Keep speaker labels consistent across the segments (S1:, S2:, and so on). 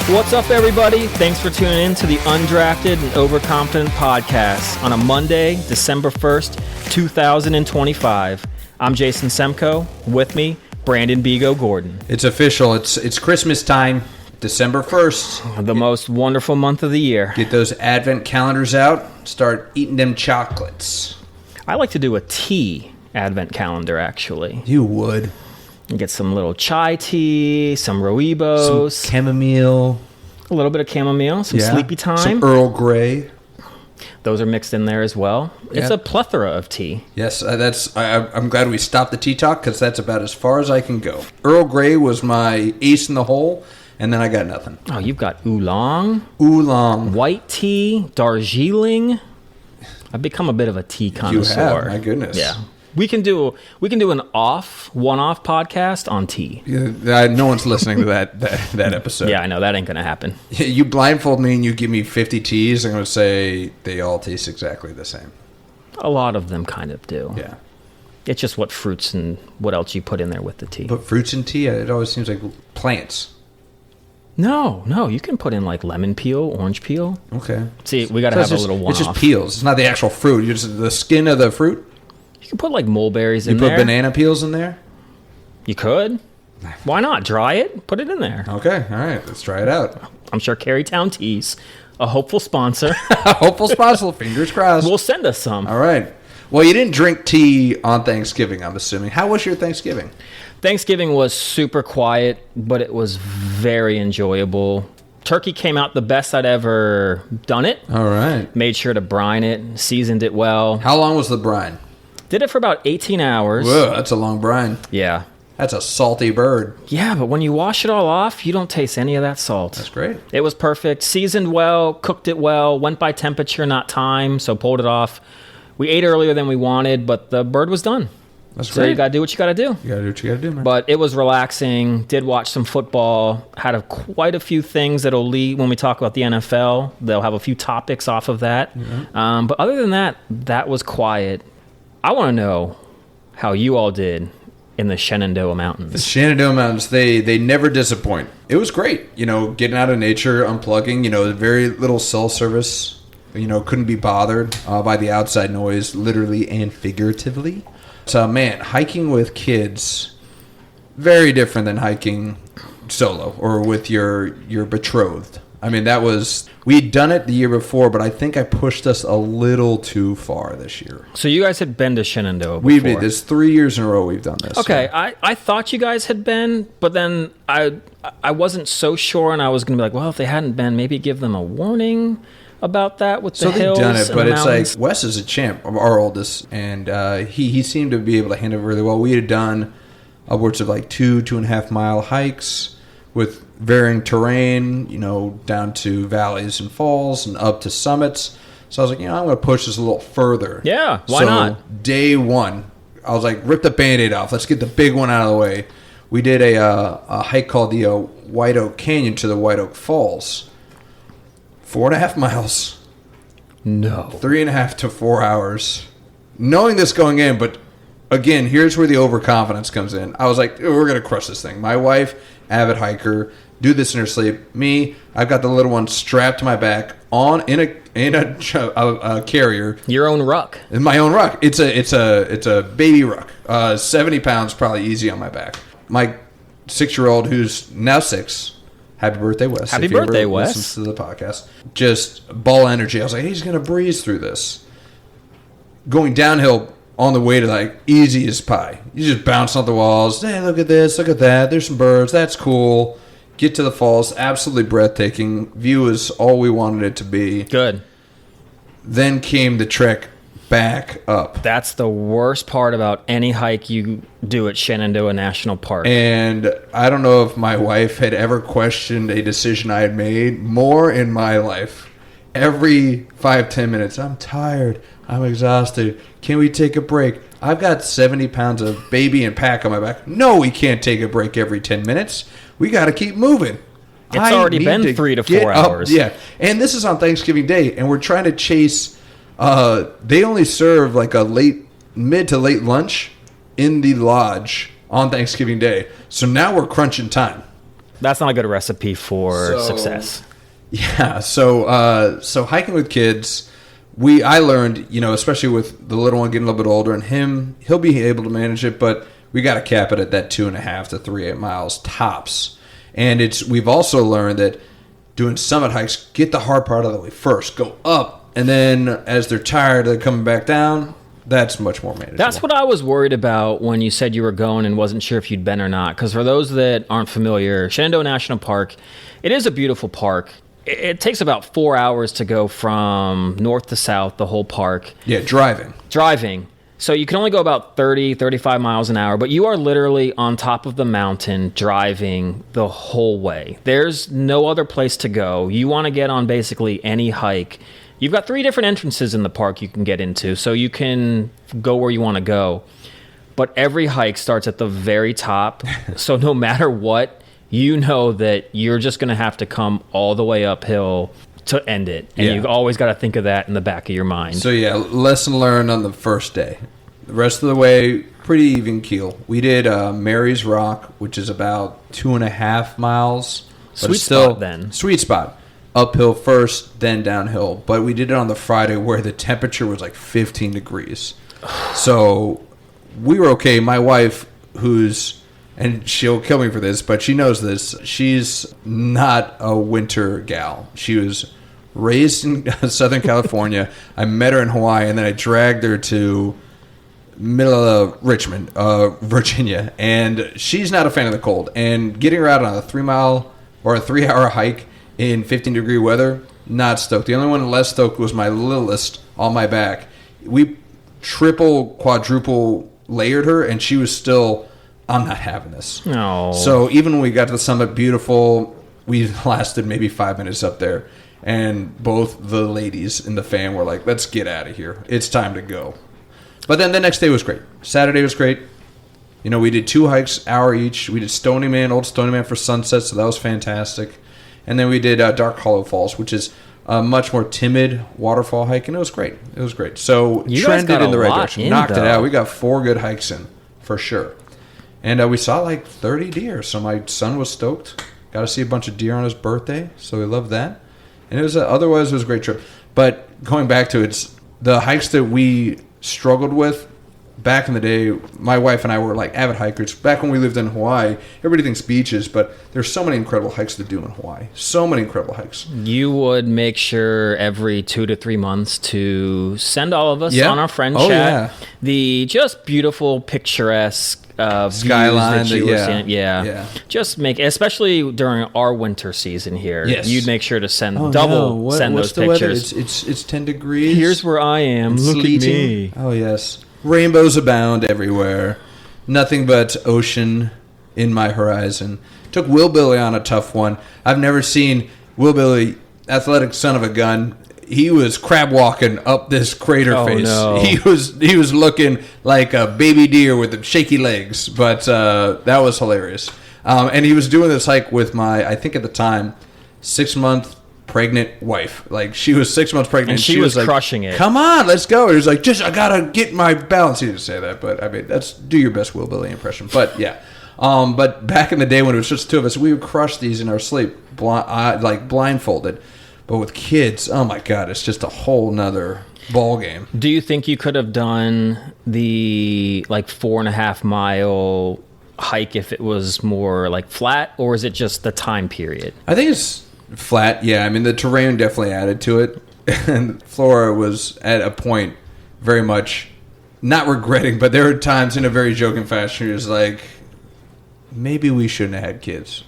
S1: What's up, everybody? Thanks for tuning in to the Undrafted and Overconfident podcast on a Monday, December 1st, 2025. I'm Jason Semko. With me, Brandon Bigo Gordon.
S2: It's official. It's Christmas time, December 1st.
S1: The most wonderful month of the year.
S2: Get those advent calendars out. Start eating them chocolates.
S1: I like to do a tea advent calendar, actually.
S2: You would.
S1: And get some little chai tea, some rooibos.
S2: Some chamomile.
S1: A little bit of chamomile, some sleepy time.
S2: Some Earl Grey.
S1: Those are mixed in there as well. It's a plethora of tea.
S2: Yes, I'm glad we stopped the tea talk because that's about as far as I can go. Earl Grey was my ace in the hole, and then I got nothing.
S1: Oh, you've got oolong.
S2: Oolong.
S1: White tea, Darjeeling. I've become a bit of a tea connoisseur.
S2: You have, my goodness.
S1: Yeah. We can do an one-off podcast on tea.
S2: Yeah, no one's listening to that episode.
S1: Yeah, I know. That ain't going to happen.
S2: You blindfold me and you give me 50 teas, I'm going to say they all taste exactly the same.
S1: A lot of them kind of do.
S2: Yeah.
S1: It's just what fruits and what else you put in there with the tea.
S2: But fruits and tea, it always seems like plants.
S1: No. You can put in like lemon peel, orange peel.
S2: Okay.
S1: See, we got to have a little one-off.
S2: It's just peels. It's not the actual fruit. It's just the skin of the fruit.
S1: You can put like mulberries in there.
S2: You put banana peels in there?
S1: You could. Why not? Dry it, put it in there.
S2: Okay, all right. Let's try it out.
S1: I'm sure Carytown Teas, a hopeful sponsor.
S2: Hopeful sponsor, fingers crossed.
S1: Will send us some.
S2: All right. Well, you didn't drink tea on Thanksgiving, I'm assuming. How was your Thanksgiving?
S1: Thanksgiving was super quiet, but it was very enjoyable. Turkey came out the best I'd ever done it.
S2: All right.
S1: Made sure to brine it, seasoned it well.
S2: How long was the brine?
S1: Did it for about 18 hours.
S2: Whoa, that's a long brine.
S1: Yeah.
S2: That's a salty bird.
S1: Yeah, but when you wash it all off, you don't taste any of that salt.
S2: That's great.
S1: It was perfect. Seasoned well, cooked it well, went by temperature, not time, so pulled it off. We ate earlier than we wanted, but the bird was done.
S2: That's
S1: so
S2: great.
S1: You got to do what you got to do.
S2: You got to do what you got to do, man.
S1: But it was relaxing. Did watch some football. Had quite a few things that'll lead when we talk about the NFL. They'll have a few topics off of that. Mm-hmm. But other than that, that was quiet. I want to know how you all did in the Shenandoah Mountains.
S2: The Shenandoah Mountains, they never disappoint. It was great. Getting out of nature, unplugging, very little cell service. Couldn't be bothered by the outside noise, literally and figuratively. So, man, hiking with kids, very different than hiking solo or with your betrothed. I mean, we'd done it the year before, but I think I pushed us a little too far this year.
S1: So you guys had been to Shenandoah before?
S2: There's 3 years in a row we've done this.
S1: Okay,
S2: so.
S1: I thought you guys had been, but then I wasn't so sure, and I was going to be like, well, if they hadn't been, maybe give them a warning about that with the hills. So they've done it,
S2: but it's like Wes is a champ, our oldest, and he seemed to be able to handle it really well. We had done upwards of like 2.5 mile hikes with varying terrain, down to valleys and falls and up to summits. So I was like, I'm going to push this a little further.
S1: Yeah, why not?
S2: Day one, I was like, rip the Band-Aid off. Let's get the big one out of the way. We did a hike called the White Oak Canyon to the White Oak Falls. 4.5 miles.
S1: No.
S2: 3.5 to 4 hours. Knowing this going in, but again, here's where the overconfidence comes in. I was like, we're going to crush this thing. My wife, avid hiker, do this in her sleep. Me, I've got the little one strapped to my back in a carrier.
S1: Your own ruck.
S2: In my own ruck. It's a baby ruck. 70 pounds probably easy on my back. My 6-year-old, who's now 6. Happy birthday, Wes.
S1: Happy birthday, Wes.
S2: Listens to the podcast. Just ball energy. I was like, hey, he's going to breeze through this. Going downhill on the way to like easy as pie. You just bounce off the walls. Hey, look at this, look at that. There's some birds. That's cool. Get to the falls. Absolutely breathtaking. View is all we wanted it to be.
S1: Good.
S2: Then came the trek back up.
S1: That's the worst part about any hike you do at Shenandoah National Park.
S2: And I don't know if my wife had ever questioned a decision I had made more in my life. Every 5-10 minutes, I'm tired. I'm exhausted. Can we take a break? I've got 70 pounds of baby and pack on my back. No, we can't take a break every 10 minutes. We got to keep moving.
S1: It's already been 3 to 4 hours.
S2: Yeah, and this is on Thanksgiving Day, and we're trying to chase. They only serve like a mid to late lunch in the lodge on Thanksgiving Day. So now we're crunching time.
S1: That's not a good recipe for success.
S2: Yeah. So hiking with kids, I learned, especially with the little one getting a little bit older, and he'll be able to manage it, but we got to cap it at that 2.5 to 3 miles tops. And we've also learned that doing summit hikes, get the hard part out of the way first. Go up, and then as they're tired, they're coming back down. That's much more manageable.
S1: That's what I was worried about when you said you were going and wasn't sure if you'd been or not. Because for those that aren't familiar, Shenandoah National Park, it is a beautiful park. It takes about 4 hours to go from north to south, the whole park.
S2: Yeah, driving. So you can only go about 30, 35 miles an hour, but you are literally on top of the mountain driving the whole way. There's no other place to go. You want to get on basically any hike. You've got 3 different entrances in the park you can get into, so you can go where you want to go. But every hike starts at the very top, so no matter what, you know that you're just going to have to come all the way uphill to end it. And you've always got to think of that in the back of your mind. So, lesson learned on the first day. The rest of the way, pretty even keel. We did Mary's Rock, which is about 2.5 miles.
S1: Sweet spot, then.
S2: Sweet spot. Uphill first, then downhill. But we did it on the Friday where the temperature was like 15 degrees. So we were okay. My wife, and she'll kill me for this, but she knows this, she's not a winter gal. She was raised in Southern California. I met her in Hawaii, and then I dragged her to middle of Richmond, Virginia. And she's not a fan of the cold. And getting her out on a 3-mile or a 3-hour hike in 15-degree weather, not stoked. The only one less stoked was my littlest on my back. We triple, quadruple layered her, and she was still, I'm not having this.
S1: No.
S2: So even when we got to the summit, beautiful, we lasted maybe 5 minutes up there, and both the ladies in the fam were like, let's get out of here. It's time to go. But then the next day was great. Saturday was great. We did 2 hikes, hour each. We did Old Stony Man for sunset, so that was fantastic. And then we did Dark Hollow Falls, which is a much more timid waterfall hike, and it was great. So
S1: you
S2: trended in the right direction. Knocked it out. We got 4 good hikes in, for sure. And we saw like 30 deer, so my son was stoked. Got to see a bunch of deer on his birthday, so we loved that. And otherwise it was a great trip. But going back to it, the hikes that we struggled with back in the day, my wife and I were like avid hikers. Back when we lived in Hawaii, everybody thinks beaches, but there's so many incredible hikes to do in Hawaii. So many incredible hikes.
S1: You would make sure every 2 to 3 months to send all of us on our friend chat the just beautiful, picturesque
S2: skyline
S1: views that you were seeing. Yeah. Just especially during our winter season here.
S2: Yes.
S1: You'd make sure to send send those pictures.
S2: It's 10 degrees.
S1: Here's where I am. Look at me.
S2: Oh yes. Rainbows abound everywhere. Nothing but ocean in my horizon. Took Will Billy on a tough one. I've never seen Will Billy, athletic son of a gun. He was crab walking up this crater face.
S1: No.
S2: He was looking like a baby deer with the shaky legs, but that was hilarious. And he was doing this hike with my, I think at the time, 6-month pregnant wife. Like, she was 6 months pregnant.
S1: And she was like, crushing it.
S2: Come on, let's go. He was like, I gotta get my balance. He didn't say that, but I mean, do your best Will Billy impression. But yeah. But back in the day when it was just 2 of us, we would crush these in our sleep, blindfolded. But with kids, oh my God, it's just a whole nother ball game.
S1: Do you think you could have done the 4.5 mile hike if it was more like flat, or is it just the time period?
S2: I think it's flat, yeah. I mean, the terrain definitely added to it. And Flora was at a point very much not regretting, but there were times in a very joking fashion, she was like, maybe we shouldn't have had kids.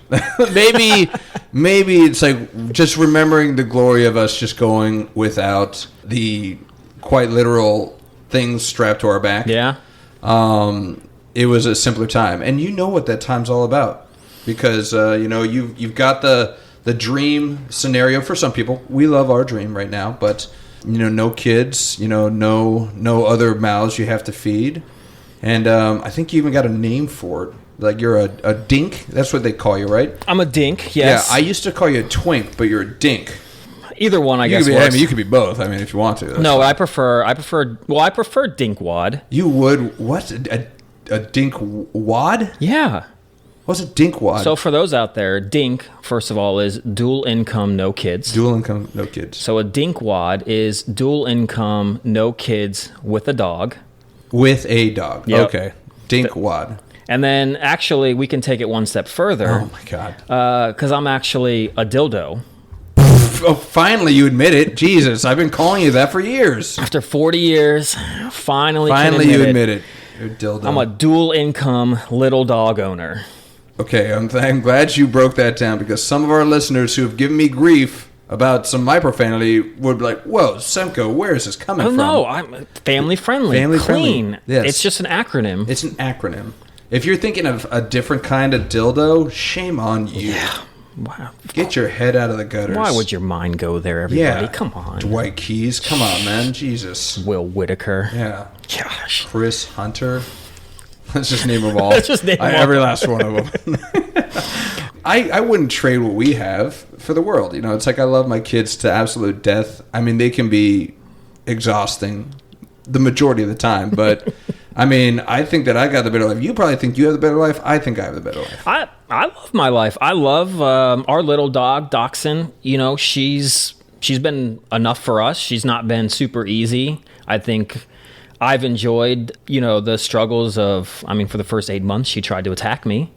S2: maybe it's like just remembering the glory of us just going without the quite literal things strapped to our back.
S1: Yeah.
S2: It was a simpler time. And you know what that time's all about. Because, you've got the dream scenario for some people. We love our dream right now, but, no kids, no other mouths you have to feed. And I think you even got a name for it. Like, you're a dink. That's what they call you, right?
S1: I'm a dink, yes.
S2: Yeah, I used to call you a twink, but you're a dink.
S1: Either one, I guess.
S2: You could be both. I mean, if you want to.
S1: No, I prefer DINKWAD.
S2: You would? What? A DINKWAD?
S1: Yeah.
S2: What's a DINKWAD?
S1: So for those out there, DINK, first of all, is dual income, no kids.
S2: Dual income, no kids.
S1: So a DINKWAD is dual income, no kids with a dog.
S2: With a dog.
S1: Yep.
S2: Okay. DINKWAD.
S1: And then actually we can take it one step further.
S2: Oh my God.
S1: Because I'm actually a dildo.
S2: Oh, finally you admit it. Jesus, I've been calling you that for years.
S1: After 40 years, finally
S2: you admit it. You're a dildo.
S1: I'm a dual income little dog owner.
S2: Okay, I'm glad you broke that down, because some of our listeners who have given me grief about some of my profanity would be like, whoa, Semco, where is this coming from?
S1: No, I'm family friendly.
S2: Family
S1: clean.
S2: friendly. Yes.
S1: It's just an acronym.
S2: It's an acronym. If you're thinking of a different kind of dildo, shame on you.
S1: Yeah. Wow.
S2: Get your head out of the gutters.
S1: Why would your mind go there, everybody? Come on.
S2: Dwight Keys. Come on, man. Jesus.
S1: Will Whitaker.
S2: Yeah.
S1: Gosh.
S2: Chris Hunter. Let's just name them all.
S1: Let's just name them all.
S2: Every last one of them. I wouldn't trade what we have for the world. You know, it's like I love my kids to absolute death. I mean, they can be exhausting the majority of the time, but I mean, I think that I got the better life. You probably think you have the better life. I think I have the better life.
S1: I love my life. I love our little dog, Dachshund. You know, she's been enough for us. She's not been super easy. I think I've enjoyed, you know, the struggles of, I mean, for the first 8 months, she tried to attack me.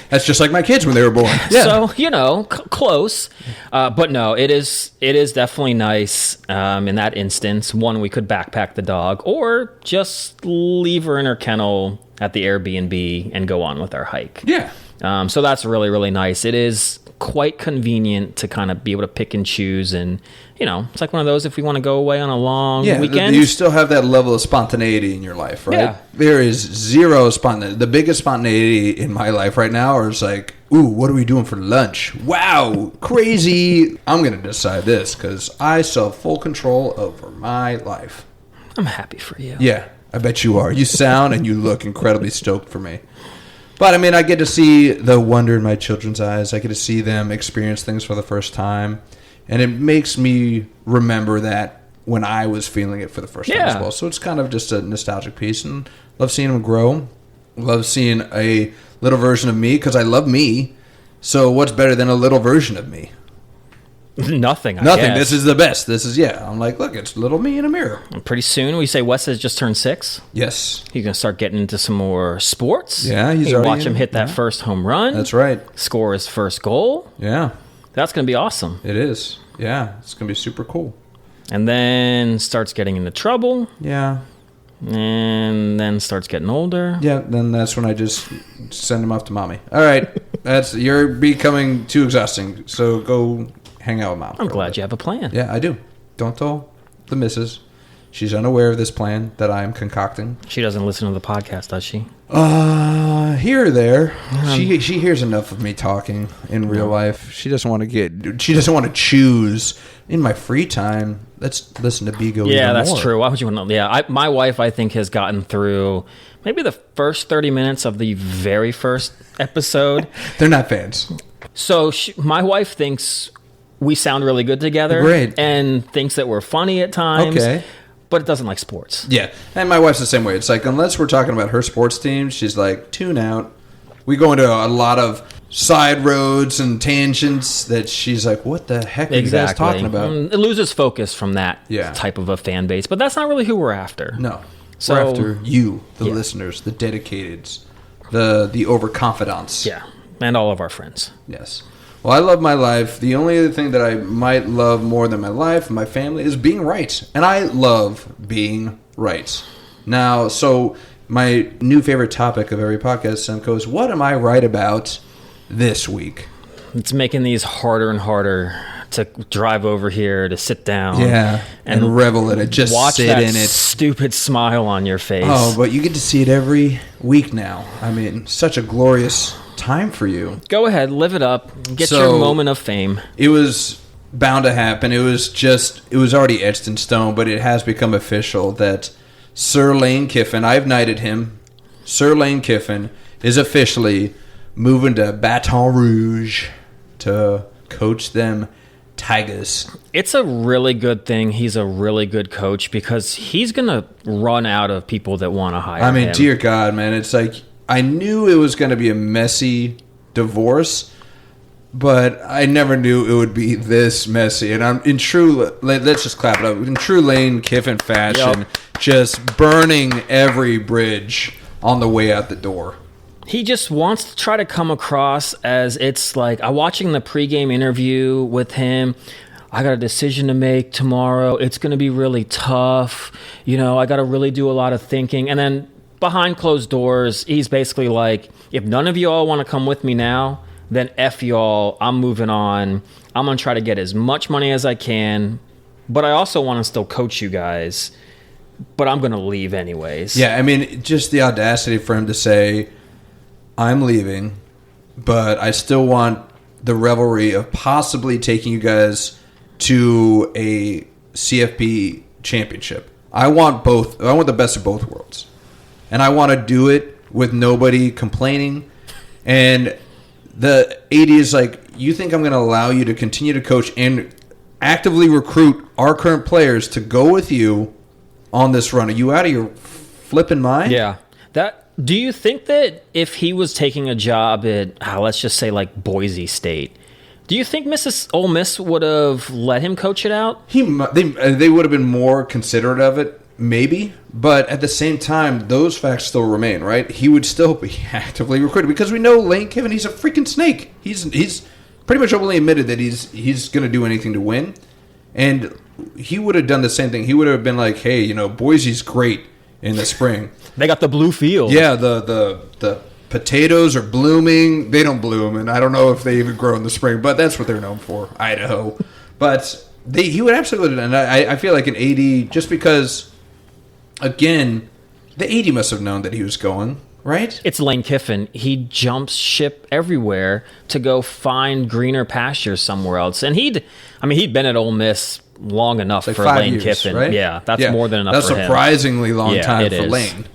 S2: That's just like my kids when they were born. Yeah.
S1: So, you know, close. But no, it is definitely nice in that instance. One, we could backpack the dog or just leave her in her kennel at the Airbnb and go on with our hike.
S2: Yeah.
S1: So that's really, really nice. It is quite convenient to kind of be able to pick and choose, and you know, it's like one of those if we want to go away on a long weekend.
S2: You still have that level of spontaneity in your life, right?
S1: Yeah.
S2: There is zero spontaneity. The biggest spontaneity in my life right now is like, ooh, what are we doing for lunch? Wow, crazy. I'm going to decide this because I still have full control over my life.
S1: I'm happy for you.
S2: Yeah, I bet you are. You sound and you look incredibly stoked for me. But, I mean, I get to see the wonder in my children's eyes. I get to see them experience things for the first time. And it makes me remember that when I was feeling it for the first time as well. So it's kind of just a nostalgic piece. And love seeing them grow. Love seeing a little version of me because I love me. So what's better than a little version of me?
S1: Nothing.
S2: This is the best. I'm like, look, it's little me in a mirror.
S1: And pretty soon, we say Wes has just turned 6.
S2: Yes.
S1: He's going to start getting into some more sports.
S2: Yeah,
S1: you can watch him hit that first home run.
S2: That's right.
S1: Score his first goal.
S2: Yeah.
S1: That's going to be awesome.
S2: It is. Yeah, it's going to be super cool.
S1: And then starts getting into trouble.
S2: Yeah.
S1: And then starts getting older.
S2: Yeah, then that's when I just send him off to mommy. All right, you're becoming too exhausting, so go hang out with mom.
S1: I'm glad you have a plan.
S2: Yeah, I do. Don't tell the missus. She's unaware of this plan that I'm concocting.
S1: She doesn't listen to the podcast, does she?
S2: Here or there. She hears enough of me talking in real life. She doesn't want to choose in my free time. Let's listen to Bigo.
S1: Yeah, that's true. Why would you want to? Yeah, my wife, I think, has gotten through maybe the first 30 minutes of the very first episode.
S2: They're not fans.
S1: So my wife thinks we sound really good together.
S2: Great.
S1: And thinks that we're funny at times.
S2: Okay.
S1: But it doesn't like sports.
S2: Yeah, and my wife's the same way. It's like, unless we're talking about her sports team, she's like, tune out. We go into a lot of side roads and tangents that she's like, what the heck are you guys talking about?
S1: It loses focus from that type of a fan base. But that's not really who we're after.
S2: No. We're after you, the listeners, the dedicateds, the overconfidents.
S1: Yeah, and all of our friends.
S2: Yes. Well, I love my life. The only other thing that I might love more than my life and my family is being right. And I love being right. Now, so my new favorite topic of every podcast, Semco, is what am I right about this week?
S1: It's making these harder and harder to drive over here, to sit down.
S2: Yeah, and revel in it. Just
S1: watch
S2: sit
S1: that
S2: in it.
S1: Stupid smile on your face.
S2: Oh, but you get to see it every week now. I mean, such a glorious time for you.
S1: Go ahead, live it up. Get your moment of fame.
S2: It was bound to happen. It was already etched in stone, but it has become official that Sir Lane Kiffin, I've knighted him, Sir Lane Kiffin is officially moving to Baton Rouge to coach them Tigers.
S1: It's a really good thing he's a really good coach because he's going to run out of people that want to hire him.
S2: I mean, dear God, man, it's like I knew it was going to be a messy divorce, but I never knew it would be this messy. And I'm in true, let's just clap it up. In true Lane Kiffin fashion, just burning every bridge on the way out the door.
S1: He just wants to try to come across as it's like, I'm watching the pregame interview with him. I got a decision to make tomorrow. It's going to be really tough. You know, I got to really do a lot of thinking. And then behind closed doors, he's basically like, if none of you all want to come with me now, then F y'all, I'm moving on. I'm going to try to get as much money as I can, but I also want to still coach you guys, but I'm going to leave anyways.
S2: Yeah, I mean, just the audacity for him to say, I'm leaving, but I still want the revelry of possibly taking you guys to a CFP championship. I want both. I want the best of both worlds. And I want to do it with nobody complaining. And the AD is like, you think I'm going to allow you to continue to coach and actively recruit our current players to go with you on this run? Are you out of your flipping mind?
S1: Yeah. Do you think that if he was taking a job at, let's just say like Boise State, do you think Mrs. Ole Miss would have let him coach it out?
S2: They would have been more considerate of it, maybe. But at the same time, those facts still remain, right? He would still be actively recruited because we know Lane Kiffin, he's a freaking snake. He's pretty much openly admitted that he's going to do anything to win. And he would have done the same thing. He would have been like, hey, you know, Boise's great in the spring.
S1: They got the blue field.
S2: Yeah, the potatoes are blooming. They don't bloom, and I don't know if they even grow in the spring, but that's what they're known for, Idaho. But he would absolutely, and I feel like an AD, just because, again, the AD must have known that he was going, right?
S1: It's Lane Kiffin. He jumps ship everywhere to go find greener pastures somewhere else. And he'd been at Ole Miss long enough for Lane
S2: years,
S1: Kiffin.
S2: Right?
S1: Yeah, that's more than enough for him.
S2: That's a surprisingly long time for Lane.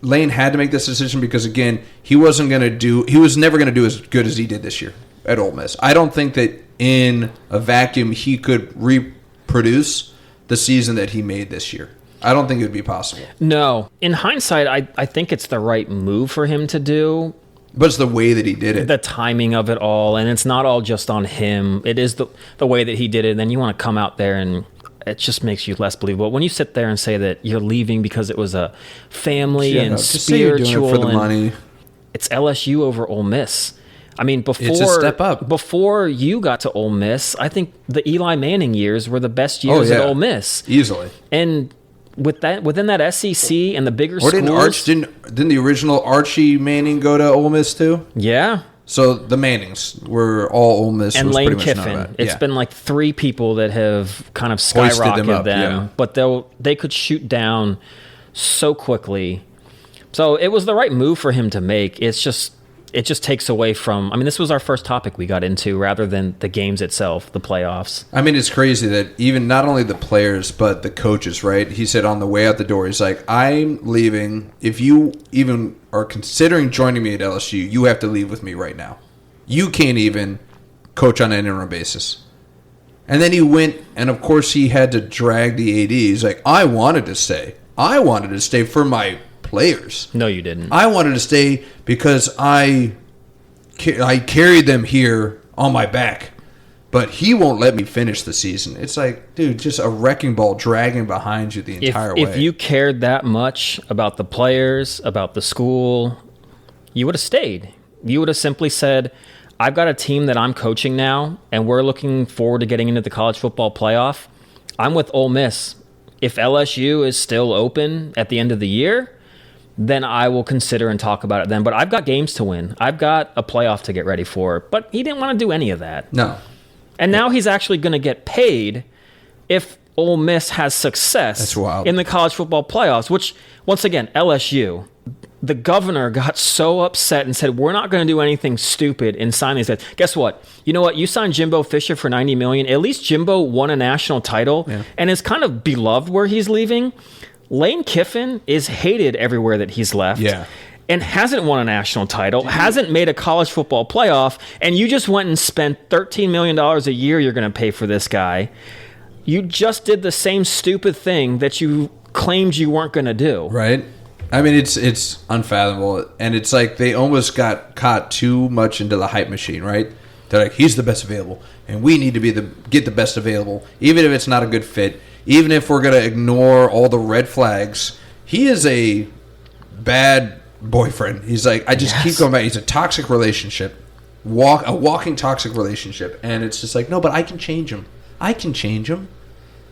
S2: Lane had to make this decision because, again, he was never going to do as good as he did this year at Ole Miss. I don't think that in a vacuum he could reproduce the season that he made this year. I don't think it would be possible.
S1: No. In hindsight, I think it's the right move for him to do.
S2: But it's the way that he did it.
S1: The timing of it all, and it's not all just on him. It is the way that he did it, and then you want to come out there and it just makes you less believable. When you sit there and say that you're leaving because it was a family and spiritual,
S2: say you're doing it for the money.
S1: It's LSU over Ole Miss. I mean,
S2: it's a step up.
S1: Before you got to Ole Miss, I think the Eli Manning years were the best years at Ole Miss.
S2: Easily.
S1: And within that SEC and the bigger schools...
S2: Didn't the original Archie Manning go to Ole Miss too?
S1: Yeah.
S2: So the Mannings were all Ole Miss.
S1: And Lane Kiffin. It's been like three people that have kind of skyrocketed them. But they could shoot down so quickly. So it was the right move for him to make. It just takes away from... I mean, this was our first topic we got into rather than the games itself, the playoffs.
S2: I mean, it's crazy that even not only the players, but the coaches, right? He said on the way out the door, he's like, I'm leaving. If you even are considering joining me at LSU, you have to leave with me right now. You can't even coach on an interim basis. And then he went, and of course he had to drag the AD. He's like, I wanted to stay. I wanted to stay for my players.
S1: No, you didn't.
S2: I wanted to stay because I carried them here on my back, but he won't let me finish the season. It's like, dude, just a wrecking ball dragging behind you the entire way.
S1: If you cared that much about the players, about the school, you would have stayed. You would have simply said, I've got a team that I'm coaching now, and we're looking forward to getting into the college football playoff. I'm with Ole Miss. If LSU is still open at the end of the year, then I will consider and talk about it then. But I've got games to win. I've got a playoff to get ready for. But he didn't want to do any of that.
S2: No.
S1: And now he's actually going to get paid if Ole Miss has success in the college football playoffs, which, once again, LSU, the governor got so upset and said, we're not going to do anything stupid in signing these guys. Guess what? You know what? You signed Jimbo Fisher for $90 million. At least Jimbo won a national title and is kind of beloved where he's leaving. Lane Kiffin is hated everywhere that he's left and hasn't won a national title, hasn't made a college football playoff, and you just went and spent $13 million a year you're going to pay for this guy. You just did the same stupid thing that you claimed you weren't going to do.
S2: Right. I mean, it's unfathomable, and it's like they almost got caught too much into the hype machine, right? They're like, he's the best available, and we need to get the best available, even if it's not a good fit, even if we're going to ignore all the red flags. He is a bad boyfriend. He's like, I just keep going back. He's a toxic relationship, a walking toxic relationship, and it's just like, no, but I can change him. I can change him.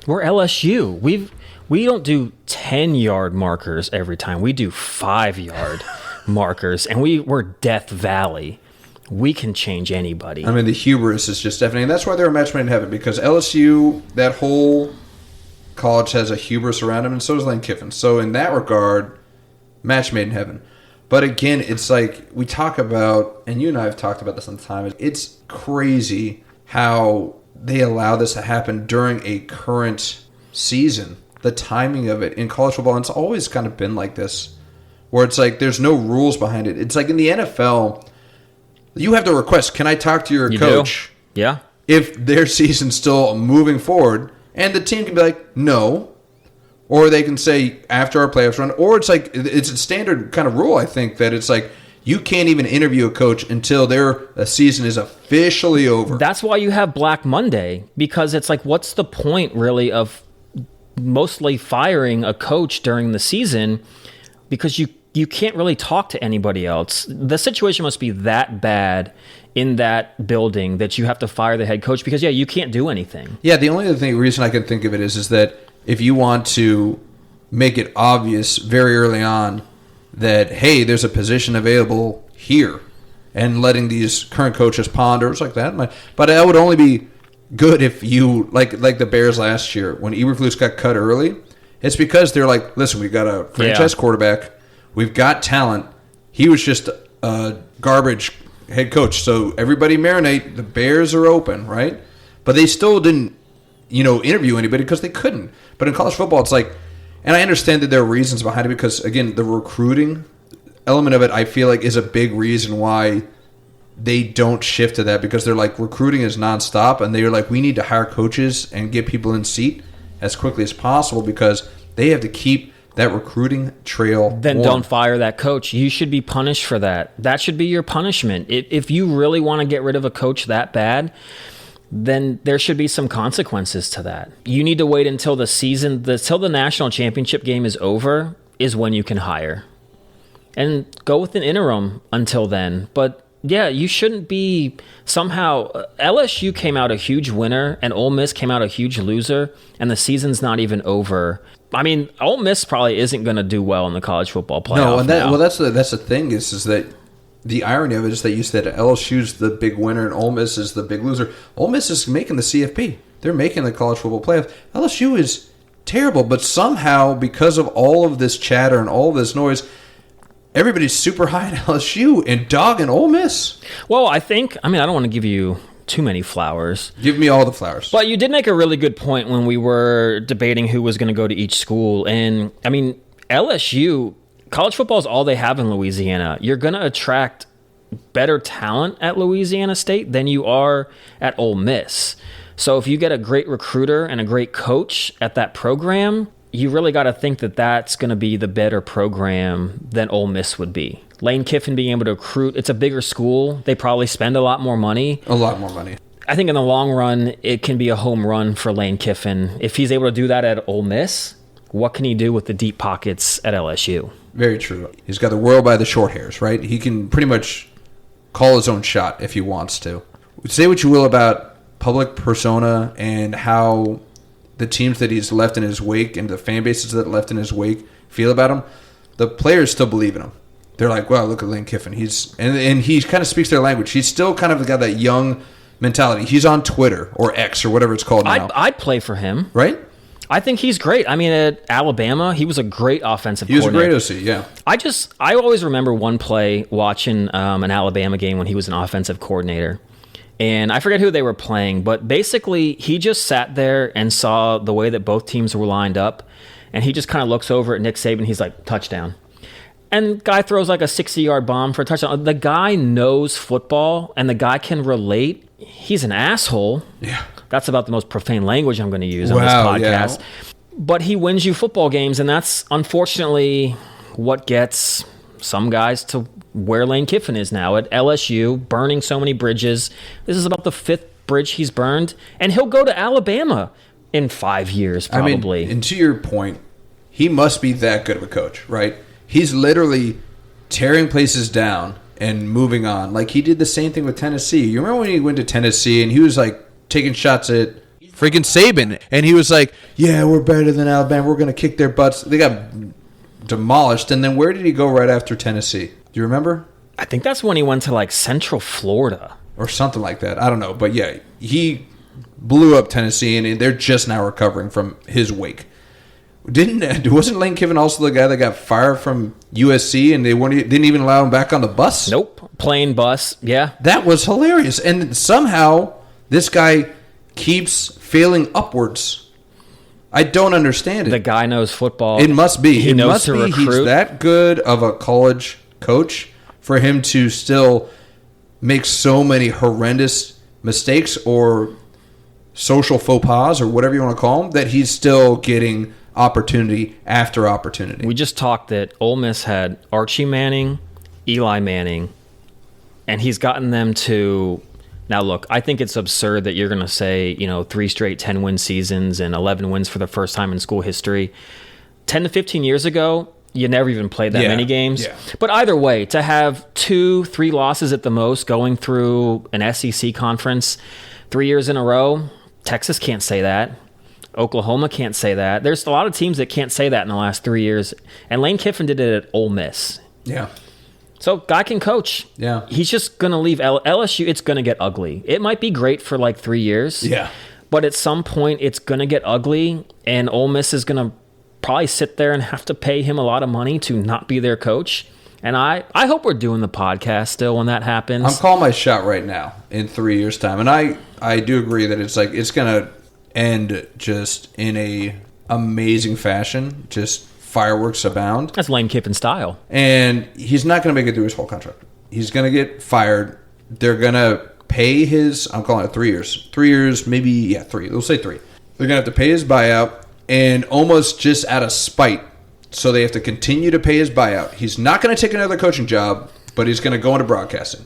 S1: We're LSU. We don't do 10-yard markers every time. We do 5-yard markers, and we're Death Valley. We can change anybody.
S2: I mean, the hubris is just deafening. And that's why they're a match made in heaven, because LSU, that whole college has a hubris around him, and so does Lane Kiffin. So in that regard, match made in heaven. But again, it's like we talk about, and you and I have talked about this on time, it's crazy how they allow this to happen during a current season. The timing of it in college football, and it's always kind of been like this, where it's like there's no rules behind it. It's like in the NFL, you have to request, can I talk to your coach?
S1: Do? Yeah.
S2: If their season's still moving forward, and the team can be like, no. Or they can say, after our playoffs run, or it's like, it's a standard kind of rule, I think, that it's like, you can't even interview a coach until their season is officially over.
S1: That's why you have Black Monday, because it's like, what's the point really of mostly firing a coach during the season, because you can't really talk to anybody else. The situation must be that bad in that building that you have to fire the head coach because, you can't do anything.
S2: Yeah, the only reason I can think of it is that if you want to make it obvious very early on that, hey, there's a position available here, and letting these current coaches ponder, it's like that. But that would only be good if you, like the Bears last year, when Eberflus got cut early, it's because they're like, listen, we've got a franchise quarterback, we've got talent, he was just a garbage head coach, so everybody marinate, the Bears are open, right? But they still didn't, interview anybody because they couldn't. But in college football, it's like, and I understand that there are reasons behind it because, again, the recruiting element of it, I feel like, is a big reason why they don't shift to that, because they're like, recruiting is nonstop, and they're like, we need to hire coaches and get people in seat as quickly as possible because they have to keep that recruiting trail
S1: Then
S2: warm.
S1: Don't fire that coach. You should be punished for that. That should be your punishment. If you really want to get rid of a coach that bad, then there should be some consequences to that. You need to wait until until the national championship game is over is when you can hire. And go with an interim until then. But yeah, you shouldn't be somehow. LSU came out a huge winner, and Ole Miss came out a huge loser, and the season's not even over. I mean, Ole Miss probably isn't going to do well in the college football playoff.
S2: No, and that's the thing is that the irony of it is that you said LSU's the big winner and Ole Miss is the big loser. Ole Miss is making the CFP. They're making the college football playoff. LSU is terrible, but somehow because of all of this chatter and all of this noise, everybody's super high in LSU and dogging Ole Miss.
S1: Well, I don't want to give you too many flowers.
S2: Give me all the flowers.
S1: But you did make a really good point when we were debating who was going to go to each school. And, I mean, LSU, college football is all they have in Louisiana. You're going to attract better talent at Louisiana State than you are at Ole Miss. So if you get a great recruiter and a great coach at that program, you really got to think that that's going to be the better program than Ole Miss would be. Lane Kiffin being able to recruit, it's a bigger school. They probably spend a lot more money.
S2: A lot more money.
S1: I think in the long run, it can be a home run for Lane Kiffin. If he's able to do that at Ole Miss, what can he do with the deep pockets at LSU?
S2: Very true. He's got the world by the short hairs, right? He can pretty much call his own shot if he wants to. Say what you will about public persona and how the teams that he's left in his wake and the fan bases that left in his wake feel about him, the players still believe in him. They're like, wow, look at Lane Kiffin. And he kind of speaks their language. He's still kind of got that young mentality. He's on Twitter or X or whatever it's called now.
S1: I'd play for him.
S2: Right?
S1: I think he's great. I mean, at Alabama, he was a great offensive coordinator.
S2: He was a great OC, yeah.
S1: I always remember one play watching an Alabama game when he was an offensive coordinator. And I forget who they were playing, but basically he just sat there and saw the way that both teams were lined up. And he just kind of looks over at Nick Saban. He's like, touchdown. And guy throws like a 60-yard bomb for a touchdown. The guy knows football, and the guy can relate. He's an asshole.
S2: Yeah.
S1: That's about the most profane language I'm going to use on this podcast. Yeah. But he wins you football games, and that's unfortunately what gets some guys to where Lane Kiffin is now at LSU, burning so many bridges. This is about the 5th bridge he's burned, and he'll go to Alabama in 5 years probably.
S2: I mean, and to your point, he must be that good of a coach, right? He's literally tearing places down and moving on. Like, he did the same thing with Tennessee. You remember when he went to Tennessee and he was like taking shots at freaking Saban, and he was like, yeah, we're better than Alabama, we're going to kick their butts. They got demolished. And then where did he go right after Tennessee? Do you remember?
S1: I think that's when he went to like Central Florida
S2: or something like that. I don't know, but yeah, he blew up Tennessee, and they're just now recovering from his wake. Wasn't Lane Kiffin also the guy that got fired from USC, and they didn't even allow him back on the bus?
S1: Nope, plane bus. Yeah,
S2: that was hilarious. And somehow this guy keeps failing upwards. I don't understand it.
S1: The guy knows football.
S2: It must be.
S1: He knows to recruit.
S2: He's that good of a college coach for him to still make so many horrendous mistakes or social faux pas or whatever you want to call them, that he's still getting opportunity after opportunity.
S1: We just talked that Ole Miss had Archie Manning, Eli Manning, and he's gotten them to... Now, look, I think it's absurd that you're going to say, 3 straight 10-win seasons and 11 wins for the first time in school history. 10 to 15 years ago, you never even played that many games. Yeah. But either way, to have 2-3 losses at the most going through an SEC conference 3 years in a row, Texas can't say that. Oklahoma can't say that. There's a lot of teams that can't say that in the last 3 years. And Lane Kiffin did it at Ole Miss.
S2: Yeah.
S1: So, guy can coach.
S2: Yeah.
S1: He's just going to leave LSU. It's going to get ugly. It might be great for like 3 years.
S2: Yeah.
S1: But at some point, it's going to get ugly, and Ole Miss is going to probably sit there and have to pay him a lot of money to not be their coach. And I hope we're doing the podcast still when that happens.
S2: I'm calling my shot right now in 3 years' time. And I do agree that it's going to end just in a amazing fashion, just fireworks abound.
S1: That's Lane Kiffin style.
S2: And he's not going to make it through his whole contract. He's going to get fired. They're going to pay his, I'm calling it 3 years. 3 years, maybe, yeah, 3. We'll say 3. They're going to have to pay his buyout, and almost just out of spite, so they have to continue to pay his buyout. He's not going to take another coaching job, but he's going to go into broadcasting.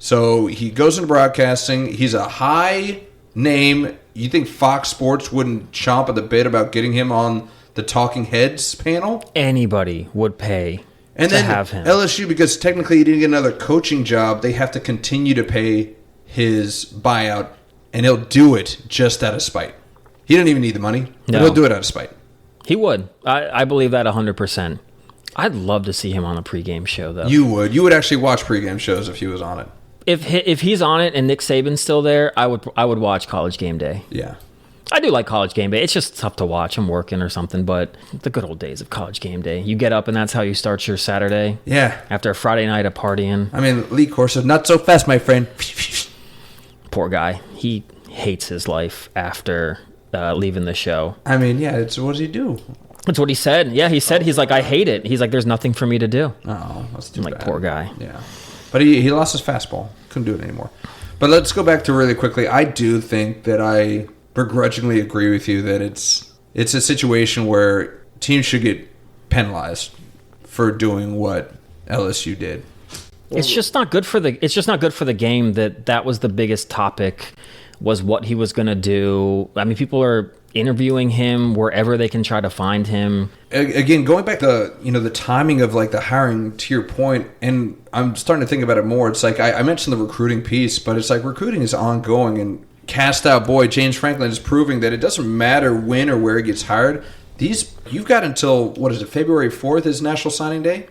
S2: So he goes into broadcasting. He's a high name. You think Fox Sports wouldn't chomp at the bit about getting him on the Talking Heads panel?
S1: Anybody would pay
S2: and
S1: to
S2: then
S1: have him.
S2: LSU, because technically he didn't get another coaching job, they have to continue to pay his buyout, and he'll do it just out of spite. He didn't even need the money, but he'll do it out of spite.
S1: He would. I believe that 100%. I'd love to see him on a pregame show, though.
S2: You would. You would actually watch pregame shows if he was on it.
S1: If he's on it and Nick Saban's still there, I would watch College Game Day.
S2: Yeah.
S1: I do like College Game Day. It's just tough to watch. I'm working or something, but the good old days of College Game Day. You get up and that's how you start your Saturday.
S2: Yeah.
S1: After a Friday night of partying.
S2: I mean, Lee Corso, not so fast, my friend.
S1: Poor guy. He hates his life after leaving the show.
S2: I mean, yeah, what does he do?
S1: That's what he said. Yeah, he said, he's like, I hate it. He's like, there's nothing for me to do.
S2: Oh, that's too bad.
S1: Like, poor guy.
S2: Yeah. But he lost his fastball. Couldn't do it anymore. But let's go back to really quickly. I do think that I begrudgingly agree with you that it's a situation where teams should get penalized for doing what LSU did.
S1: It's just not good for the game that was the biggest topic, was what he was going to do. I mean, people are interviewing him wherever they can try to find him.
S2: Again, going back to the timing of like the hiring, to your point, and I'm starting to think about it more. It's like I mentioned the recruiting piece, but it's like recruiting is ongoing, and cast out boy James Franklin is proving that it doesn't matter when or where he gets hired. You've got until February 4th is National Signing Day.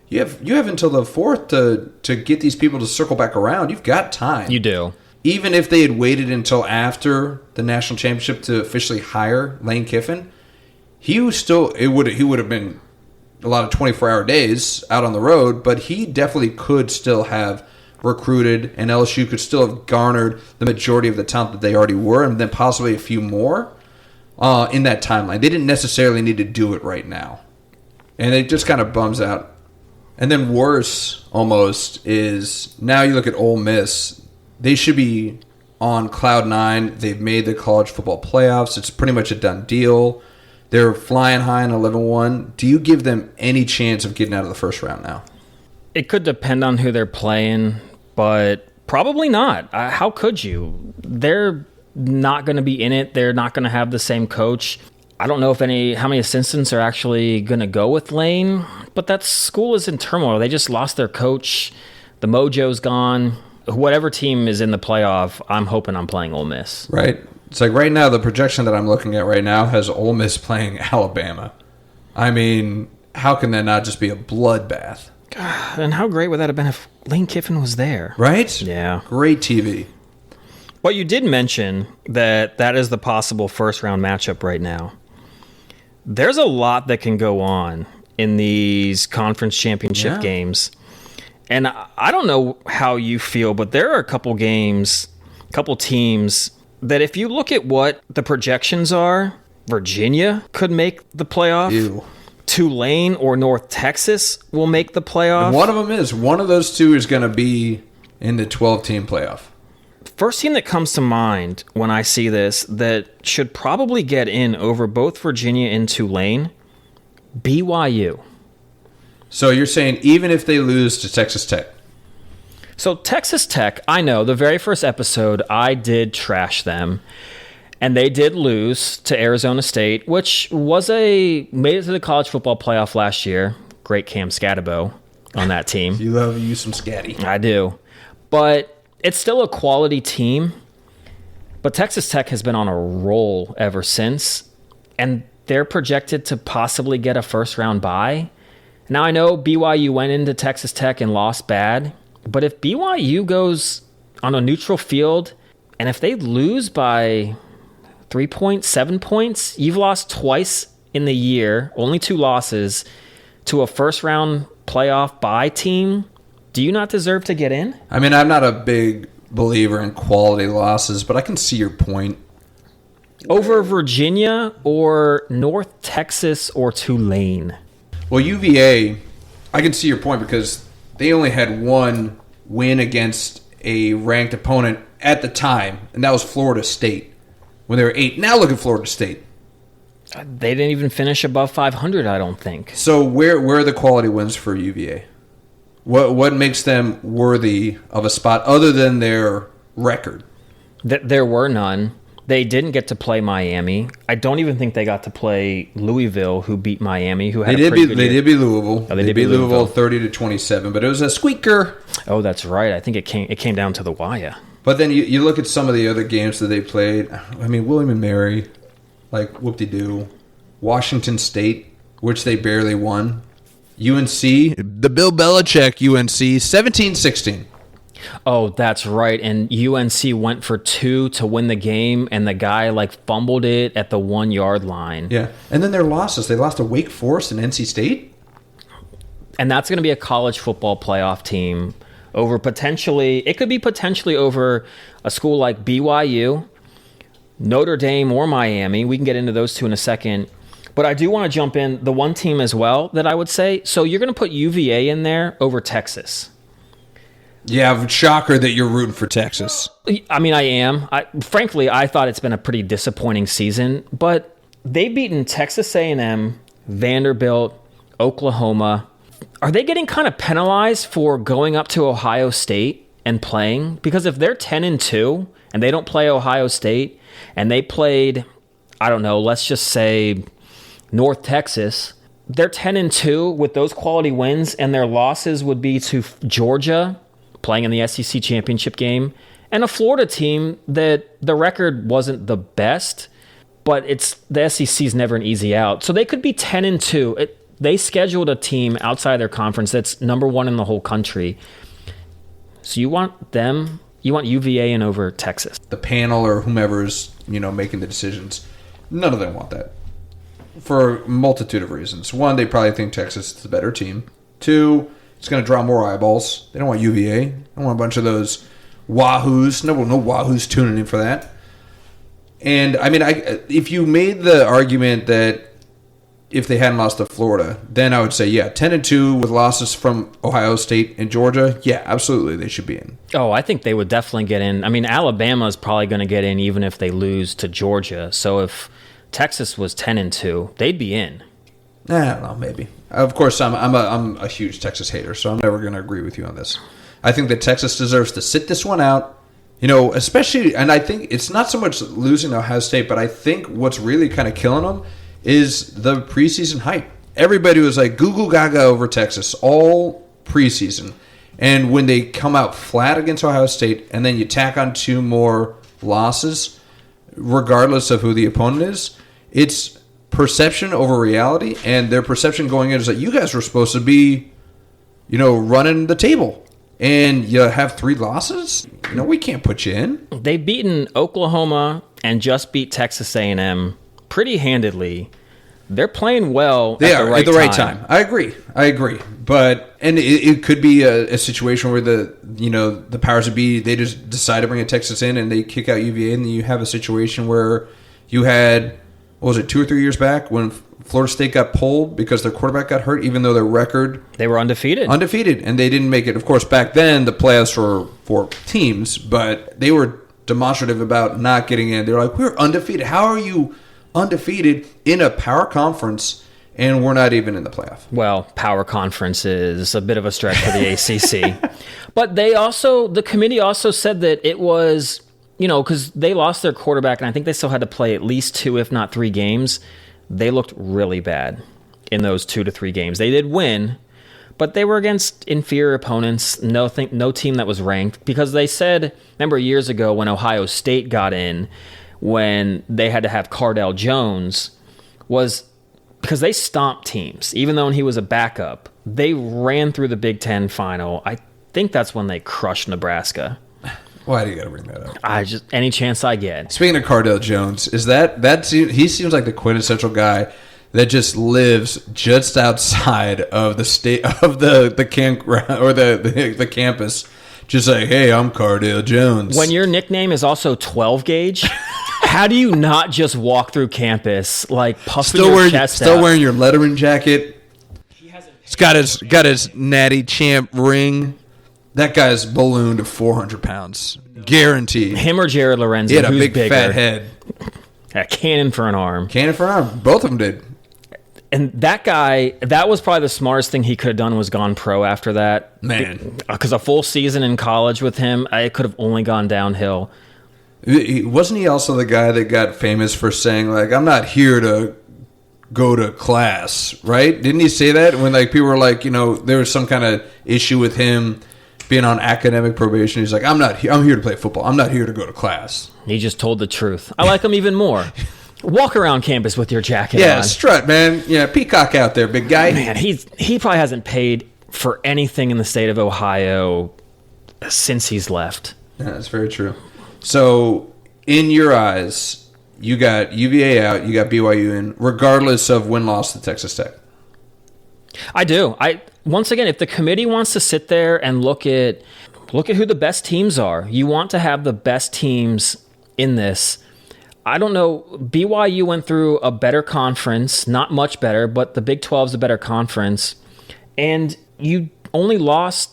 S2: You have until the 4th to get these people to circle back around. You've got time.
S1: You do.
S2: Even if they had waited until after the national championship to officially hire Lane Kiffin, he would have been a lot of 24-hour days out on the road, but he definitely could still have recruited, and LSU could still have garnered the majority of the talent that they already were, and then possibly a few more in that timeline. They didn't necessarily need to do it right now, and it just kind of bums out. And then worse almost is now you look at Ole Miss. They should be on cloud nine. They've made the college football playoffs. It's pretty much a done deal. They're flying high in 11-1. Do you give them any chance of getting out of the first round now?
S1: It could depend on who they're playing, but probably not. How could you? They're not going to be in it. They're not going to have the same coach. I don't know how many assistants are actually going to go with Lane, but that school is in turmoil. They just lost their coach. The mojo's gone. Whatever team is in the playoff, I'm hoping I'm playing Ole Miss.
S2: Right. It's like right now, the projection that I'm looking at right now has Ole Miss playing Alabama. I mean, how can that not just be a bloodbath?
S1: God, and how great would that have been if Lane Kiffin was there?
S2: Right?
S1: Yeah.
S2: Great TV.
S1: Well, you did mention that is the possible first-round matchup right now. There's a lot that can go on in these conference championship games. And I don't know how you feel, but there are a couple games, couple teams that if you look at what the projections are, Virginia could make the playoff.
S2: Ew.
S1: Tulane or North Texas will make the playoff.
S2: And one of them is. One of those two is going to be in the 12-team playoff.
S1: First team that comes to mind when I see this that should probably get in over both Virginia and Tulane, BYU.
S2: So you're saying even if they lose to Texas Tech?
S1: So Texas Tech, I know, the very first episode, I did trash them. And they did lose to Arizona State, which made it to the college football playoff last year. Great Cam Scatabo on that team.
S2: You love you some Scatty.
S1: I do. But it's still a quality team. But Texas Tech has been on a roll ever since. And they're projected to possibly get a first-round bye. Now, I know BYU went into Texas Tech and lost bad. But if BYU goes on a neutral field, and if they lose by 3 points, 7 points, you've lost twice in the year, only 2 losses, to a first-round playoff bye team. Do you not deserve to get in?
S2: I mean, I'm not a big believer in quality losses, but I can see your point.
S1: Over Virginia or North Texas or Tulane?
S2: Well, UVA, I can see your point because they only had one win against a ranked opponent at the time, and that was Florida State when they were 8. Now look at Florida State.
S1: They didn't even finish above 500, I don't think.
S2: So where are the quality wins for UVA? What makes them worthy of a spot other than their record?
S1: There were none. They didn't get to play Miami. I don't even think they got to play Louisville, who beat Miami, who had a pretty good year.
S2: They did beat Louisville.
S1: Oh,
S2: they did beat Louisville 30-27, but it was a squeaker.
S1: Oh, that's right. I think it came down to the wire.
S2: But then you look at some of the other games that they played. I mean, William and Mary, like whoop-de-doo. Washington State, which they barely won. UNC, the Bill Belichick UNC, 17-16.
S1: Oh, that's right. And UNC went for 2 to win the game, and the guy fumbled it at the 1-yard line.
S2: Yeah, and then their losses. They lost to Wake Forest and NC State.
S1: And that's going to be a college football playoff team over it could be potentially over a school like BYU, Notre Dame, or Miami. We can get into those two in a second. But I do want to jump in the one team as well that I would say. So you're going to put UVA in there over Texas.
S2: Yeah, shocker that you're rooting for Texas.
S1: I mean, I am. Frankly, I thought it's been a pretty disappointing season. But they've beaten Texas A&M, Vanderbilt, Oklahoma. Are they getting kind of penalized for going up to Ohio State and playing? Because if they're 10-2 and they don't play Ohio State and they played, I don't know, let's just say North Texas, they're 10-2 with those quality wins, and their losses would be to Georgia, playing in the SEC championship game, and a Florida team that the record wasn't the best, but the SEC's never an easy out. So they could be 10-2. They scheduled a team outside their conference that's number 1 in the whole country. So you want UVA in over Texas.
S2: The panel or whomever's making the decisions, none of them want that. For a multitude of reasons. 1, they probably think Texas is the better team. 2, it's going to draw more eyeballs. They don't want UVA. They don't want a bunch of those wahoos. No wahoos tuning in for that. And, I mean, if you made the argument that if they hadn't lost to Florida, then I would say, yeah, 10-2 with losses from Ohio State and Georgia, yeah, absolutely, they should be in.
S1: Oh, I think they would definitely get in. I mean, Alabama is probably going to get in even if they lose to Georgia. So if Texas was 10-2, they'd be in.
S2: I don't know, maybe. Of course, I'm a huge Texas hater, so I'm never going to agree with you on this. I think that Texas deserves to sit this one out, especially, and I think it's not so much losing to Ohio State, but I think what's really kind of killing them is the preseason hype. Everybody was like goo goo gaga over Texas all preseason. And when they come out flat against Ohio State and then you tack on 2 more losses, regardless of who the opponent is, it's perception over reality. And their perception going in is that you guys were supposed to be, running the table. And you have 3 losses? We can't put you in.
S1: They've beaten Oklahoma and just beat Texas A&M pretty handedly. They're playing well
S2: they
S1: at
S2: are,
S1: the right time.
S2: I agree. But it could be a situation where the powers that be, they just decide to bring a Texas in and they kick out UVA, and then you have a situation where you had, 2 or 3 years back when Florida State got pulled because their quarterback got hurt, even though their record...
S1: They were undefeated.
S2: And they didn't make it. Of course, back then, the playoffs were 4 teams, but they were demonstrative about not getting in. They were like, we're undefeated. How are you undefeated in a power conference and we're not even in the playoff?
S1: Well, power conference is a bit of a stretch for the ACC. But the committee also said that it was, because they lost their quarterback and I think they still had to play at least 2, if not 3 games. They looked really bad in those 2 to 3 games. They did win, but they were against inferior opponents, no team that was ranked, because they said, remember years ago when Ohio State got in, when they had to have Cardell Jones, was because they stomped teams. Even though he was a backup, they ran through the Big Ten final. I think that's when they crushed Nebraska.
S2: Why do you got to bring that up?
S1: Any chance I get.
S2: Speaking of Cardell Jones, he seems like the quintessential guy that just lives just outside of the state of the campground or the campus. Just like, hey, I'm Cardell Jones.
S1: When your nickname is also 12 gauge, how do you not just walk through campus like puffing your chest out?
S2: Still wearing your Letterman jacket. He's got his Natty Champ ring. That guy's ballooned to 400 pounds. Guaranteed.
S1: Him or Jared Lorenzen,
S2: he had a
S1: who's
S2: big
S1: bigger?
S2: Fat head.
S1: A cannon for an arm.
S2: Both of them did.
S1: And that guy, that was probably the smartest thing he could have done, was gone pro after that.
S2: Man.
S1: Because a full season in college with him, it could have only gone downhill.
S2: Wasn't he also the guy that got famous for saying, like, I'm not here to go to class, right? Didn't he say that? When people were like, there was some kind of issue with him being on academic probation. He's like, I'm here to play football. I'm not here to go to class.
S1: He just told the truth. I like him even more. Walk around campus with your jacket on.
S2: Yeah, strut, man. Yeah, peacock out there, big guy.
S1: Man, he probably hasn't paid for anything in the state of Ohio since he's left.
S2: Yeah, that's very true. So, in your eyes, you got UVA out, you got BYU in, regardless of win-loss to Texas Tech.
S1: I do. Once again, if the committee wants to sit there and look at who the best teams are, you want to have the best teams in this. I don't know. BYU went through a better conference, not much better, but the Big 12 is a better conference. And you only lost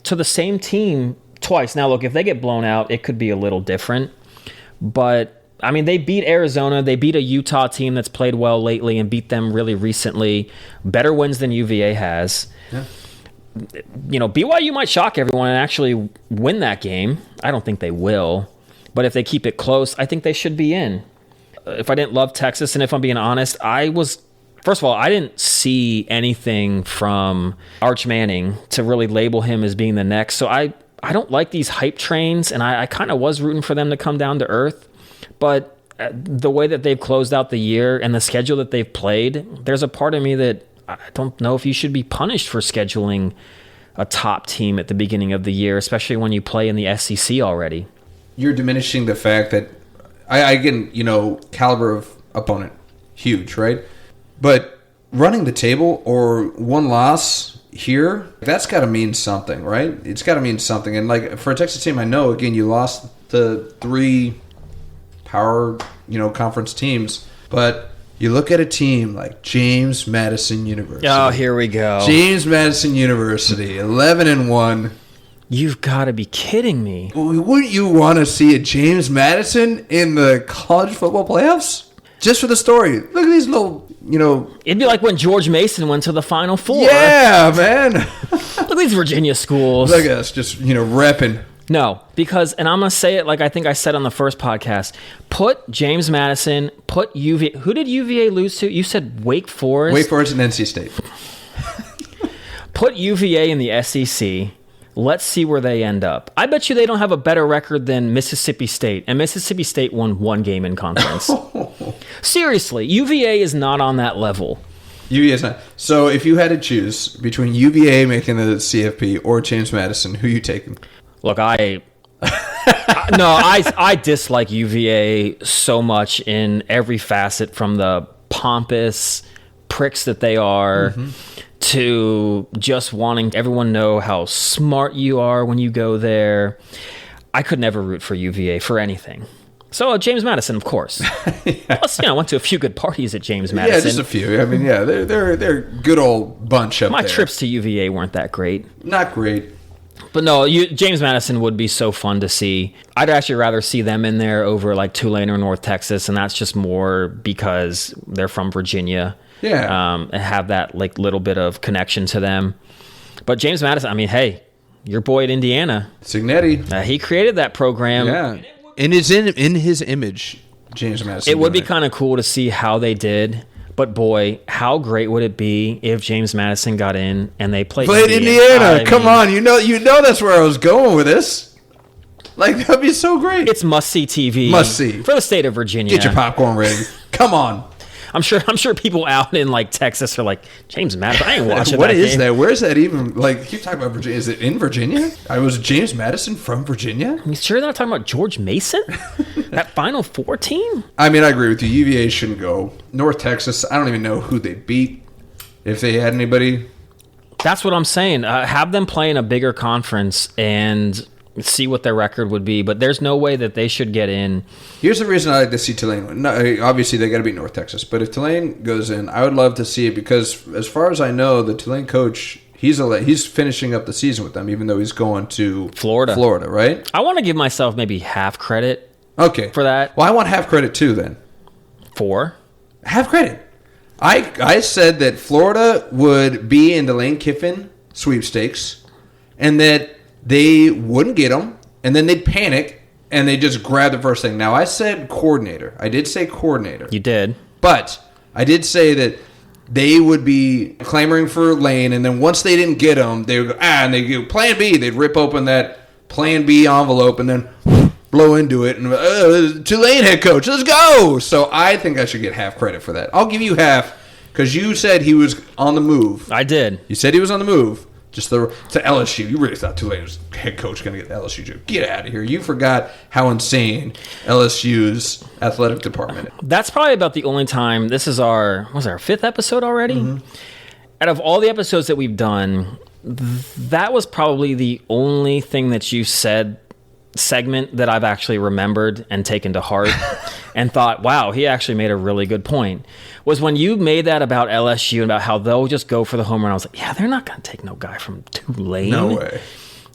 S1: to the same team twice. Now, look, if they get blown out, it could be a little different. But, they beat Arizona. They beat a Utah team that's played well lately and beat them really recently. Better wins than UVA has. Yeah. BYU might shock everyone and actually win that game. I don't think they will. But if they keep it close, I think they should be in. If I didn't love Texas, and if I'm being honest, first of all, I didn't see anything from Arch Manning to really label him as being the next. So I don't like these hype trains, and I kind of was rooting for them to come down to earth. But the way that they've closed out the year and the schedule that they've played, there's a part of me that I don't know if you should be punished for scheduling a top team at the beginning of the year, especially when you play in the SEC already.
S2: You're diminishing the fact that, caliber of opponent, huge, right? But running the table or one loss here, that's got to mean something, right? It's got to mean something. And, for a Texas team, I know, again, you lost the 3 power, conference teams. But you look at a team like James Madison University.
S1: Oh, here we go.
S2: James Madison University, 11-1.
S1: You've got to be kidding me.
S2: Wouldn't you want to see a James Madison in the college football playoffs? Just for the story. Look at these little,
S1: It'd be like when George Mason went to the Final Four.
S2: Yeah, man.
S1: Look at these Virginia schools.
S2: Look at us just, repping.
S1: No, because, and I'm going to say it like I think I said on the first podcast, put James Madison, put UVA. Who did UVA lose to? You said Wake Forest?
S2: Wake Forest and NC State.
S1: Put UVA in the SEC. Let's see where they end up. I bet you they don't have a better record than Mississippi State. And Mississippi State won one game in conference. Seriously, UVA is not on that level.
S2: UVA is not. So if you had to choose between UVA making the CFP or James Madison, who you taking?
S1: Look, I dislike UVA so much in every facet, from the pompous pricks that they are to just wanting everyone to know how smart you are when you go there. I could never root for UVA for anything. So James Madison, of course. Yeah. Plus, I went to a few good parties at James Madison.
S2: Yeah, just a few. I mean, yeah, they're a good old bunch up there.
S1: My trips to UVA weren't that great.
S2: Not great.
S1: But no, James Madison would be so fun to see. I'd actually rather see them in there over like Tulane or North Texas, and that's just more because they're from Virginia.
S2: Yeah.
S1: And have that like little bit of connection to them. But James Madison, I mean, hey, your boy at Indiana,
S2: Signetti,
S1: he created that program.
S2: Yeah. In his image, James Madison.
S1: It would be kind of cool to see how they did. But boy, how great would it be if James Madison got in and they played
S2: Indiana? Come on, you know that's where I was going with this. Like, that'd be so great.
S1: It's must-see TV.
S2: Must-see
S1: for the state of Virginia.
S2: Get your popcorn ready. Come on.
S1: I'm sure people out in like Texas are like, James Madison, I ain't watching
S2: What
S1: that
S2: is
S1: game.
S2: that? Where is that even? Like, you talking about Virginia? Is it in Virginia? I was James Madison from Virginia?
S1: You sure they're not talking about George Mason? That Final Four team?
S2: I mean, I agree with you. UVA shouldn't go. North Texas, I don't even know who they beat, if they had anybody.
S1: That's what I'm saying. Have them play in a bigger conference and see what their record would be. But there's no way that they should get in.
S2: Here's the reason I like to see Tulane. No, obviously, they got to beat North Texas. But if Tulane goes in, I would love to see it because, as far as I know, the Tulane coach, he's finishing up the season with them, even though he's going to Florida, right?
S1: I want to give myself maybe half credit.
S2: Okay.
S1: For that.
S2: Well, I want half credit too. Then.
S1: For
S2: half credit. I said that Florida would be in the Lane Kiffin sweepstakes, and that they wouldn't get them, and then they'd panic, and they just grab the first thing. Now, I said coordinator. I did say coordinator.
S1: You did.
S2: But I did say that they would be clamoring for Lane, and then once they didn't get them, they would go, and they'd go, Plan B. They'd rip open that Plan B envelope and then blow into it, and Tulane head coach, let's go! So I think I should get half credit for that. I'll give you half, because you said he was on the move.
S1: I did.
S2: You said he was on the move. Just to LSU. You really thought Tulane's head coach going to get the LSU job. Get out of here. You forgot how insane LSU's athletic department is.
S1: That's probably about the only time. This is our fifth episode already? Mm-hmm. Out of all the episodes that we've done, that was probably the only thing that you said segment that I've actually remembered and taken to heart and thought, wow, he actually made a really good point, was when you made that about LSU and about how they'll just go for the home run. I was like, yeah, they're not going to take no guy from Tulane.
S2: No way.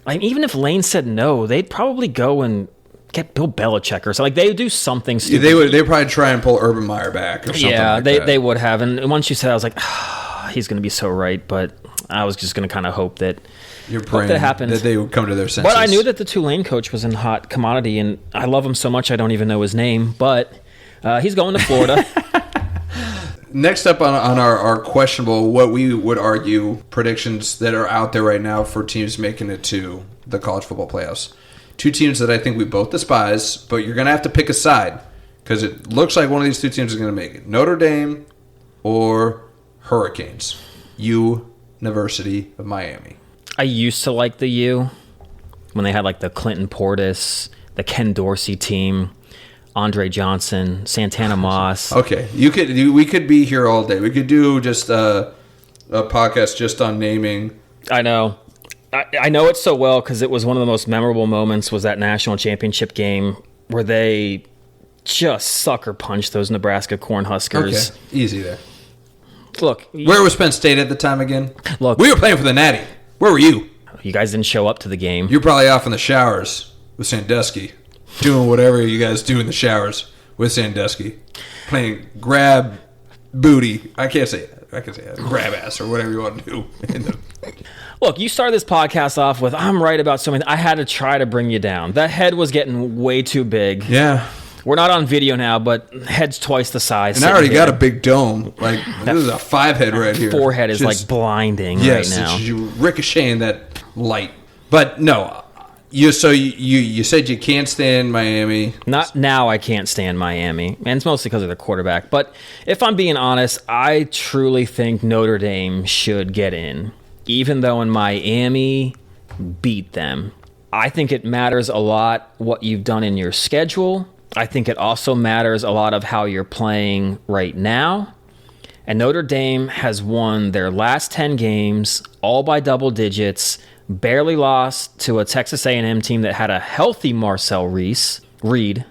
S1: Like, even if Lane said no, they'd probably go and get Bill Belichick or something. Like, they would do something stupid.
S2: Yeah, they'd probably try and pull Urban Meyer back or something like that.
S1: They would have. And once you said, I was like, he's going to be so right. But I was just going to kind of hope that
S2: you're praying that they would come to their senses.
S1: But I knew that the Tulane coach was in hot commodity, and I love him so much I don't even know his name. But he's going to Florida.
S2: Next up on our questionable, what we would argue, predictions that are out there right now for teams making it to the college football playoffs. Two teams that I think we both despise, but you're going to have to pick a side because it looks like one of these two teams is going to make it. Notre Dame or Hurricanes. University of Miami.
S1: I used to like the U when they had like the Clinton Portis, the Ken Dorsey team, Andre Johnson, Santana Moss.
S2: Okay, we could be here all day. We could do just a podcast just on naming.
S1: I know. I know it so well because it was one of the most memorable moments was that national championship game where they just sucker punched those Nebraska Cornhuskers.
S2: Okay, easy there.
S1: Look.
S2: Where was Penn State at the time again?
S1: Look.
S2: We were playing for the Natty. Where were you?
S1: You guys didn't show up to the game.
S2: You're probably off in the showers with Sandusky, doing whatever you guys do in the showers with Sandusky. playing grab booty. I can't say it. I can say it. Grab ass or whatever you want to do.
S1: Look, you started this podcast off with, I'm right about something. I had to try to bring you down. That head was getting way too big.
S2: Yeah.
S1: We're not on video now, but head's twice the size.
S2: And I already got a big dome. Like, this is a 5 head right here.
S1: Forehead is like blinding right now.
S2: Yes, it's ricocheting that light. But no, you said you can't stand Miami.
S1: Not now. I can't stand Miami, and it's mostly because of their quarterback. But if I'm being honest, I truly think Notre Dame should get in, even though in Miami beat them. I think it matters a lot what you've done in your schedule. I think it also matters a lot of how you're playing right now. And Notre Dame has won their last 10 games, all by double digits, barely lost to a Texas A&M team that had a healthy Marcel Reed.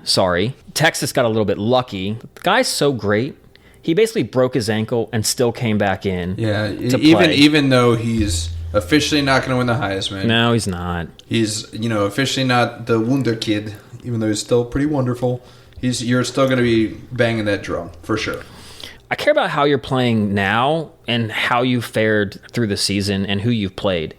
S1: Texas got a little bit lucky. The guy's so great. He basically broke his ankle and still came back in.
S2: Yeah,
S1: to play.
S2: even though he's officially not going to win the Heisman.
S1: No, he's not.
S2: He's, officially not the Wunder Kid, even though he's still pretty wonderful. You're still going to be banging that drum, for sure.
S1: I care about how you're playing now and how you fared through the season and who you've played.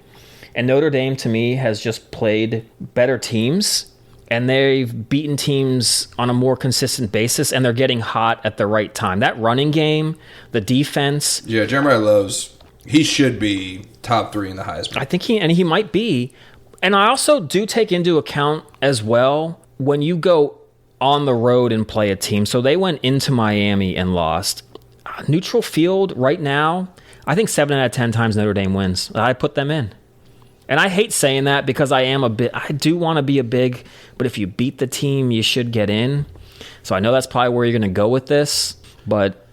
S1: And Notre Dame, to me, has just played better teams, and they've beaten teams on a more consistent basis, and they're getting hot at the right time. That running game, the defense.
S2: Yeah, Jeremiah Loves, he should be top 3 in the Heisman.
S1: I think he might be. And I also do take into account as well when you go on the road and play a team. So they went into Miami and lost. Neutral field right now, I think 7 out of 10 times Notre Dame wins. I put them in. And I hate saying that because I do want to be a big, but if you beat the team, you should get in. So I know that's probably where you're going to go with this, but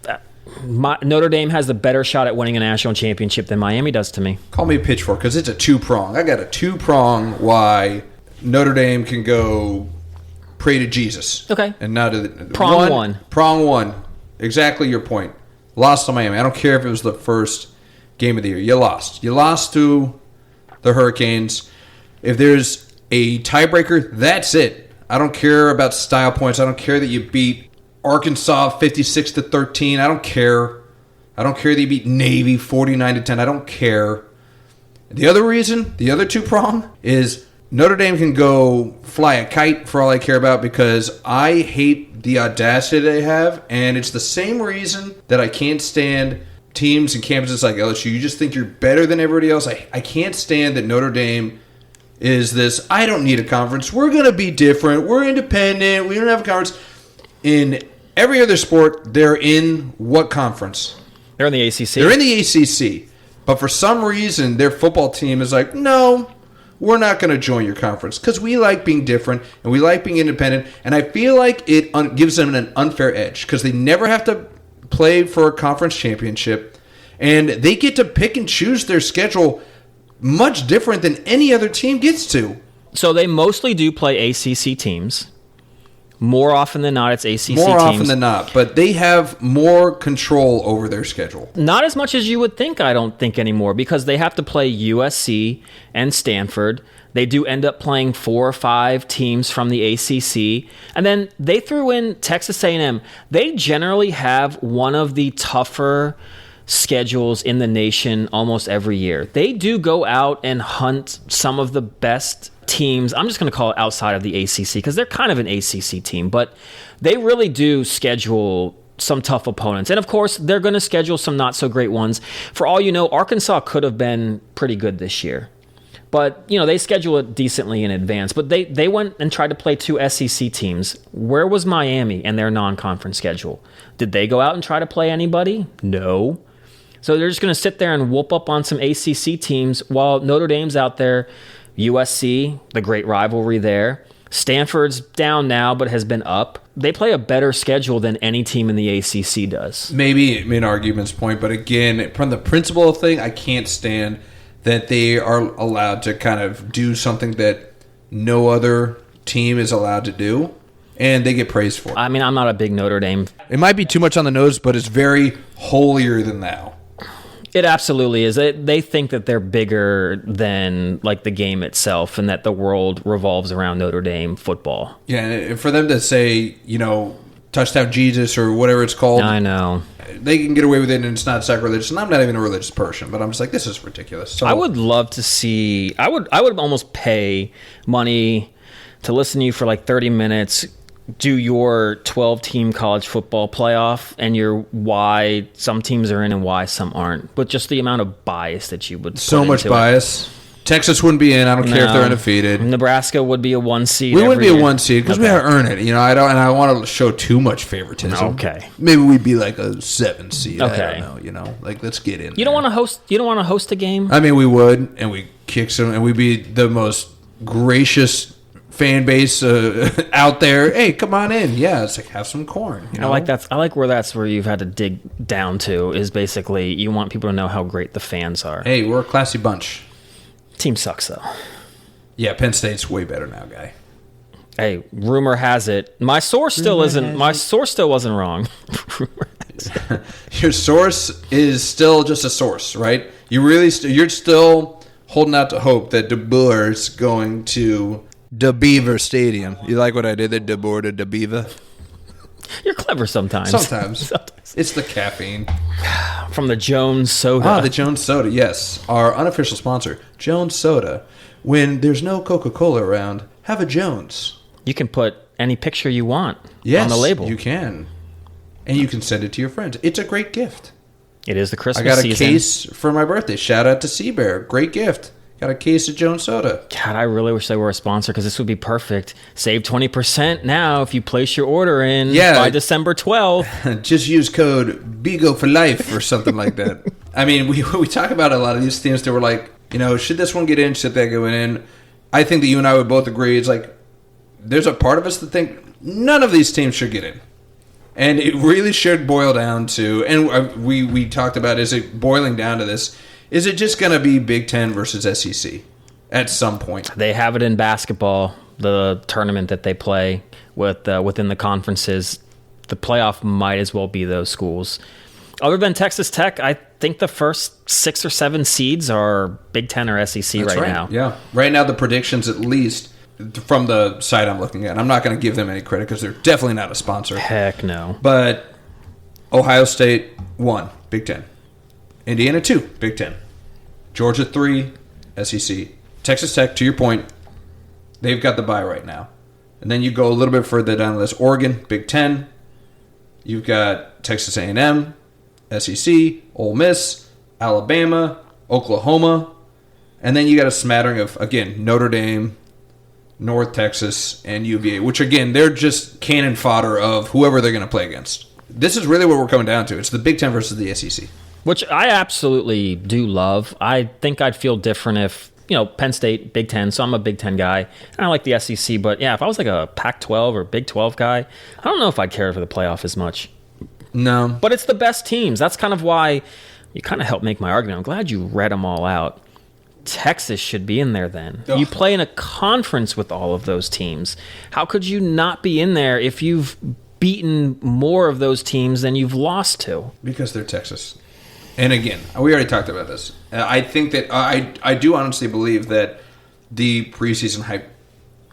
S1: Notre Dame has the better shot at winning a national championship than Miami does to me.
S2: Call me a pitchfork because it's a 2-prong. I got a 2-prong why Notre Dame can go pray to Jesus.
S1: Okay.
S2: And not to the
S1: Prong one.
S2: Prong 1. Exactly your point. Lost to Miami. I don't care if it was the first game of the year. You lost. You lost to the Hurricanes. If there's a tiebreaker, that's it. I don't care about style points. I don't care that you beat Arkansas 56-13. I don't care. I don't care that you beat Navy 49-10. I don't care. The other reason, the other 2-prong, is Notre Dame can go fly a kite for all I care about because I hate the audacity they have, and it's the same reason that I can't stand teams and campuses like LSU. You just think you're better than everybody else. I can't stand that Notre Dame is this, I don't need a conference. We're going to be different. We're independent. We don't have a conference. In every other sport, they're in what conference?
S1: They're in the ACC.
S2: They're in the ACC. But for some reason, their football team is like, no, we're not going to join your conference because we like being different and we like being independent. And I feel like it gives them an unfair edge because they never have to play for a conference championship. And they get to pick and choose their schedule much different than any other team gets to.
S1: So they mostly do play ACC teams. More often than not, it's ACC teams.
S2: More often than not, but they have more control over their schedule.
S1: Not as much as you would think, I don't think, anymore, because they have to play USC and Stanford. They do end up playing 4 or 5 teams from the ACC. And then they threw in Texas A&M. They generally have one of the tougher schedules in the nation almost every year. They do go out and hunt some of the best teams. I'm just going to call it outside of the ACC because they're kind of an ACC team, but they really do schedule some tough opponents. And of course, they're going to schedule some not so great ones. For all you know, Arkansas could have been pretty good this year. But, they schedule it decently in advance. But they went and tried to play 2 SEC teams. Where was Miami and their non-conference schedule? Did they go out and try to play anybody? No. So they're just going to sit there and whoop up on some ACC teams while Notre Dame's out there. USC, the great rivalry there. Stanford's down now, but has been up. They play a better schedule than any team in the ACC does.
S2: Maybe an argument's point, but again, from the principle thing, I can't stand that they are allowed to kind of do something that no other team is allowed to do, and they get praised for it.
S1: I mean, I'm not a big Notre Dame.
S2: It might be too much on the nose, but it's very holier than thou.
S1: It absolutely is. They think that they're bigger than the game itself and that the world revolves around Notre Dame football.
S2: Yeah, and for them to say, touchdown Jesus or whatever it's called.
S1: I know.
S2: They can get away with it and it's not sacrilegious. And I'm not even a religious person, but I'm just like, this is ridiculous. So
S1: I would love to see. I would almost pay money to listen to you for like 30 minutes. Do your 12-team college football playoff and your why some teams are in and why some aren't. But just the amount of bias that you would
S2: so
S1: put
S2: much
S1: into
S2: Bias. Texas wouldn't be in. I don't care if they're undefeated.
S1: Nebraska would be a 1 seed.
S2: We wouldn't be a 1 seed because we gotta earn it. I don't want to show too much favoritism.
S1: Okay.
S2: Maybe we'd be like a 7 seed.
S1: Okay.
S2: I don't know. Like, let's get in.
S1: You don't want to host. You don't want to host a game.
S2: I mean, we would, and we kick some, and we'd be the most gracious fan base out there. Hey, come on in. Yeah, it's like, have some corn.
S1: I like that. I like that's where you've had to dig down to. Is basically you want people to know how great the fans are.
S2: Hey, we're a classy bunch.
S1: Team sucks though.
S2: Yeah, Penn State's way better now, guy.
S1: Hey, rumor has it. My source still isn't. My source still wasn't wrong.
S2: Your source is still just a source, right? You're still holding out to hope that DeBoer is going to the Beaver Stadium. You like what I did there, DeBoer to the Beaver?
S1: You're clever sometimes.
S2: Sometimes. It's the caffeine.
S1: From the Jones Soda.
S2: Ah, the Jones Soda, yes. Our unofficial sponsor, Jones Soda. When there's no Coca-Cola around, have a Jones.
S1: You can put any picture you want
S2: on
S1: the label.
S2: You can. And you can send it to your friends. It's a great gift.
S1: It is the Christmas
S2: season. I got
S1: season.
S2: a case for my birthday. Shout out to Seabear. Great gift. Got a case of Jones Soda.
S1: God, I really wish they were a sponsor because this would be perfect. Save 20% now if you place your order in by December 12th.
S2: Just use code BIGO for life or something like that. I mean, we talk about a lot of these teams that were like, should this one get in? Should that go in? I think that you and I would both agree. It's like, there's a part of us that think none of these teams should get in. And it really should boil down to, and we talked about, is it boiling down to this? Is it just going to be Big Ten versus SEC at some point?
S1: They have it in basketball, the tournament that they play within the conferences. The playoff might as well be those schools. Other than Texas Tech, I think the first 6 or 7 seeds are Big Ten or SEC right now.
S2: Yeah. Right now, the predictions, at least from the site I'm looking at, I'm not going to give them any credit because they're definitely not a sponsor.
S1: Heck no.
S2: But Ohio State, 1, Big Ten. Indiana, 2, Big Ten. Georgia, 3, SEC. Texas Tech, to your point, they've got the bye right now. And then you go a little bit further down the list. Oregon, Big Ten. You've got Texas A&M, SEC, Ole Miss, Alabama, Oklahoma. And then you got a smattering of, again, Notre Dame, North Texas, and UVA, which, again, they're just cannon fodder of whoever they're going to play against. This is really what we're coming down to. It's the Big Ten versus the SEC.
S1: Which I absolutely do love. I think I'd feel different if, Penn State, Big Ten, so I'm a Big Ten guy. And I like the SEC, but yeah, if I was like a Pac-12 or Big 12 guy, I don't know if I'd care for the playoff as much.
S2: No.
S1: But it's the best teams. That's kind of why you kind of helped make my argument. I'm glad you read them all out. Texas should be in there then.
S2: Ugh.
S1: You play in a conference with all of those teams. How could you not be in there if you've beaten more of those teams than you've lost to?
S2: Because they're Texas. And again, we already talked about this. I think that I do honestly believe that the preseason hype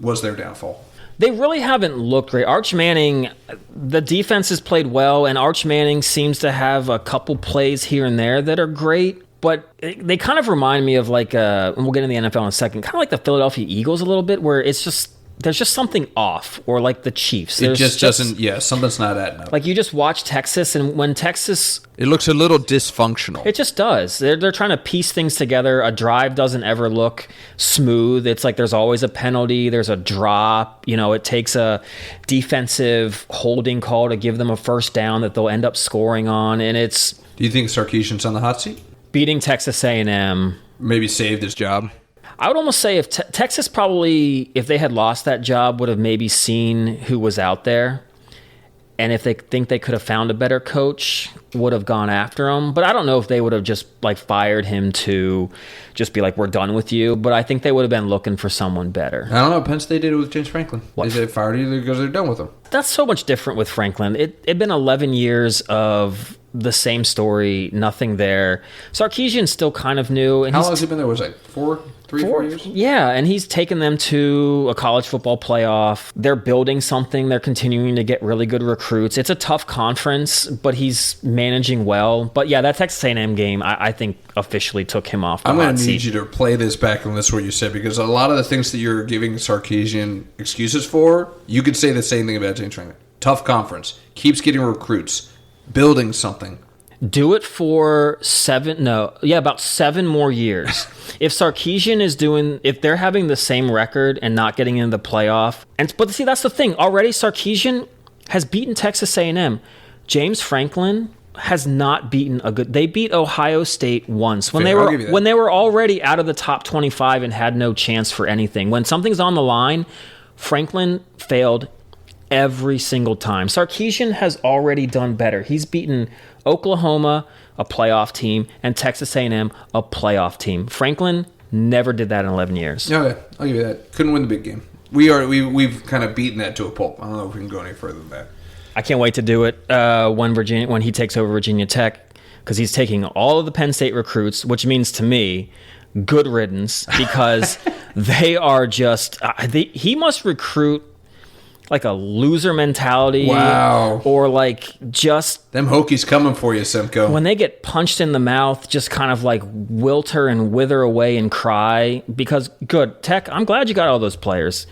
S2: was their downfall.
S1: They really haven't looked great. Arch Manning, the defense has played well, and Arch Manning seems to have a couple plays here and there that are great. But they kind of remind me of like, and we'll get into the NFL in a second, kind of like the Philadelphia Eagles a little bit, where it's just, there's just something off, or like the Chiefs.
S2: It just doesn't, something's not adding up.
S1: Like you just watch Texas, and when Texas...
S2: It looks a little dysfunctional.
S1: It just does. They're trying to piece things together. A drive doesn't ever look smooth. It's like there's always a penalty. There's a drop. It takes a defensive holding call to give them a first down that they'll end up scoring on, and it's...
S2: Do you think Sarkisian's on the hot seat?
S1: Beating Texas A&M.
S2: Maybe saved his job.
S1: I would almost say if Texas probably, if they had lost that job, would have maybe seen who was out there. And if they think they could have found a better coach, would have gone after him. But I don't know if they would have just like fired him to just be like, we're done with you. But I think they would have been looking for someone better.
S2: I don't know. Penn State did it with James Franklin.
S1: What?
S2: They fired you because they're done with him.
S1: That's so much different with Franklin. It'd been 11 years of the same story, nothing there. Sarkisian's still kind of new. And
S2: How long has he been there? Was it 4? 4 years?
S1: Yeah, and he's taken them to a college football playoff. They're building something. They're continuing to get really good recruits. It's a tough conference, but he's managing well. But yeah, that Texas A&M game, I think, officially took him off the
S2: I'm
S1: hot
S2: going to
S1: seat.
S2: need you to play this back and listen to what you said, because a lot of the things that you're giving Sarkisian excuses for, you could say the same thing about James Franklin. Tough conference. Keeps getting recruits. Building something.
S1: Do it for about 7 more years. If Sarkisian if they're having the same record and not getting into the playoff, but see, that's the thing. Already Sarkisian has beaten Texas A&M. James Franklin has not beaten they beat Ohio State once when they were already out of the top 25 and had no chance for anything. When something's on the line, Franklin failed every single time. Sarkisian has already done better. He's beaten Oklahoma, a playoff team, and Texas A&M, a playoff team. Franklin never did that in 11 years.
S2: Okay, I'll give you that. Couldn't win the big game. We've kind of beaten that to a pulp. I don't know if we can go any further than that.
S1: I can't wait to do it when he takes over Virginia Tech, because he's taking all of the Penn State recruits, which means to me, good riddance, because they are just he must recruit like a loser mentality.
S2: Wow.
S1: Or like just...
S2: Them Hokies coming for you, Simcoe.
S1: When they get punched in the mouth, just kind of like wilter and wither away and cry. Because, good, Tech, I'm glad you got all those players.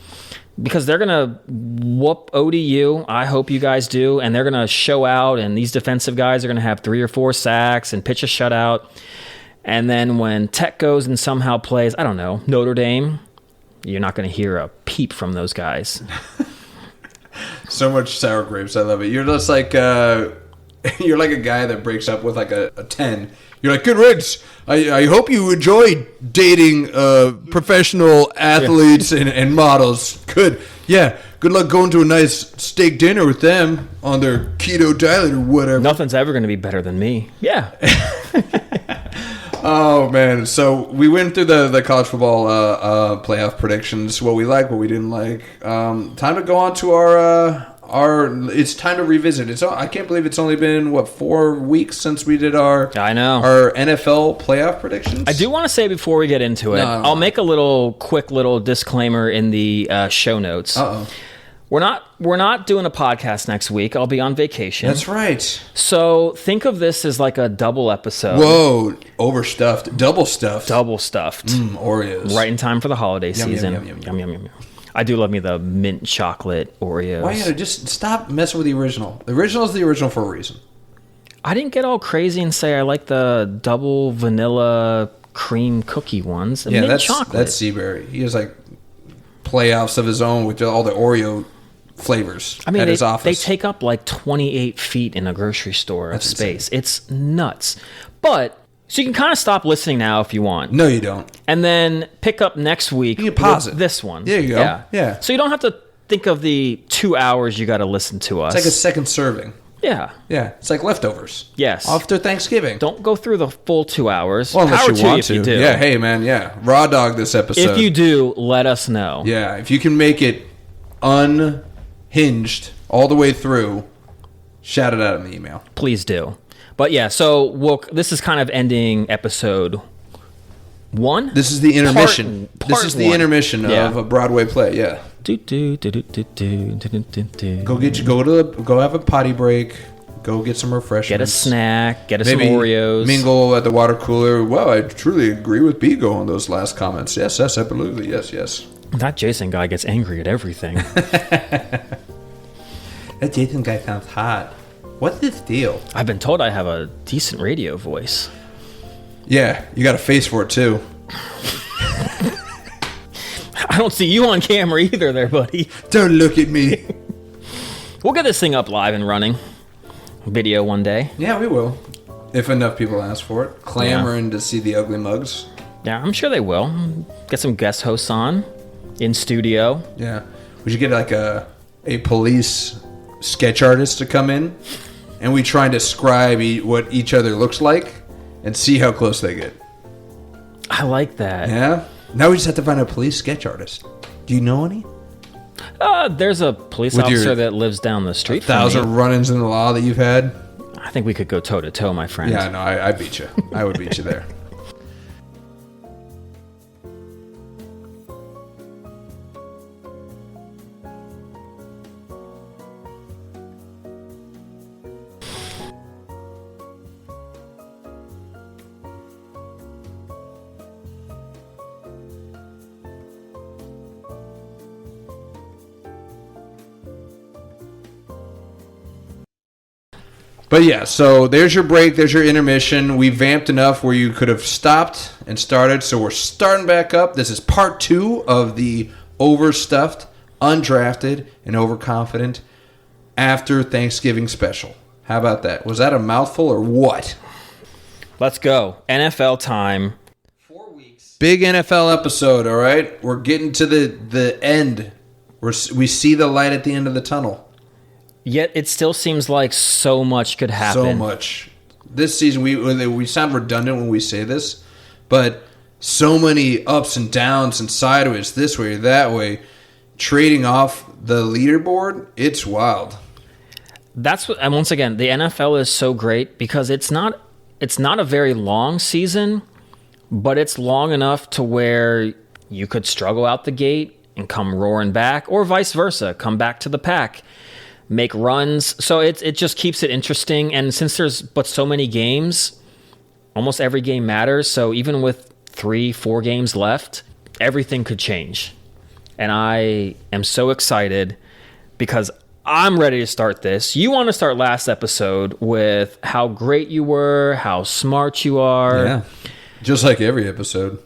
S1: Because they're going to whoop ODU. I hope you guys do. And they're going to show out. And these defensive guys are going to have 3 or 4 sacks and pitch a shutout. And then when Tech goes and somehow plays, I don't know, Notre Dame, you're not going to hear a peep from those guys.
S2: So much sour grapes. I love it. You're just like you're like a guy that breaks up with like a 10. You're like, good riddance. I hope you enjoy dating professional athletes and models. Good. Yeah. Good luck going to a nice steak dinner with them on their keto diet or whatever.
S1: Nothing's ever going to be better than me. Yeah.
S2: Oh, man. So we went through the college football playoff predictions, what we liked, what we didn't like. Time to go on to our it's time to revisit. I can't believe it's only been, 4 weeks since we did our NFL playoff predictions?
S1: I do want to say before we get into it, I'll make a quick little disclaimer in the show notes.
S2: Uh-oh.
S1: We're not doing a podcast next week. I'll be on vacation.
S2: That's right.
S1: So think of this as like a double episode.
S2: Whoa, overstuffed, double stuffed.
S1: Oreos. Right in time for the holiday season.
S2: Yum, yum.
S1: I do love me the mint chocolate Oreos.
S2: Why you just stop messing with the original? The original is the original for a reason.
S1: I didn't get all crazy and say I like the double vanilla cream cookie ones.
S2: Yeah,
S1: mint chocolate.
S2: That's Seabury. He has like playoffs of his own with all the Oreo flavors at his office.
S1: They take up like 28 feet in a grocery store of space. Insane. It's nuts. But, so you can kind of stop listening now if you want.
S2: No, you don't.
S1: And then pick up next week
S2: you can pause it.
S1: This one.
S2: There you go. Yeah.
S1: So you don't have to think of the 2 hours you got to listen to us.
S2: It's like a second serving.
S1: Yeah.
S2: Yeah. It's like leftovers.
S1: Yes.
S2: After Thanksgiving.
S1: Don't go through the full 2 hours.
S2: Well, unless you want to.
S1: If you do.
S2: Yeah. Hey, man. Yeah. Raw dog this episode.
S1: If you do, let us know.
S2: Yeah. If you can make it unhinged all the way through, shout it out in the email.
S1: Please do. But yeah, so this is kind of ending episode 1.
S2: This is the intermission.
S1: Part
S2: this is the
S1: one.
S2: Intermission of a Broadway play. Yeah. Go have a potty break. Go get some refreshments.
S1: Get a snack. Get some Oreos.
S2: Mingle at the water cooler. Well, I truly agree with Bigo on those last comments. Yes, absolutely. Yes.
S1: That Jason guy gets angry at everything.
S2: That Jason guy sounds hot. What's this deal?
S1: I've been told I have a decent radio voice.
S2: Yeah, you got a face for it too.
S1: I don't see you on camera either there, buddy.
S2: Don't look at me.
S1: We'll get this thing up live and running. Video one day.
S2: Yeah, we will. If enough people ask for it. Clamoring to see the ugly mugs.
S1: Yeah, I'm sure they will. Get some guest hosts on in studio.
S2: Yeah. We should get like a police sketch artist to come in, and we try and describe what each other looks like and see how close they get.
S1: I like that.
S2: Yeah? Now we just have to find a police sketch artist. Do you know any?
S1: There's a police officer that lives down the street from me.
S2: 1,000 run-ins in the law that you've had?
S1: I think we could go toe-to-toe, my friend.
S2: Yeah, no, I beat you. I would beat you there. But yeah, so there's your break. There's your intermission. We vamped enough where you could have stopped and started. So we're starting back up. This is part 2 of the Overstuffed, Undrafted, and Overconfident after Thanksgiving special. How about that? Was that a mouthful or what?
S1: Let's go. NFL time.
S2: 4 weeks. Big NFL episode, all right? We're getting to the end. We see the light at the end of the tunnel.
S1: Yet it still seems like so much could happen.
S2: So much. This season, we sound redundant when we say this, but so many ups and downs and sideways, this way or that way, trading off the leaderboard, it's wild.
S1: That's what, and once again, the NFL is so great because it's not a very long season, but it's long enough to where you could struggle out the gate and come roaring back, or vice versa, come back to the pack. Make runs. So it just keeps it interesting. And since there's but so many games, almost every game matters. So even with 3-4 games left, everything could change. And I am so excited because I'm ready to start this. You want to start last episode with how great you were, how smart you are.
S2: Yeah. Just like every episode.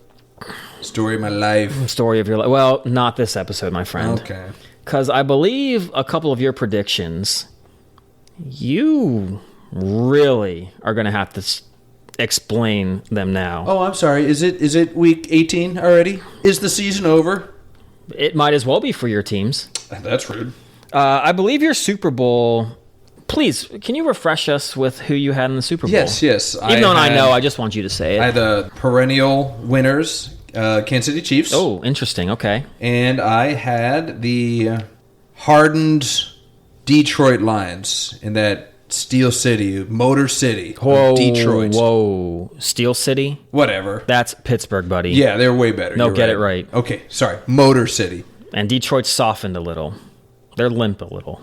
S2: Story of my life.
S1: Story of your life. Well, not this episode, my friend.
S2: Okay.
S1: Because I believe a couple of your predictions, you really are going to have to explain them now.
S2: Oh, I'm sorry. Is it week 18 already? Is the season over?
S1: It might as well be for your teams.
S2: That's rude.
S1: I believe your Super Bowl. Please, can you refresh us with who you had in the Super Bowl?
S2: Yes.
S1: Even though I know, I just want you to say it.
S2: I had the perennial winners, Kansas City Chiefs.
S1: Oh, interesting. Okay.
S2: And I had the hardened Detroit Lions in that Steel City, Motor City, Detroit.
S1: Whoa. Steel City?
S2: Whatever.
S1: That's Pittsburgh, buddy.
S2: Yeah, they're way better.
S1: No,
S2: You're
S1: get it right.
S2: Okay, sorry. Motor City.
S1: And Detroit softened a little. They're limp a little.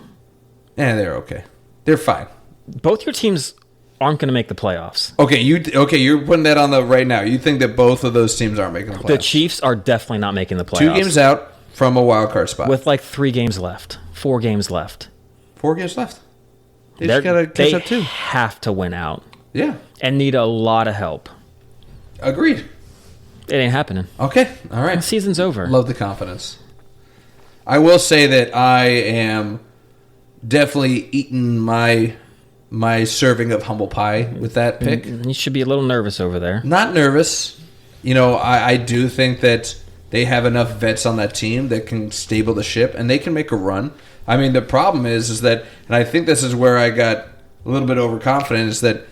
S2: They're okay. They're fine.
S1: Both your teams aren't going to make the playoffs.
S2: Okay, you're putting that on the right now. You think that both of those teams aren't making the playoffs?
S1: The Chiefs are definitely not making the playoffs.
S2: 2 games out from a wild card spot.
S1: With like 3 games left. 4 games left.
S2: 4 games left. They just got to catch up too.
S1: They have to win out.
S2: Yeah.
S1: And need a lot of help.
S2: Agreed.
S1: It ain't happening.
S2: Okay, all right.
S1: The season's over.
S2: Love the confidence. I will say that I am definitely eating my serving of humble pie with that pick.
S1: You should be a little nervous over there.
S2: Not nervous. You know, I do think that they have enough vets on that team that can stable the ship, and they can make a run. I mean, the problem is that, and I think this is where I got a little bit overconfident, is that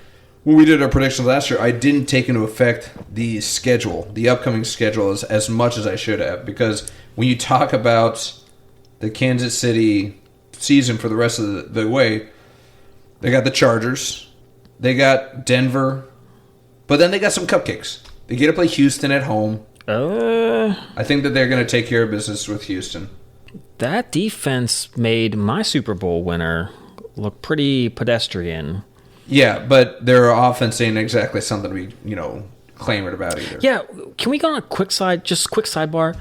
S2: when we did our predictions last year, I didn't take into effect the schedule, the upcoming schedule, as much as I should have. Because when you talk about the Kansas City season for the rest of the way, they got the Chargers, they got Denver, but then they got some cupcakes. They get to play Houston at home. I think that they're going to take care of business with Houston.
S1: That defense made my Super Bowl winner look pretty pedestrian.
S2: Yeah, but their offense ain't exactly something we, clamored about either.
S1: Yeah, can we go on a quick sidebar?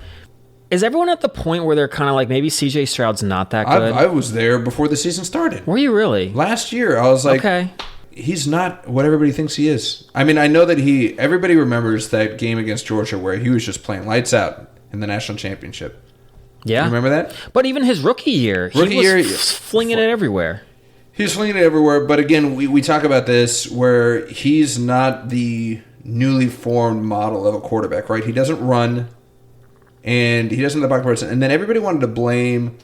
S1: Is everyone at the point where they're kind of like, maybe CJ Stroud's not that good?
S2: I was there before the season started.
S1: Were you really?
S2: Last year, I was like,
S1: okay,
S2: he's not what everybody thinks he is. I mean, I know that everybody remembers that game against Georgia where he was just playing lights out in the national championship.
S1: Yeah.
S2: You remember that?
S1: But even his rookie year, he was flinging it everywhere.
S2: He was flinging it everywhere, but again, we talk about this where he's not the newly formed model of a quarterback, right? He doesn't run, and he doesn't have the pocket person. And then everybody wanted to blame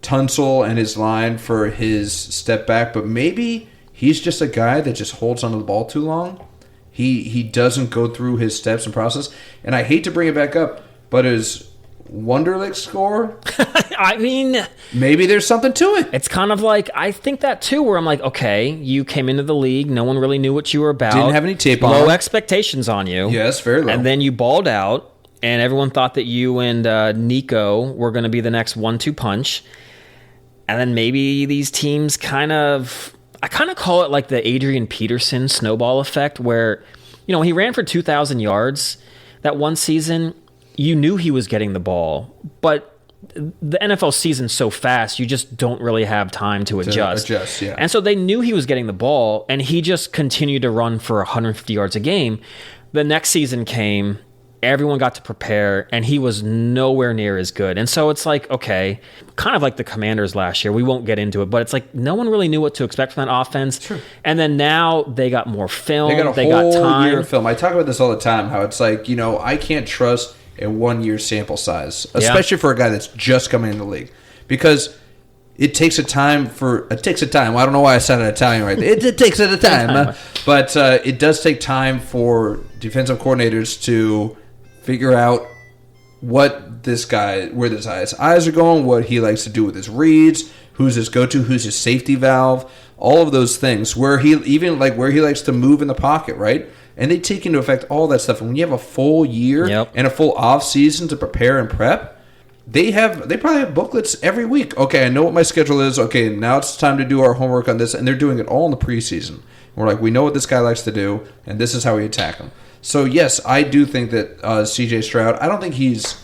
S2: Tunsil and his line for his step back, but maybe he's just a guy that just holds onto the ball too long. He doesn't go through his steps and process. And I hate to bring it back up, but his Wonderlic score?
S1: I mean,
S2: maybe there's something to it.
S1: It's kind of like, I think that too, where I'm like, okay, you came into the league, no one really knew what you were about.
S2: Didn't have any tape on.
S1: Low expectations on you.
S2: Yes, very low.
S1: And then you balled out, and everyone thought that you and Nico were going to be the next 1-2 punch. And then maybe these teams I kind of call it like the Adrian Peterson snowball effect, where, he ran for 2,000 yards that one season. You knew he was getting the ball, but the NFL season's so fast, you just don't really have time to adjust.
S2: Yeah.
S1: And so they knew he was getting the ball, and he just continued to run for 150 yards a game. The next season came, everyone got to prepare, and he was nowhere near as good. And so it's like, okay, kind of like the Commanders last year. We won't get into it, but it's like no one really knew what to expect from that offense.
S2: Sure.
S1: And then now they got more film.
S2: They got a whole
S1: time.
S2: year of film. I talk about this all the time, how it's like, I can't trust a 1 year sample size, especially for a guy that's just coming in the league, because it takes a time. Well, I don't know why I sounded Italian right there. It takes a time, but it does take time for defensive coordinators to figure out where this guy's eyes are going, what he likes to do with his reads, who's his go-to, who's his safety valve, all of those things, where he likes to move in the pocket, right? And they take into effect all that stuff. And when you have a full year and a full off season to prepare and prep, they probably have booklets every week. Okay, I know what my schedule is. Okay, now it's time to do our homework on this, and they're doing it all in the preseason. And we're like, we know what this guy likes to do, and this is how we attack him. So yes, I do think that C.J. Stroud, I don't think he's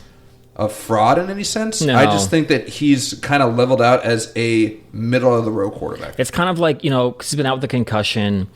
S2: a fraud in any sense.
S1: No.
S2: I just think that he's kind of leveled out as a middle of the road quarterback.
S1: It's kind of like, 'cause he's been out with the concussion,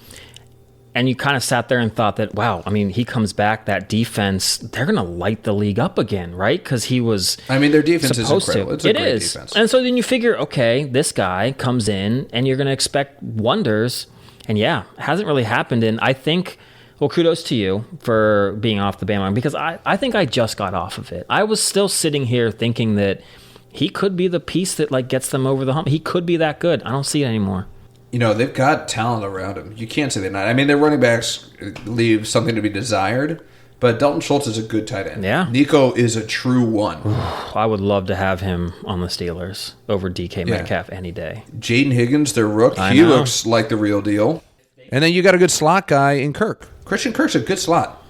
S1: and you kind of sat there and thought that, wow, I mean, he comes back, that defense, they're going to light the league up again, right? Because he was
S2: their defense is incredible.
S1: To.
S2: It's a great defense.
S1: And so then you figure, okay, this guy comes in, and you're going to expect wonders. And yeah, it hasn't really happened. And I think, well, kudos to you for being off the bandwagon, because I think I just got off of it. I was still sitting here thinking that he could be the piece that gets them over the hump. He could be that good. I don't see it anymore.
S2: They've got talent around him. You can't say they're not. I mean, their running backs leave something to be desired, but Dalton Schultz is a good tight end.
S1: Yeah.
S2: Nico is a true one.
S1: I would love to have him on the Steelers over DK Metcalf any day.
S2: Jaden Higgins, their rook, he looks like the real deal. And then you got a good slot guy in Kirk. Christian Kirk's a good slot.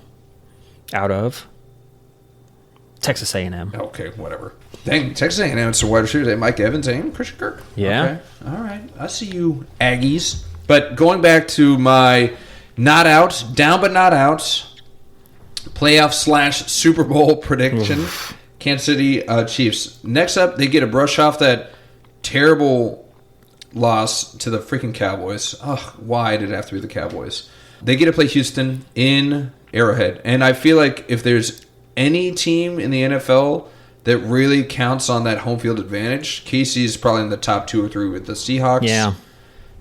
S1: Out of Texas A&M.
S2: Okay, whatever. Dang, Texas A&M, it's the wide receivers. Mike Evans and Christian Kirk.
S1: Yeah.
S2: Okay. All right. I see you, Aggies. But going back to my not out, down but not out, playoff / Super Bowl prediction, Kansas City Chiefs. Next up, they get a brush off that terrible loss to the freaking Cowboys. Ugh, why did it have to be the Cowboys? They get to play Houston in Arrowhead. And I feel like if there's any team in the NFL that really counts on that home field advantage, KC's probably in the top 2 or 3 with the Seahawks.
S1: Yeah.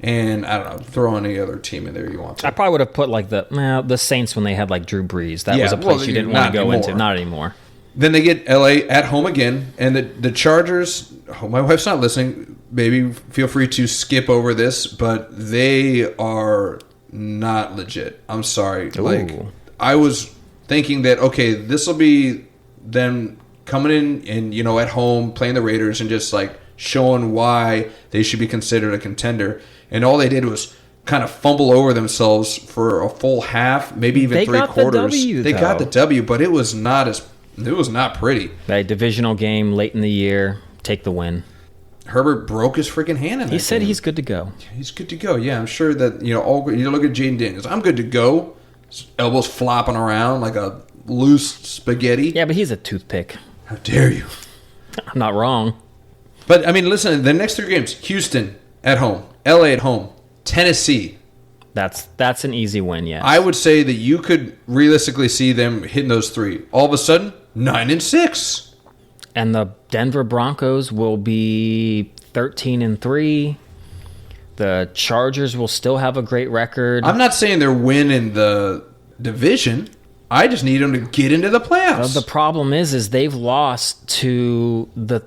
S2: And I don't know, throw any other team in there you want to.
S1: I probably would have put the Saints when they had Drew Brees. That was a place you didn't want to go into. Not anymore.
S2: Then they get LA at home again, and the Chargers. Oh, my wife's not listening. Maybe feel free to skip over this, but they are not legit. I'm sorry.
S1: Ooh.
S2: I was thinking that this will be them coming in and at home playing the Raiders and just showing why they should be considered a contender, and all they did was kind of fumble over themselves for a full half, maybe even 3 quarters. They got the W, but it was not pretty.
S1: That divisional game late in the year, take the win.
S2: Herbert broke his freaking hand in that
S1: He said
S2: game.
S1: he's good to go.
S2: He's good to go. Yeah, I'm sure that you look at Jaden Daniels. I'm good to go. His elbows flopping around like a loose spaghetti.
S1: Yeah, but he's a toothpick.
S2: How dare you?
S1: I'm not wrong.
S2: But I mean, listen. The next 3 games: Houston at home, LA at home, Tennessee.
S1: That's an easy win. Yes.
S2: I would say that you could realistically see them hitting those 3. All of a sudden, 9-6.
S1: And the Denver Broncos will be 13-3. The Chargers will still have a great record.
S2: I'm not saying they're winning the division. I just need them to get into the playoffs.
S1: The problem is they've lost to the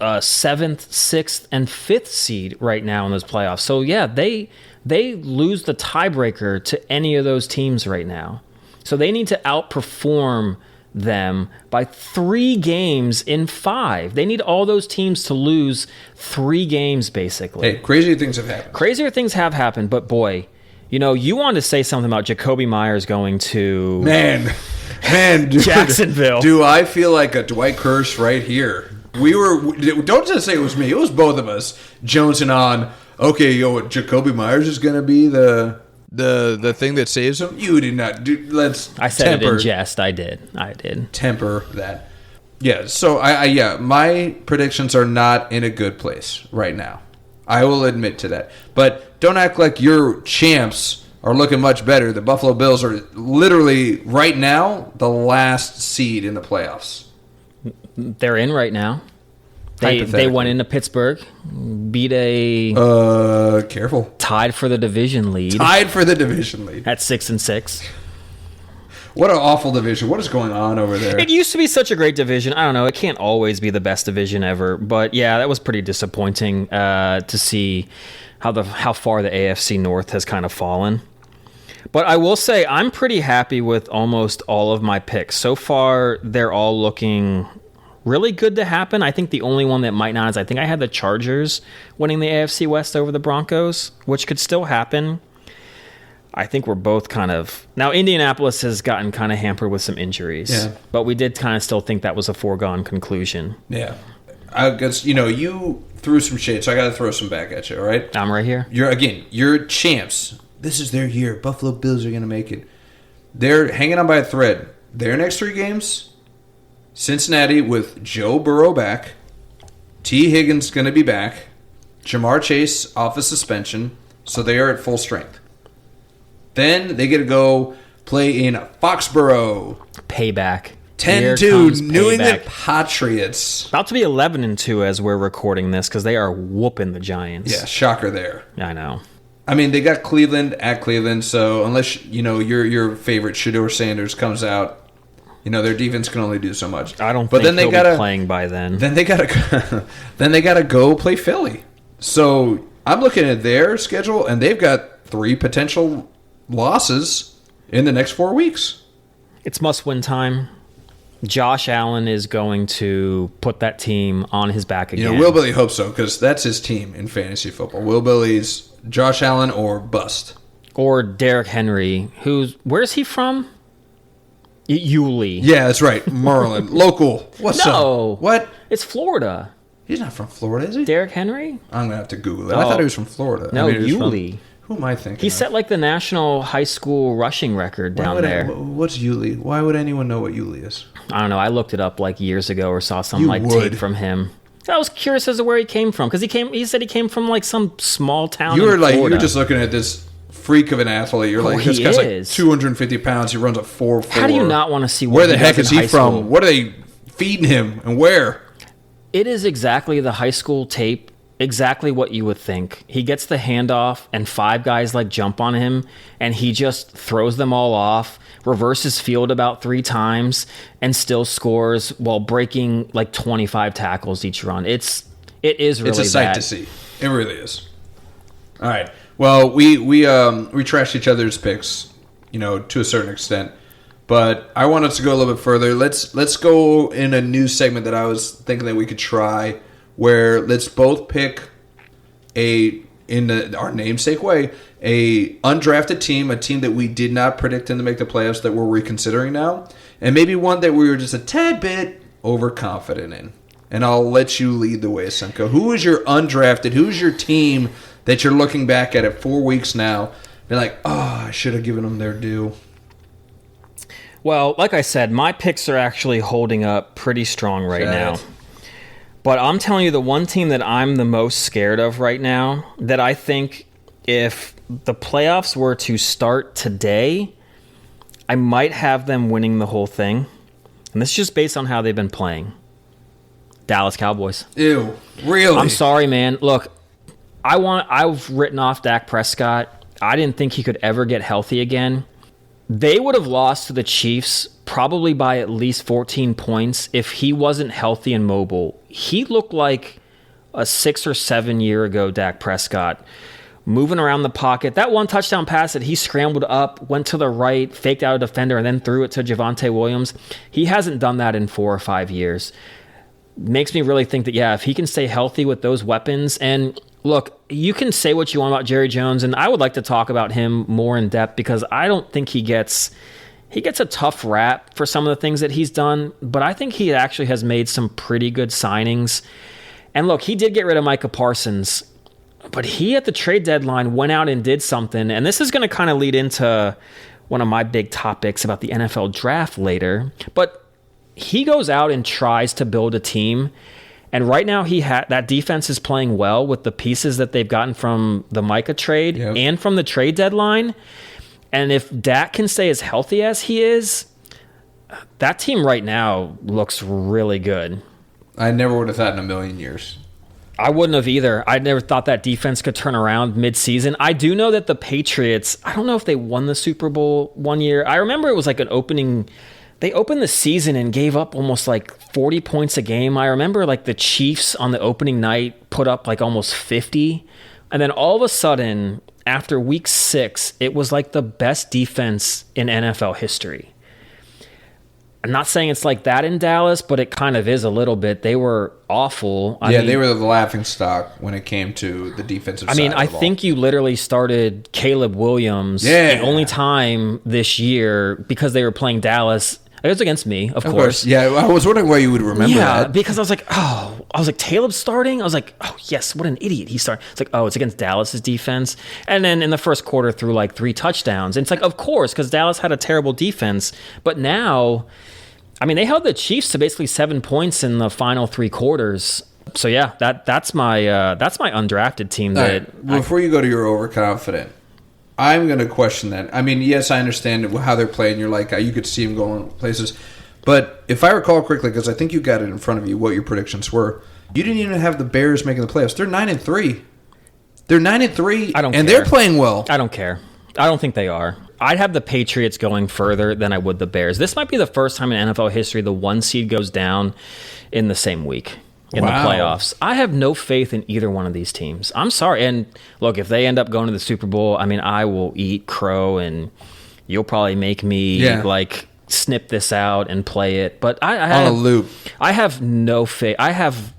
S1: 7th, 6th, and 5th seed right now in those playoffs. So yeah, they lose the tiebreaker to any of those teams right now. So they need to outperform them by 3 games in 5. They need all those teams to lose 3 games, basically.
S2: Hey, crazier things have happened.
S1: Crazier things have happened, but boy, you wanted to say something about Jacoby Myers going to
S2: man, dude,
S1: Jacksonville.
S2: Do I feel like a Dwight Kirsch right here? Don't just say it was me. It was both of us jonesing on. Okay, Jacoby Myers is going to be the thing that saves him. You did not do. I
S1: said it in jest. I did.
S2: Temper that. Yeah, so my predictions are not in a good place right now. I will admit to that. But don't act like your champs are looking much better. The Buffalo Bills are literally, right now, the last seed in the playoffs.
S1: They're in right now. They went into Pittsburgh, beat
S2: careful.
S1: Tied for the division lead.
S2: At
S1: 6-6.
S2: What an awful division. What is going on over there?
S1: It used to be such a great division. I don't know. It can't always be the best division ever. But, yeah, that was pretty disappointing to see how far the AFC North has kind of fallen. But I will say I'm pretty happy with almost all of my picks. So far, they're all looking really good to happen. I think the only one that might not is I think I had the Chargers winning the AFC West over the Broncos, which could still happen. I think we're both kind of... Now, Indianapolis has gotten kind of hampered with some injuries.
S2: Yeah.
S1: But we did kind of still think that was a foregone conclusion.
S2: Yeah. I guess, you threw some shade, so I got to throw some back at you, all right?
S1: I'm right here.
S2: You're champs. This is their year. Buffalo Bills are going to make it. They're hanging on by a thread. Their next 3 games... Cincinnati with Joe Burrow back. T. Higgins going to be back. Jamar Chase off of suspension. So they are at full strength. Then they get to go play in Foxborough.
S1: Payback.
S2: 10-2 New England Patriots.
S1: About to be 11-2 as we're recording this because they are whooping the Giants.
S2: Yeah, shocker there.
S1: I know.
S2: I mean, they got Cleveland at Cleveland, so unless, your favorite Shedeur Sanders comes out, their defense can only do so much.
S1: I don't think he'll be playing by then.
S2: Then they gotta go play Philly. So I'm looking at their schedule, and they've got 3 potential losses in the next 4 weeks.
S1: It's must-win time. Josh Allen is going to put that team on his back again.
S2: Will Billy hopes so, because that's his team in fantasy football. Will Billy's Josh Allen or bust.
S1: Or Derrick Henry, where's he from? Yulee.
S2: Yeah, that's right. Maryland. Local. What's up? What?
S1: It's Florida.
S2: He's not from Florida, is he?
S1: Derrick Henry?
S2: I'm going to have to Google it. I thought he was from Florida.
S1: No, Yulee.
S2: Who am I thinking
S1: He set like the national high school rushing record down there.
S2: What's Yulee? Why would anyone know what Yulee is?
S1: I don't know. I looked it up like years ago or saw some tape from him. I was curious as to where he came from because he said he came from like some small town in Florida.
S2: You were just looking at this freak of an athlete. You're like, this guy's like 250 pounds. He runs a 4.4.
S1: How do you not want to see
S2: where the heck is he from? What are they feeding him and where?
S1: It is exactly the high school tape, exactly what you would think. He gets the handoff and 5 guys like jump on him and he just throws them all off, reverses field about 3 times and still scores while breaking like 25 tackles each run. It is really bad.
S2: It's a sight to see. It really is. All right. Well, we trashed each other's picks, to a certain extent. But I want us to go a little bit further. Let's go in a new segment that I was thinking that we could try, where let's both pick our namesake way, a undrafted team, a team that we did not predict them to make the playoffs that we're reconsidering now, and maybe one that we were just a tad bit overconfident in. And I'll let you lead the way, Simco. Who is your undrafted? Who's your team that you're looking back at 4 weeks now? Be like, I should have given them their due.
S1: Well, like I said, my picks are actually holding up pretty strong right now. But I'm telling you, the one team that I'm the most scared of right now, that I think if the playoffs were to start today, I might have them winning the whole thing. And this is just based on how they've been playing. Dallas Cowboys.
S2: Ew, really?
S1: I'm sorry, man. Look, I've written off Dak Prescott. I didn't think he could ever get healthy again. They would have lost to the Chiefs probably by at least 14 points if he wasn't healthy and mobile. He looked like a 6 or 7 year ago Dak Prescott, moving around the pocket. That one touchdown pass that he scrambled up, went to the right, faked out a defender, and then threw it to Javonte Williams. He hasn't done that in 4 or 5 years. Makes me really think that, if he can stay healthy with those weapons. And look, you can say what you want about Jerry Jones, and I would like to talk about him more in depth because I don't think he gets a tough rap for some of the things that he's done, but I think he actually has made some pretty good signings. And look, he did get rid of Micah Parsons, but he at the trade deadline went out and did something, and this is going to kind of lead into one of my big topics about the NFL draft later. But he goes out and tries to build a team. And right now, that defense is playing well with the pieces that they've gotten from the Micah trade and from the trade deadline. And if Dak can stay as healthy as he is, that team right now looks really good.
S2: I never would have thought in a million years.
S1: I wouldn't have either. I never thought that defense could turn around mid-season. I do know that the Patriots, I don't know if they won the Super Bowl one year. I remember it was like an opening. They opened the season and gave up almost like 40 points a game. I remember like the Chiefs on the opening night put up like almost 50. And then all of a sudden, after week 6, it was like the best defense in NFL history. I'm not saying it's like that in Dallas, but it kind of is a little bit. They were awful. I mean,
S2: they were the laughing stock when it came to the defensive side.
S1: I think you literally started Caleb Williams the only time this year because they were playing Dallas. It was against me, of course.
S2: Yeah, I was wondering why you would remember that.
S1: Yeah, because I was like, Caleb's starting? I was like, oh, yes, what an idiot. He's starting. It's like, oh, it's against Dallas's defense. And then in the first quarter, threw like 3 touchdowns. And it's like, of course, because Dallas had a terrible defense. But now, I mean, they held the Chiefs to basically 7 points in the final 3 quarters. So, yeah, that's my undrafted team.
S2: Before you go to your overconfident, I'm going to question that. I mean, yes, I understand how they're playing. You're like, you could see them going places. But if I recall correctly, because I think you got it in front of you, what your predictions were, you didn't even have the Bears making the playoffs. They're 9-3. They're 9-3, and they're playing well.
S1: I don't care. I don't think they are. I'd have the Patriots going further than I would the Bears. This might be the first time in NFL history the 1 seed goes down in the same week. In the playoffs. I have no faith in either one of these teams. I'm sorry. And look, if they end up going to the Super Bowl, I mean, I will eat crow and you'll probably make me like snip this out and play it. But I have,
S2: on a loop.
S1: I have no faith. I have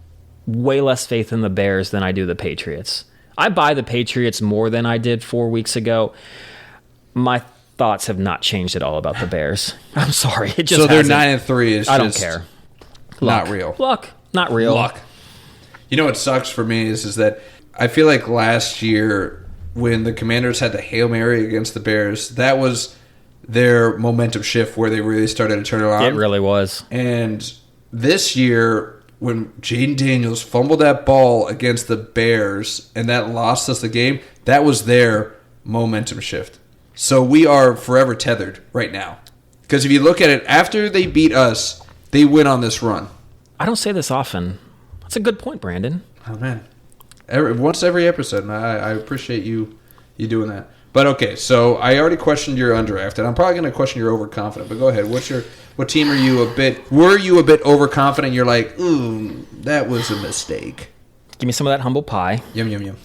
S1: way less faith in the Bears than I do the Patriots. I buy the Patriots more than I did 4 weeks ago. My thoughts have not changed at all about the Bears. I'm sorry. It just
S2: so they're 9-3 is
S1: I don't care.
S2: Not real.
S1: Luck. Not real.
S2: Luck. You know what sucks for me is that I feel like last year when the Commanders had the Hail Mary against the Bears, that was their momentum shift where they really started to turn it around.
S1: It really was.
S2: And this year, when Jaden Daniels fumbled that ball against the Bears and that lost us the game, that was their momentum shift. So we are forever tethered right now. Because if you look at it, after they beat us, they went on this run.
S1: I don't say this often. That's a good point, Brandon.
S2: Oh, man. Once every episode, and I appreciate you doing that. But, okay, so I already questioned your undrafted. I'm probably going to question your overconfident, but go ahead. What team were you a bit overconfident? You're like, ooh, that was a mistake.
S1: Give me some of that humble pie.
S2: Yum, yum, yum.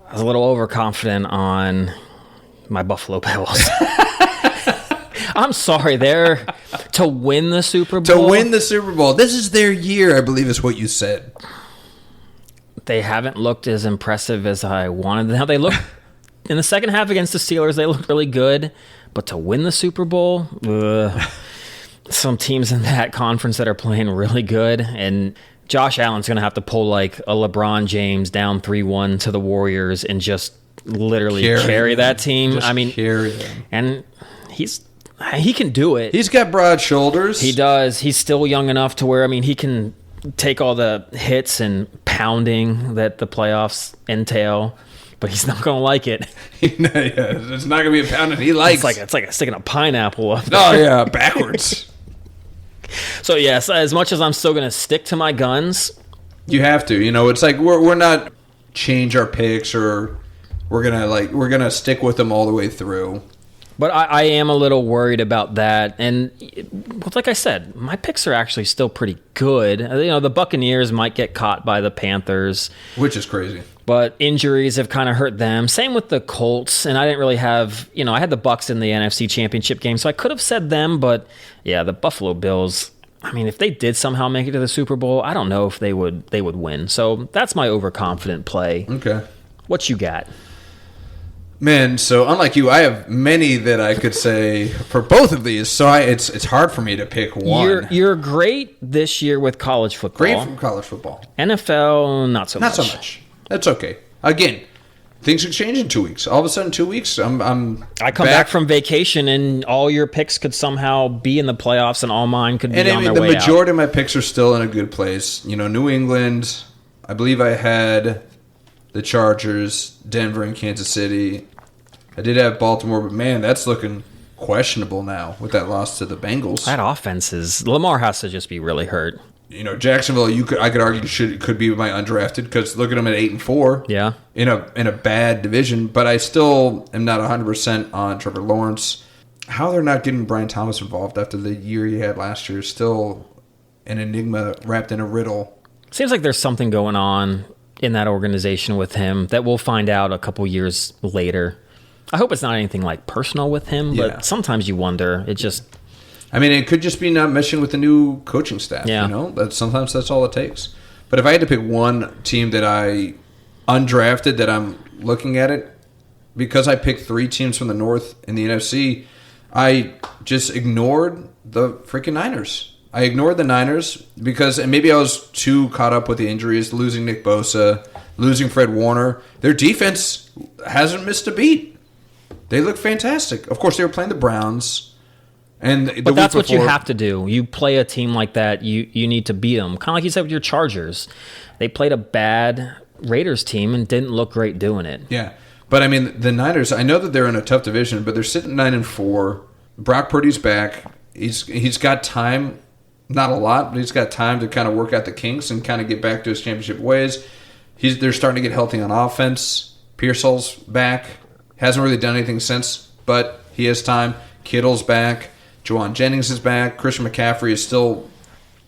S1: I was a little overconfident on my Buffalo Bills. I'm sorry, they're to win the Super Bowl.
S2: To win the Super Bowl. This is their year, I believe is what you said.
S1: They haven't looked as impressive as I wanted them. They look in the second half against the Steelers, they looked really good. But to win the Super Bowl, some teams in that conference that are playing really good. And Josh Allen's going to have to pull like a LeBron James down 3-1 to the Warriors and just literally carry that team.
S2: Just carry them.
S1: And he can do it.
S2: He's got broad shoulders.
S1: He does. He's still young enough to where, I mean, he can take all the hits and pounding that the playoffs entail, but he's not going to like it.
S2: It's not going to be a pounding he likes.
S1: It's like sticking a pineapple up there.
S2: Oh, yeah, backwards.
S1: So, yes, as much as I'm still going to stick to my guns.
S2: You have to. You know, it's like we're not change our picks or we're going to stick with them all the way through.
S1: But I am a little worried about that. And like I said, my picks are actually still pretty good. You know, the Buccaneers might get caught by the Panthers.
S2: Which is crazy.
S1: But injuries have kind of hurt them. Same with the Colts. And I didn't really have, I had the Bucs in the NFC Championship game. So I could have said them. But, yeah, the Buffalo Bills, I mean, if they did somehow make it to the Super Bowl, I don't know if they would win. So that's my overconfident play.
S2: Okay.
S1: What you got?
S2: Man, so unlike you, I have many that I could say for both of these. So it's hard for me to pick one.
S1: You're great this year with college football.
S2: Great from college football.
S1: NFL, not so much.
S2: Not so much. That's okay. Again, things could change in 2 weeks. All of a sudden, 2 weeks, I come
S1: back from vacation, and all your picks could somehow be in the playoffs, and all mine could be on their
S2: the
S1: way out.
S2: The majority of my picks are still in a good place. New England, I believe I had the Chargers, Denver, and Kansas City. I did have Baltimore, but man, that's looking questionable now with that loss to the Bengals.
S1: That offense Lamar has to just be really hurt.
S2: Jacksonville, I could argue could be my undrafted, because look at them at 8-4.
S1: Yeah,
S2: in a bad division, but I still am not 100% on Trevor Lawrence. How they're not getting Brian Thomas involved after the year he had last year is still an enigma wrapped in a riddle.
S1: Seems like there's something going on in that organization with him that we'll find out a couple years later. I hope it's not anything like personal with him, but sometimes you wonder. It
S2: could just be not meshing with the new coaching staff. Yeah. Sometimes that's all it takes. But if I had to pick one team that I undrafted that I'm looking at it, because I picked 3 teams from the North in the NFC, I just ignored the freaking Niners. I ignored the Niners because, and maybe I was too caught up with the injuries, losing Nick Bosa, losing Fred Warner. Their defense hasn't missed a beat. They look fantastic. Of course, they were playing the Browns.
S1: But that's what you have to do. You play a team like that, you need to beat them. Kind of like you said with your Chargers. They played a bad Raiders team and didn't look great doing it.
S2: Yeah. But, the Niners, I know that they're in a tough division, but they're sitting 9-4. Brock Purdy's back. He's got time, not a lot, but he's got time to kind of work out the kinks and kind of get back to his championship ways. They're starting to get healthy on offense. Pearsall's back. Hasn't really done anything since, but he has time. Kittle's back. Juwan Jennings is back. Christian McCaffrey is still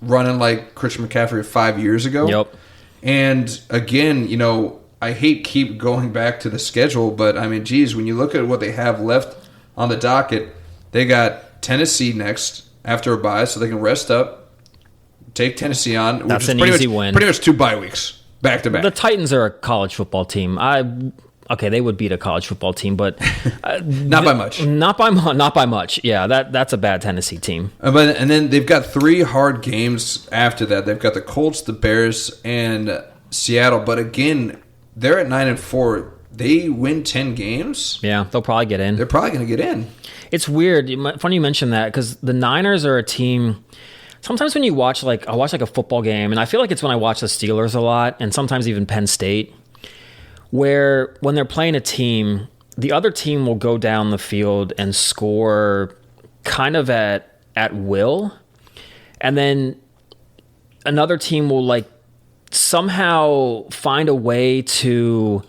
S2: running like Christian McCaffrey 5 years ago.
S1: Yep.
S2: And again, I hate keep going back to the schedule, but geez, when you look at what they have left on the docket, they got Tennessee next after a bye, so they can rest up, take Tennessee on.
S1: That's an easy win.
S2: Pretty much 2 bye weeks back to back.
S1: The Titans are a college football team. Okay, they would beat a college football team, but
S2: not by much.
S1: Not by much. Yeah, that's a bad Tennessee team.
S2: And then they've got 3 hard games after that. They've got the Colts, the Bears, and Seattle. But again, they're at 9-4. They win 10 games.
S1: Yeah, they'll probably get in.
S2: They're probably going to get in.
S1: It's weird. Funny you mention that, because the Niners are a team. Sometimes when you watch, I watch a football game, and I feel like it's when I watch the Steelers a lot, and sometimes even Penn State, where when they're playing a team, the other team will go down the field and score kind of at will, and then another team will somehow find a way to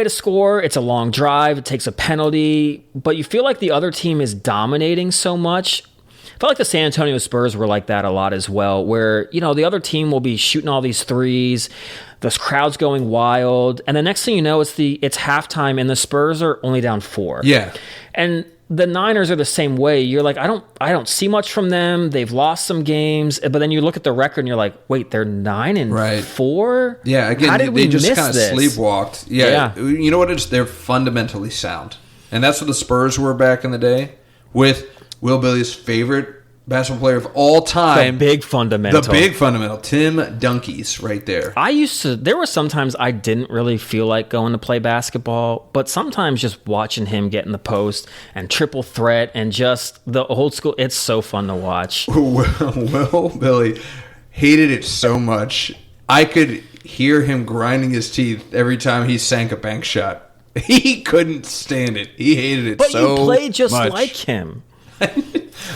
S1: score. It's a long drive, it takes a penalty, but you feel like the other team is dominating so much. I felt like the San Antonio Spurs were like that a lot as well, where the other team will be shooting all these threes, the crowd's going wild, and the next thing you know, it's halftime, and the Spurs are only down 4.
S2: Yeah,
S1: and the Niners are the same way. You're like, I don't see much from them. They've lost some games, but then you look at the record and you're like, wait, they're 9-4.
S2: Yeah, again,
S1: how did we
S2: just
S1: miss
S2: kind of
S1: this?
S2: Sleepwalked. Yeah, you know what? They're fundamentally sound, and that's what the Spurs were back in the day with Will Billy's favorite basketball player of all time.
S1: The big fundamental,
S2: Tim Dunkies, right there.
S1: There were sometimes I didn't really feel like going to play basketball, but sometimes just watching him get in the post and triple threat and just the old school, it's so fun to watch.
S2: Will Billy hated it so much. I could hear him grinding his teeth every time he sank a bank shot. He couldn't stand it. He hated it so much.
S1: But you play just like him.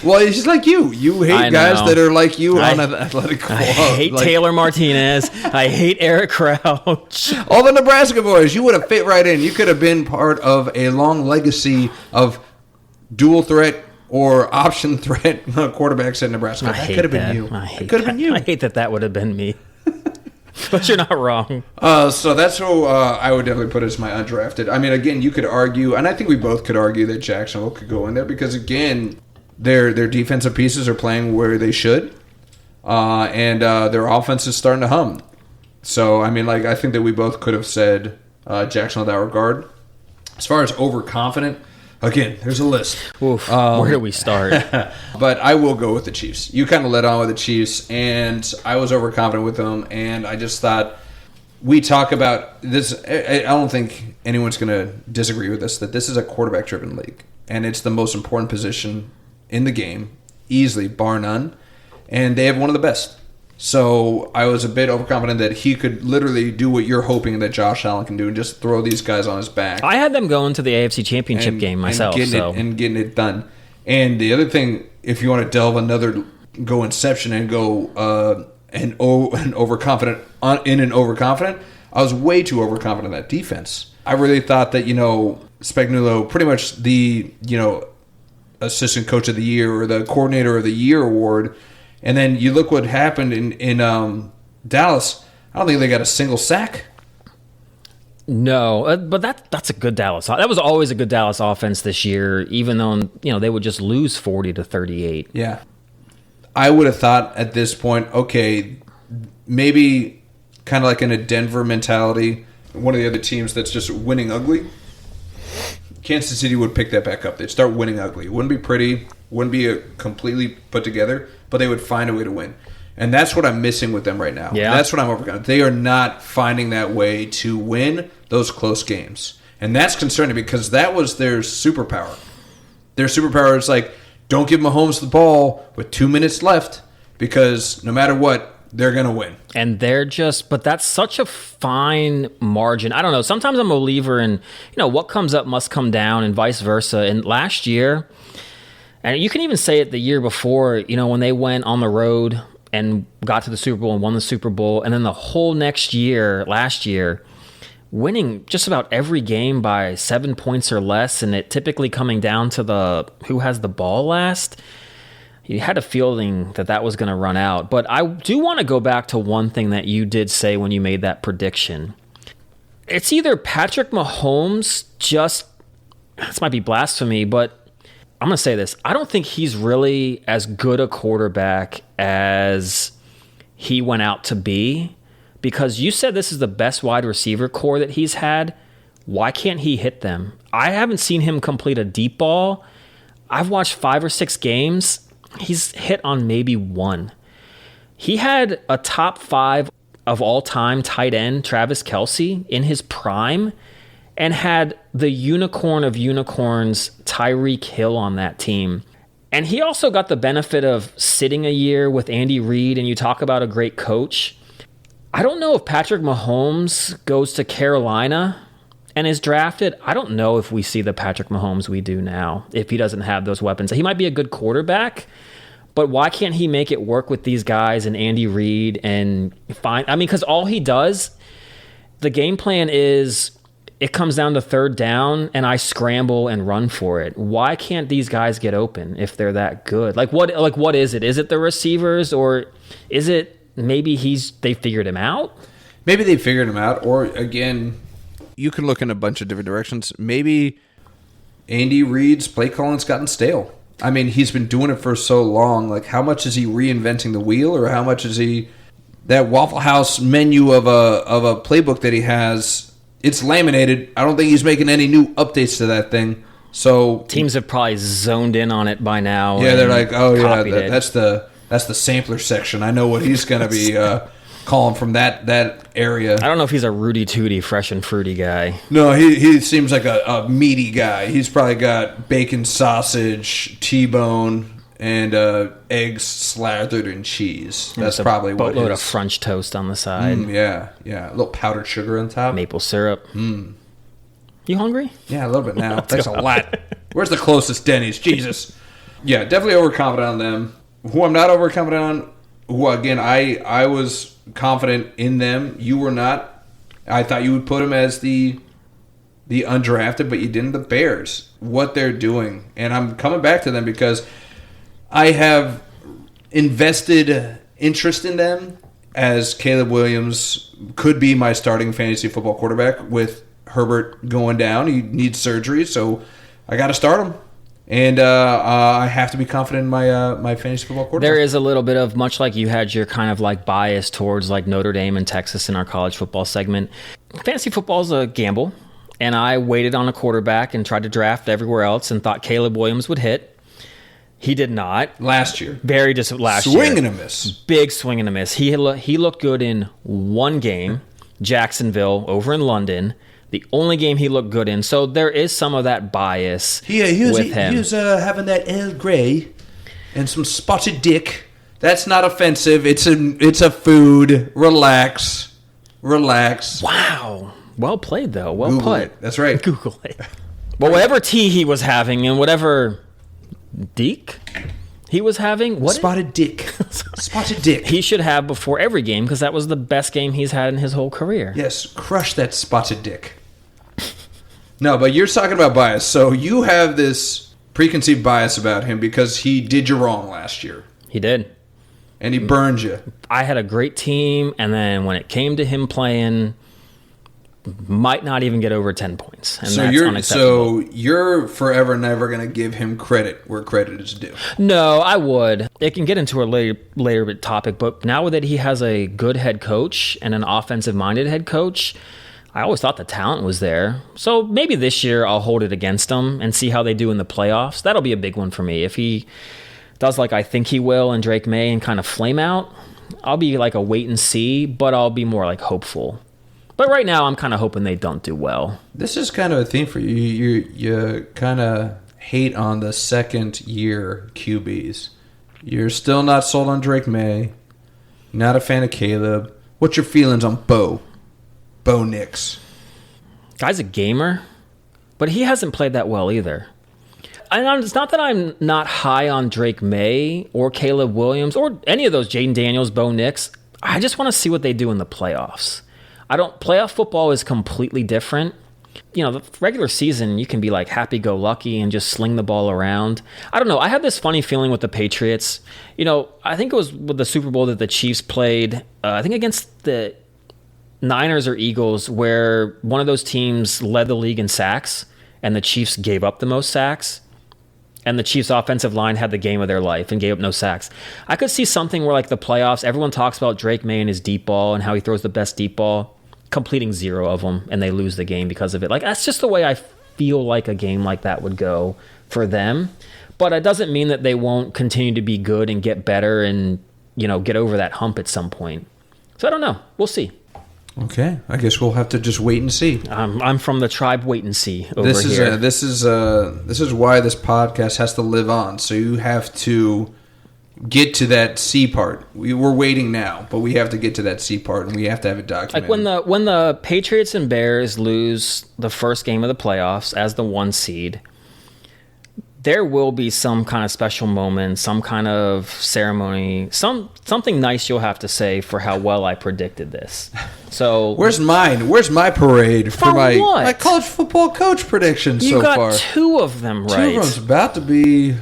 S2: Well, it's just like you. You hate guys that are like you on an athletic club.
S1: I hate Taylor Martinez. I hate Eric Crouch.
S2: All the Nebraska boys. You would have fit right in. You could have been part of a long legacy of dual threat or option threat quarterbacks at Nebraska. That could have been you. It could have been you.
S1: I hate that would have been me. But you're not wrong.
S2: So that's who I would definitely put as my undrafted. Again, you could argue, and I think we both could argue that Jacksonville could go in there because, again, their defensive pieces are playing where they should, and their offense is starting to hum. So, I think that we both could have said Jacksonville in that regard. As far as overconfident, again, there's a list.
S1: Oof, where do we start?
S2: But I will go with the Chiefs. You kind of led on with the Chiefs, and I was overconfident with them, and I just thought we talk about this. I don't think anyone's going to disagree with this, that this is a quarterback-driven league. And it's the most important position in the game, easily, bar none. And they have one of the best. So I was a bit overconfident that he could literally do what you're hoping that Josh Allen can do and just throw these guys on his back.
S1: I had them going to the AFC Championship game myself.
S2: And getting it done. And the other thing, if you want to delve another, go Inception and go an overconfident, I was way too overconfident in that defense. I really thought that, Spagnuolo, pretty much the, assistant coach of the year or the coordinator of the year award. And then you look what happened in Dallas. I don't think they got a single sack.
S1: No, but that's a good Dallas. That was always a good Dallas offense this year, even though they would just lose 40-38.
S2: Yeah, I would have thought at this point, okay, maybe kind of like in a Denver mentality, one of the other teams that's just winning ugly. Kansas City would pick that back up. They'd start winning ugly. It wouldn't be pretty, wouldn't be completely put together, but they would find a way to win. And that's what I'm missing with them right now.
S1: Yeah.
S2: That's what I'm overcoming. They are not finding that way to win those close games. And that's concerning because that was their superpower. Their superpower is like, don't give Mahomes the ball with 2 minutes left because no matter what, they're going to win.
S1: And but that's such a fine margin. I don't know. Sometimes I'm a believer in, what comes up must come down and vice versa. And last year, and you can even say it the year before, when they went on the road and got to the Super Bowl and won the Super Bowl. And then the whole next year, last year, winning just about every game by 7 points or less. And it typically coming down to who has the ball last. You had a feeling that was going to run out. But I do want to go back to one thing that you did say when you made that prediction. It's either Patrick Mahomes this might be blasphemy, but I'm going to say this. I don't think he's really as good a quarterback as he went out to be, because you said this is the best wide receiver core that he's had. Why can't he hit them? I haven't seen him complete a deep ball. I've watched 5 or 6 games. He's hit on maybe one. He had a top 5 of all time tight end, Travis Kelce, in his prime, and had the unicorn of unicorns, Tyreek Hill, on that team. And he also got the benefit of sitting a year with Andy Reid, and you talk about a great coach. I don't know if Patrick Mahomes goes to Carolina and is drafted. I don't know if we see the Patrick Mahomes we do now if he doesn't have those weapons. He might be a good quarterback, but why can't he make it work with these guys and Andy Reid and find... because all he does, the game plan is it comes down to third down and I scramble and run for it. Why can't these guys get open if they're that good? What is it? Is it the receivers, or is it maybe they figured him out?
S2: Maybe they figured him out, or again, you can look in a bunch of different directions. Maybe Andy Reid's play calling's gotten stale. He's been doing it for so long. Like, how much is he reinventing the wheel, or how much is he that Waffle House menu of a playbook that he has? It's laminated. I don't think he's making any new updates to that thing. So
S1: teams have probably zoned in on it by now.
S2: Yeah, they're like, oh yeah, that's the sampler section. I know what he's going to be calling from that area.
S1: I don't know if he's a Rudy Tooty, fresh and fruity guy.
S2: No, he seems like a meaty guy. He's probably got bacon, sausage, T-bone, and eggs slathered in cheese. That's probably what.
S1: Boatload of French toast on the side.
S2: Yeah. A little powdered sugar on top.
S1: Maple syrup. You hungry?
S2: Yeah, a little bit now. Thanks a lot. Where's the closest Denny's? Jesus. Yeah, definitely overconfident on them. Who I'm not overconfident on, who again I was confident in them. You were not. I thought you would put them as the undrafted, but you didn't. The Bears, what they're doing, and I'm coming back to them because I have invested interest in them as Caleb Williams could be my starting fantasy football quarterback with Herbert going down. He needs surgery, so I got to start him. And I have to be confident in my fantasy football quarterback.
S1: There is a little bit of, much like you had your kind of like bias towards like Notre Dame and Texas in our college football segment. Fantasy football is a gamble, and I waited on a quarterback and tried to draft everywhere else and thought Caleb Williams would hit. He did not.
S2: Last year.
S1: Very just last
S2: year.
S1: Swing
S2: and a miss.
S1: Big swing and a miss. He looked good in one game. Jacksonville over in London. The only game he looked good in. So there is some of that bias with him.
S2: He was having that Earl Grey and some spotted dick. That's not offensive. It's a food. Relax.
S1: Wow. Well played, though. Well
S2: Google
S1: put.
S2: it. That's right.
S1: Google it. But whatever tea he was having and whatever deek he was having.
S2: Spotted dick. Spotted dick.
S1: He should have before every game because that was the best game he's had in his whole career.
S2: Yes, crush that spotted dick. No, but you're talking about bias. So you have this preconceived bias about him because he did you wrong last year.
S1: He did.
S2: And he burned you.
S1: I had a great team, and then when it came to him playing, might not even get over 10 points. And that's unacceptable.
S2: So you're forever never going to give him credit where credit is due.
S1: No, I would. It can get into a later topic, but now that he has a good head coach and an offensive-minded head coach, I always thought the talent was there. So maybe this year I'll hold it against him and see how they do in the playoffs. That'll be a big one for me. If he does like I think he will and Drake May and kind of flame out, I'll be like a wait and see, but I'll be more like hopeful. But right now I'm kind of hoping they don't do well.
S2: This is kind of a theme for you. You kind of hate on the second year QBs. You're still not sold on Drake May. Not a fan of Caleb. What's your feelings on Bo Nix?
S1: Guy's a gamer, but he hasn't played that well either. And it's not that I'm not high on Drake May or Caleb Williams or any of those, Jaden Daniels, Bo Nix. I just want to see what they do in the playoffs. Playoff football is completely different. You know, the regular season, you can be like happy-go-lucky and just sling the ball around. I don't know. I have this funny feeling with the Patriots. You know, I think it was with the Super Bowl that the Chiefs played, I think against the Niners or Eagles, where one of those teams led the league in sacks and the Chiefs gave up the most sacks, and the Chiefs offensive line had the game of their life and gave up no sacks. I could see something where like the playoffs, everyone talks about Drake May and his deep ball and how he throws the best deep ball, completing 0 of them, and they lose the game because of it. Like, that's just the way I feel like a game like that would go for them. But it doesn't mean that they won't continue to be good and get better and, you know, get over that hump at some point. So I don't know. We'll see.
S2: Okay, I guess we'll have to just wait and see.
S1: I'm from the tribe wait and see over
S2: here. This is why this podcast has to live on. So you have to get to that C part. We're waiting now, but we have to get to that C part, and we have to have it documented.
S1: Like when the Patriots and Bears lose the first game of the playoffs as the 1 seed, there will be some kind of special moment, some kind of ceremony, something nice you'll have to say for how well I predicted this. So
S2: where's mine? Where's my parade for my college football coach predictions so far?
S1: You got 2 of them right.
S2: 2 of them's about to be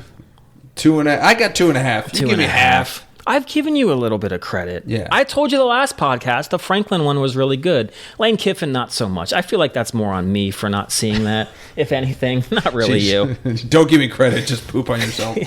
S2: 2.5. I got 2.5. You give me half.
S1: I've given you a little bit of credit.
S2: Yeah.
S1: I told you the last podcast, the Franklin one was really good. Lane Kiffin, not so much. I feel like that's more on me for not seeing that, if anything. Not really you.
S2: Don't give me credit. Just poop on yourself.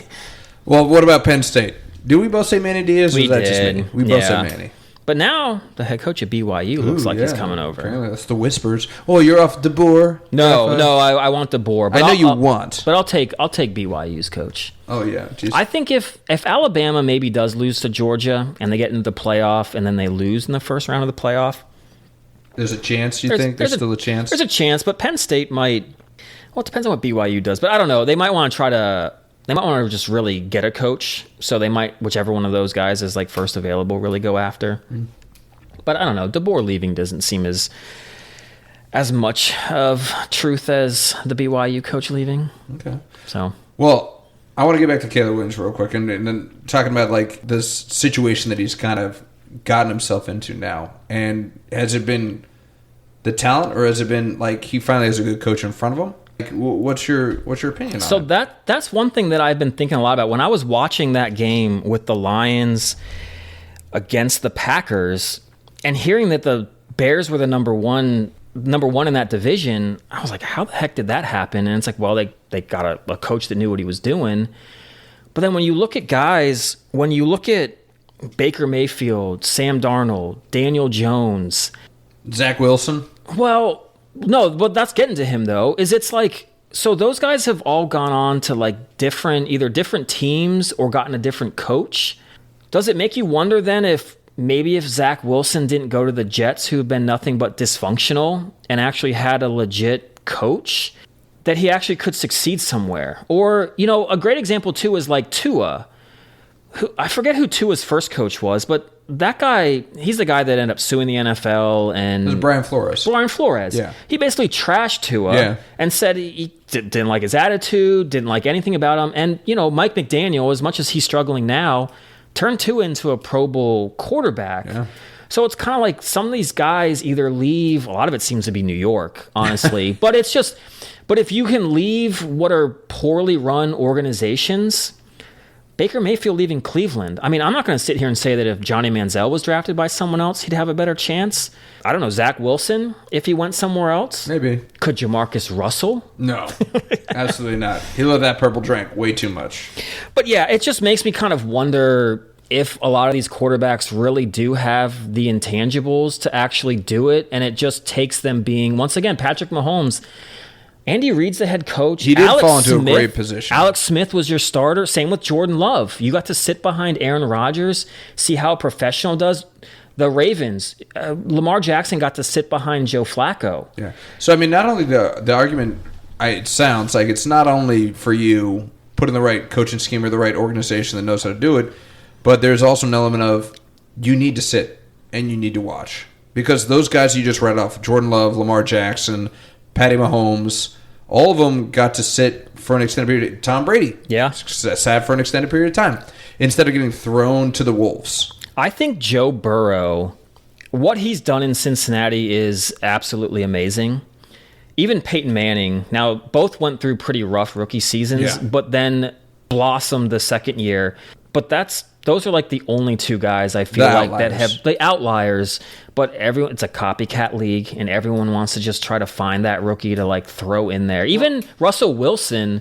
S2: Well, what about Penn State? Did we both say Manny Diaz?
S1: We did.
S2: Just Manny? We both said Manny.
S1: But now the head coach at BYU looks like he's coming over.
S2: Apparently that's the whispers. Oh, you're off DeBoer?
S1: No, I want DeBoer.
S2: But I know you want.
S1: But I'll take BYU's coach.
S2: Oh, yeah. Jeez.
S1: I think if Alabama maybe does lose to Georgia and they get into the playoff and then they lose in the first round of the playoff.
S2: There's a chance, you think? There's still a chance?
S1: There's a chance, but Penn State might. Well, it depends on what BYU does. But I don't know. They might want to just really get a coach. So they might, whichever one of those guys is like first available, really go after. Mm. But I don't know. DeBoer leaving doesn't seem as much of truth as the BYU coach leaving.
S2: Okay.
S1: So.
S2: Well, I want to get back to Caleb Williams real quick and then talking about like this situation that he's kind of gotten himself into now. And has it been the talent, or has it been like he finally has a good coach in front of him? Like, what's your opinion on it?
S1: So that's one thing that I've been thinking a lot about. When I was watching that game with the Lions against the Packers and hearing that the Bears were the number one in that division, I was like, how the heck did that happen? And it's like, well, they got a coach that knew what he was doing. But then when you look at guys, when you look at Baker Mayfield, Sam Darnold, Daniel Jones,
S2: Zach Wilson.
S1: Well, no, but that's getting to him though. It's like, so those guys have all gone on to like either different teams or gotten a different coach. Does it make you wonder then if maybe if Zach Wilson didn't go to the Jets, who have been nothing but dysfunctional, and actually had a legit coach, that he actually could succeed somewhere. Or, a great example too is like Tua. I forget who Tua's first coach was, but that guy, he's the guy that ended up suing the NFL. And
S2: it was Brian Flores.
S1: Yeah. He basically trashed Tua and said he didn't like his attitude, didn't like anything about him. And, Mike McDaniel, as much as he's struggling now, turned Tua into a Pro Bowl quarterback. Yeah. So it's kind of like some of these guys either leave, a lot of it seems to be New York, honestly. But if you can leave what are poorly run organizations, Baker Mayfield leaving Cleveland. I mean, I'm not going to sit here and say that if Johnny Manziel was drafted by someone else, he'd have a better chance. I don't know, Zach Wilson, if he went somewhere else?
S2: Maybe.
S1: Could Jamarcus Russell?
S2: No, absolutely not. He loved that purple drink way too much.
S1: But yeah, it just makes me kind of wonder if a lot of these quarterbacks really do have the intangibles to actually do it, and it just takes them being, once again, Patrick Mahomes. Andy Reid's the head coach.
S2: He did fall into a great position.
S1: Alex Smith was your starter. Same with Jordan Love. You got to sit behind Aaron Rodgers, see how a professional does. The Ravens, Lamar Jackson got to sit behind Joe Flacco.
S2: Yeah. So, I mean, not only the argument, it sounds like it's not only for you putting the right coaching scheme or the right organization that knows how to do it, but there's also an element of you need to sit and you need to watch. Because those guys you just read off, Jordan Love, Lamar Jackson, Patty Mahomes, all of them got to sit for an extended period. Tom Brady, sat for an extended period of time instead of getting thrown to the wolves.
S1: I think Joe Burrow, what he's done in Cincinnati is absolutely amazing. Even Peyton Manning, now both went through pretty rough rookie seasons, but then blossomed the second year. But those are like the only two guys I feel like that have the outliers. But it's a copycat league, and everyone wants to just try to find that rookie to like throw in there. Even Russell Wilson,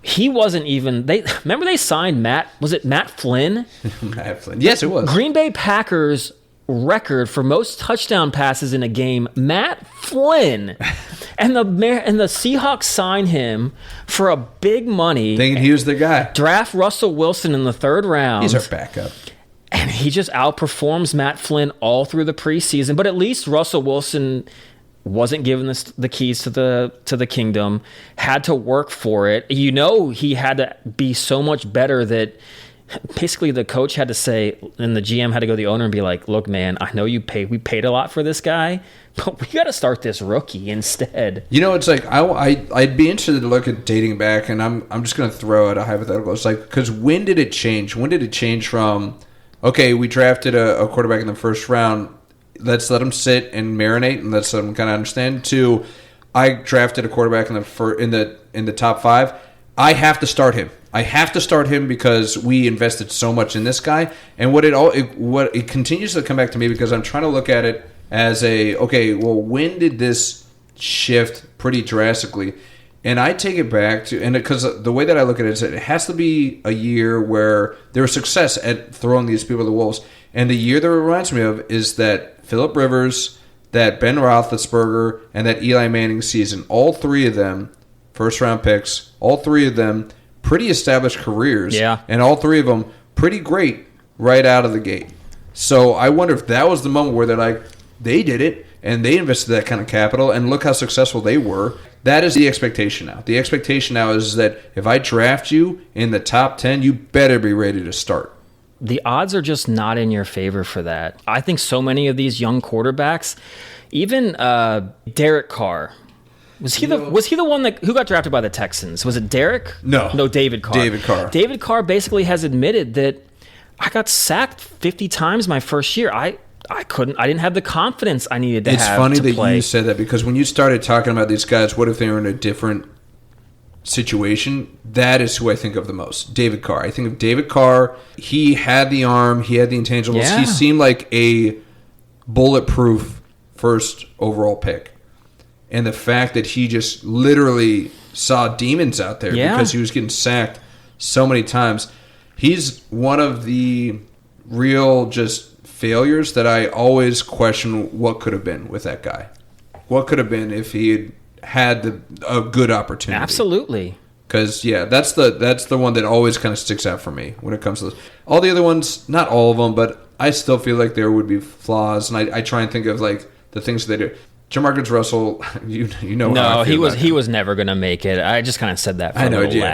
S1: he wasn't even. Remember they signed Matt Flynn?
S2: Matt Flynn. Yes, it was.
S1: Green Bay Packers record for most touchdown passes in a game, Matt Flynn. And the Seahawks sign him for a big money.
S2: Thinking he was the guy.
S1: Draft Russell Wilson in the third round.
S2: He's our backup.
S1: And he just outperforms Matt Flynn all through the preseason. But at least Russell Wilson wasn't given the keys to the kingdom, had to work for it. He had to be so much better that basically the coach had to say, and the GM had to go to the owner and be like, look, man, I know we paid a lot for this guy, but we got to start this rookie instead.
S2: It's like I'd be interested to look at dating back, and I'm just going to throw out a hypothetical. It's like, because when did it change? When did it change from, okay, we drafted a quarterback in the first round, let's let him sit and marinate and let's let him kind of understand, to I drafted a quarterback in the top 5, I have to start him. I have to start him because we invested so much in this guy. And what it continues to come back to me, because I'm trying to look at it as when did this shift pretty drastically? And I take it back to, and because the way that I look at it is that it has to be a year where there was success at throwing these people to the wolves. And the year that it reminds me of is that Phillip Rivers, that Ben Roethlisberger, and that Eli Manning season. All three of them, first-round picks, all three of them pretty established careers.
S1: Yeah.
S2: And all three of them pretty great right out of the gate. So I wonder if that was the moment where they're like, they did it, and they invested that kind of capital, and look how successful they were. That is the expectation now. The expectation now is that if I draft you in the top 10, you better be ready to start.
S1: The odds are just not in your favor for that. I think so many of these young quarterbacks, even Derek Carr, was he the one who got drafted by the Texans? Was it Derek?
S2: No,
S1: David Carr. David Carr basically has admitted that I got sacked 50 times my first year. I didn't have the confidence I needed to have to play.
S2: It's funny that you said that, because when you started talking about these guys, what if they were in a different situation? That is who I think of the most. David Carr. I think of David Carr. He had the arm. He had the intangibles. Yeah. He seemed like a bulletproof first overall pick. And the fact that he just literally saw demons out there because he was getting sacked so many times. He's one of the real just failures that I always question what could have been with that guy. What could have been if he had a good opportunity.
S1: Absolutely.
S2: Because, that's the one that always kind of sticks out for me when it comes to this. All the other ones, not all of them, but I still feel like there would be flaws, and I try and think of like the things they do. Jamarcus Russell, you know.
S1: No, he was never going to make it. I just kind of said that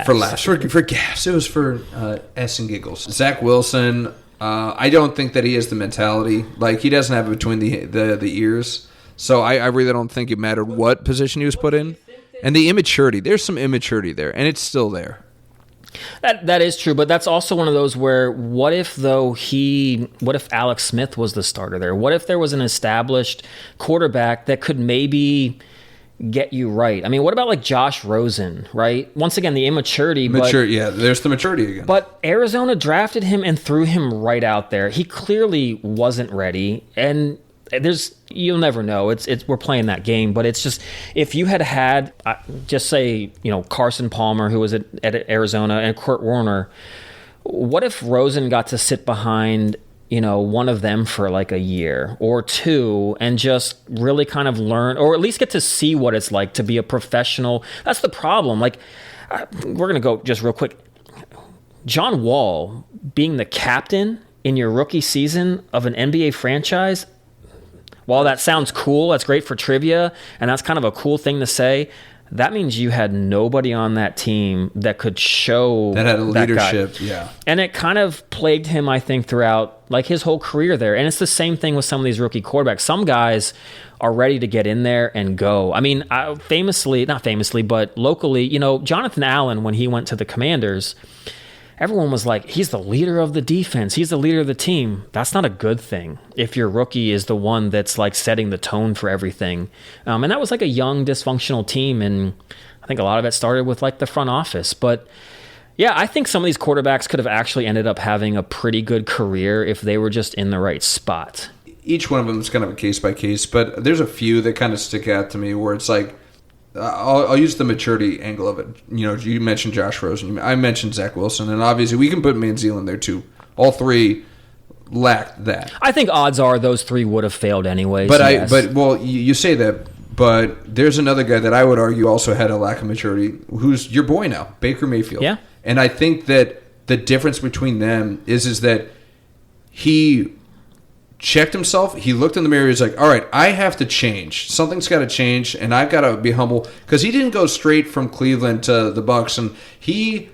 S1: for
S2: laughs. For gaffes. It was for S and giggles. Zach Wilson, I don't think that he has the mentality. Like, he doesn't have it between the ears. So I really don't think it mattered what position he was put in. And the immaturity, there's some immaturity there, and it's still there.
S1: That is true, but that's also one of those where what if Alex Smith was the starter there? What if there was an established quarterback that could maybe get you right? I mean, what about like Josh Rosen, right? Once again, the immaturity.
S2: There's the maturity again.
S1: But Arizona drafted him and threw him right out there. He clearly wasn't ready, and you'll never know. We're playing that game, but it's just, if you had just say, Carson Palmer, who was at Arizona, and Kurt Warner, what if Rosen got to sit behind one of them for like a year or two and just really kind of learn, or at least get to see what it's like to be a professional? That's the problem. Like, we're gonna go just real quick. John Wall being the captain in your rookie season of an NBA franchise, while that sounds cool, that's great for trivia, and that's kind of a cool thing to say, that means you had nobody on that team that could show
S2: that had a leadership,
S1: guy.
S2: Yeah.
S1: And it kind of plagued him, I think, throughout like his whole career there. And it's the same thing with some of these rookie quarterbacks. Some guys are ready to get in there and go. I mean, not famously, but locally, Jonathan Allen, when he went to the Commanders, everyone was like, he's the leader of the defense. He's the leader of the team. That's not a good thing if your rookie is the one that's like setting the tone for everything. And that was like a young, dysfunctional team. And I think a lot of it started with like the front office. But yeah, I think some of these quarterbacks could have actually ended up having a pretty good career if they were just in the right spot.
S2: Each one of them is kind of a case by case, but there's a few that kind of stick out to me where it's like, I'll use the maturity angle of it. You mentioned Josh Rosen. I mentioned Zach Wilson. And obviously we can put Manziel in there too. All three lacked that.
S1: I think odds are those three would have failed anyways.
S2: But you say that, but there's another guy that I would argue also had a lack of maturity, who's your boy now, Baker Mayfield.
S1: Yeah.
S2: And I think that the difference between them is that he checked himself. He looked in the mirror. He's like, all right, I have to change. Something's got to change, and I've got to be humble. Because he didn't go straight from Cleveland to the Bucs, and he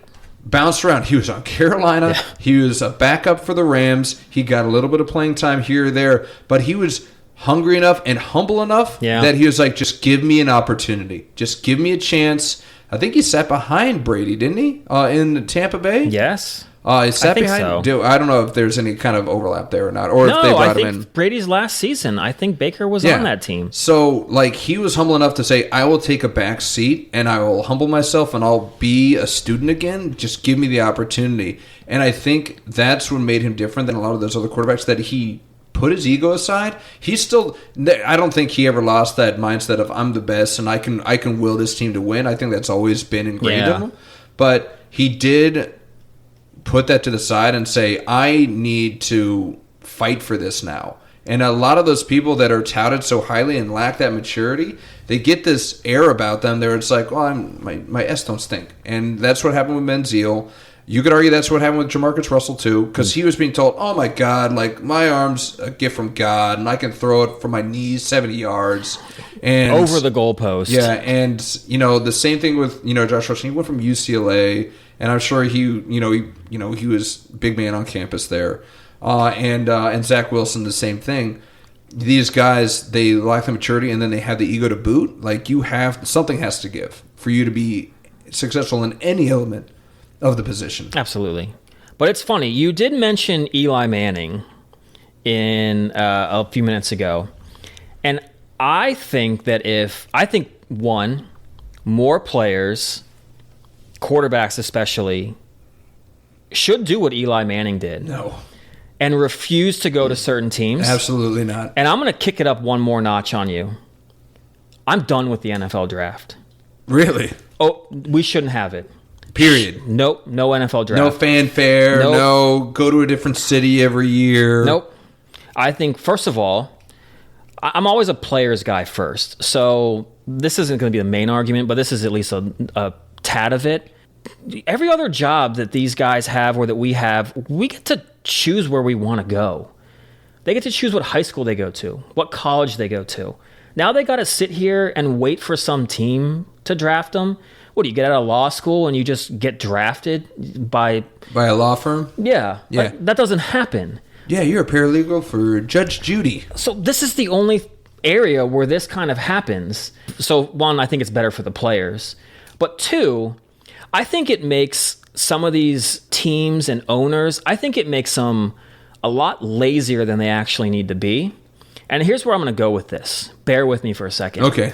S2: bounced around. He was on Carolina. Yeah. He was a backup for the Rams. He got a little bit of playing time here or there, but he was hungry enough and humble enough that he was like, just give me an opportunity. Just give me a chance. I think he sat behind Brady, didn't he, in Tampa Bay?
S1: Yes.
S2: He sat behind. So. I don't know if there's any kind of overlap there or not, or if they brought him in.
S1: Brady's last season, I think Baker was on that team.
S2: So, like, he was humble enough to say, "I will take a back seat and I will humble myself and I'll be a student again. Just give me the opportunity." And I think that's what made him different than a lot of those other quarterbacks. That he put his ego aside. He's still. I don't think he ever lost that mindset of I'm the best and I can will this team to win. I think that's always been ingrained in him. But he did put that to the side and say, I need to fight for this now. And a lot of those people that are touted so highly and lack that maturity, they get this air about them there. It's like, well, my S don't stink. And that's what happened with Manziel. You could argue that's what happened with Jamarcus Russell too, because he was being told, oh my God, like my arm's a gift from God and I can throw it from my knees 70 yards. And
S1: over the goalpost.
S2: Yeah, and the same thing with Josh Rosen. He went from UCLA, and I'm sure he was big man on campus there, and Zach Wilson the same thing. These guys, they lack the maturity, and then they have the ego to boot. Like something has to give for you to be successful in any element of the position.
S1: Absolutely, but it's funny you did mention Eli Manning in a few minutes ago, and I think that more players, quarterbacks especially, should do what Eli Manning did.
S2: No.
S1: And refuse to go to certain teams.
S2: Absolutely not.
S1: And I'm going to kick it up one more notch on you. I'm done with the NFL draft.
S2: Really?
S1: Oh, we shouldn't have it.
S2: Period.
S1: Nope. No NFL draft.
S2: No fanfare. Nope. No go to a different city every year.
S1: Nope. I think, first of all, I'm always a player's guy first. So this isn't going to be the main argument, but this is at least a tad of it. Every other job that these guys have or that we have, we get to choose where we want to go. They get to choose what high school they go to, what college they go to. Now they got to sit here and wait for some team to draft them. What, do you get out of law school and you just get drafted by
S2: a law firm?
S1: Yeah. That doesn't happen.
S2: Yeah, you're a paralegal for Judge Judy.
S1: So this is the only area where this kind of happens. So one, I think it's better for the players. But two, I think it makes some of these teams and owners, I think it makes them a lot lazier than they actually need to be. And here's where I'm going to go with this. Bear with me for a second.
S2: Okay.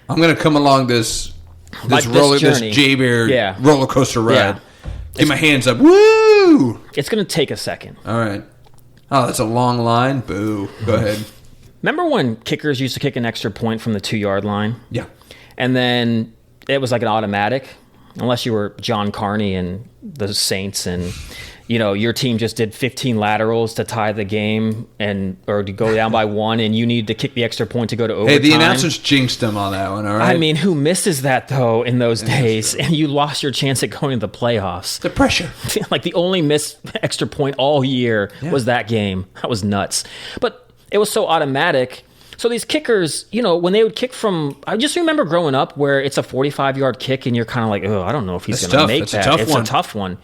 S2: I'm going to come along this J-Bear roller coaster ride. Yeah. Get my hands up. Woo!
S1: It's going to take a second.
S2: All right. Oh, that's a long line. Boo. Go ahead.
S1: Remember when kickers used to kick an extra point from the 2-yard line?
S2: Yeah.
S1: And then it was like an automatic, unless you were John Carney and the Saints and... your team just did 15 laterals to tie the game or to go down by 1, and you need to kick the extra point to go to overtime.
S2: Hey, the announcers jinxed them on that one, all right?
S1: I mean, who misses that, though, in those days? And you lost your chance at going to the playoffs.
S2: The pressure.
S1: Like, the only missed extra point all year was that game. That was nuts. But it was so automatic. So these kickers, when they would kick from... I just remember growing up where it's a 45-yard kick, and you're kind of like, I don't know if he's going to make that. It's a tough one.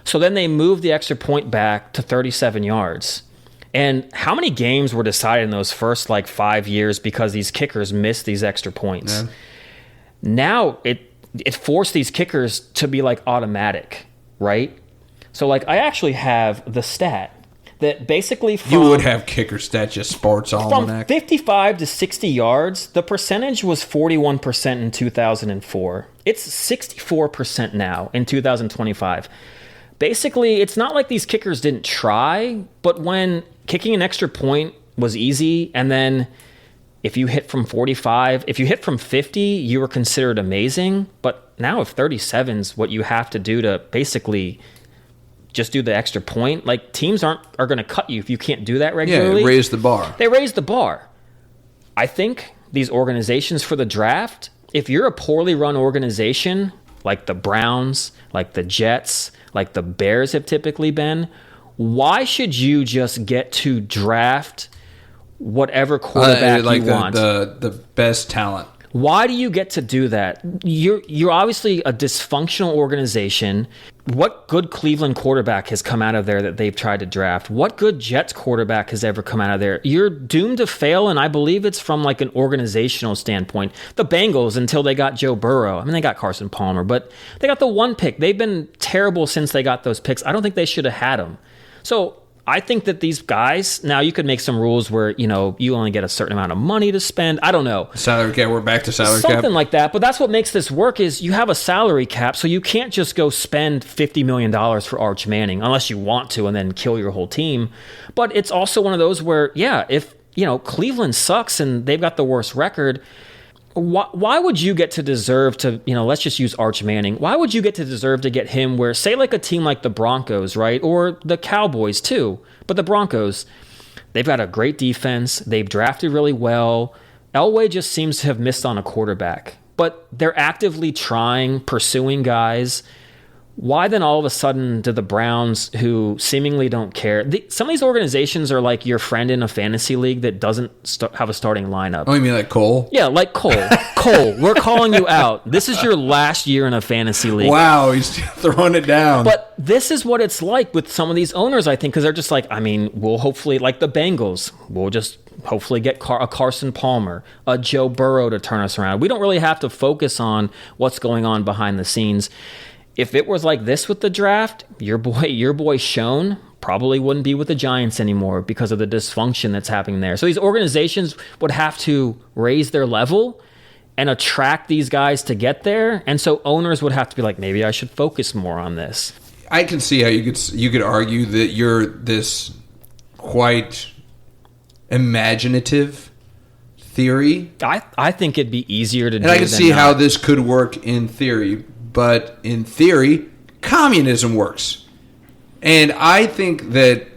S1: So then they moved the extra point back to 37 yards. And how many games were decided in those first 5 years because these kickers missed these extra points? Yeah. Now it forced these kickers to be automatic, right? So I actually have the stat that basically
S2: you would have kicker stat, just sports almanac.
S1: From 55 to 60 yards, the percentage was 41% in 2004. It's 64% now in 2025. Basically, it's not like these kickers didn't try, but when kicking an extra point was easy, and then if you hit from 45, if you hit from 50, you were considered amazing. But now if 37's what you have to do to basically just do the extra point, teams are going to cut you if you can't do that regularly.
S2: Yeah, raise the bar.
S1: They raise the bar. I think these organizations for the draft, if you're a poorly run organization, like the Browns, like the Jets, like the Bears have typically been, why should you just get to draft whatever quarterback you want?
S2: The best talent.
S1: Why do you get to do that? You're obviously a dysfunctional organization. What good Cleveland quarterback has come out of there that they've tried to draft? What good Jets quarterback has ever come out of there? You're doomed to fail, and I believe it's from an organizational standpoint. The Bengals, until they got Joe Burrow. I mean, they got Carson Palmer, but they got the one pick. They've been terrible since they got those picks. I don't think they should have had them. So I think that these guys, now you could make some rules where, you only get a certain amount of money to spend. I don't know.
S2: Salary cap, we're back to salary cap.
S1: Something like that. But that's what makes this work is you have a salary cap, so you can't just go spend $50 million for Arch Manning unless you want to and then kill your whole team. But it's also one of those where, if, Cleveland sucks and they've got the worst record, why would you get to deserve to, let's just use Arch Manning. Why would you get to deserve to get him where, say, a team like the Broncos, right? Or the Cowboys, too. But the Broncos, they've got a great defense. They've drafted really well. Elway just seems to have missed on a quarterback. But they're actively pursuing guys. Why then all of a sudden do the Browns, who seemingly don't care? Some of these organizations are like your friend in a fantasy league that doesn't have a starting lineup.
S2: Oh, you mean like Cole?
S1: Yeah, like Cole. Cole, we're calling you out. This is your last year in a fantasy league.
S2: Wow, he's throwing it down.
S1: But this is what it's like with some of these owners, I think, because they're just we'll hopefully, like the Bengals, we'll just hopefully get a Carson Palmer, a Joe Burrow to turn us around. We don't really have to focus on what's going on behind the scenes. If it was like this with the draft, your boy Schoen probably wouldn't be with the Giants anymore because of the dysfunction that's happening there. So these organizations would have to raise their level and attract these guys to get there. And so owners would have to be like, maybe I should focus more on this.
S2: I can see how you could argue that you're this quite imaginative theory.
S1: I think it'd be easier to do.
S2: And I can see how this could work in theory. But in theory, communism works. And I think that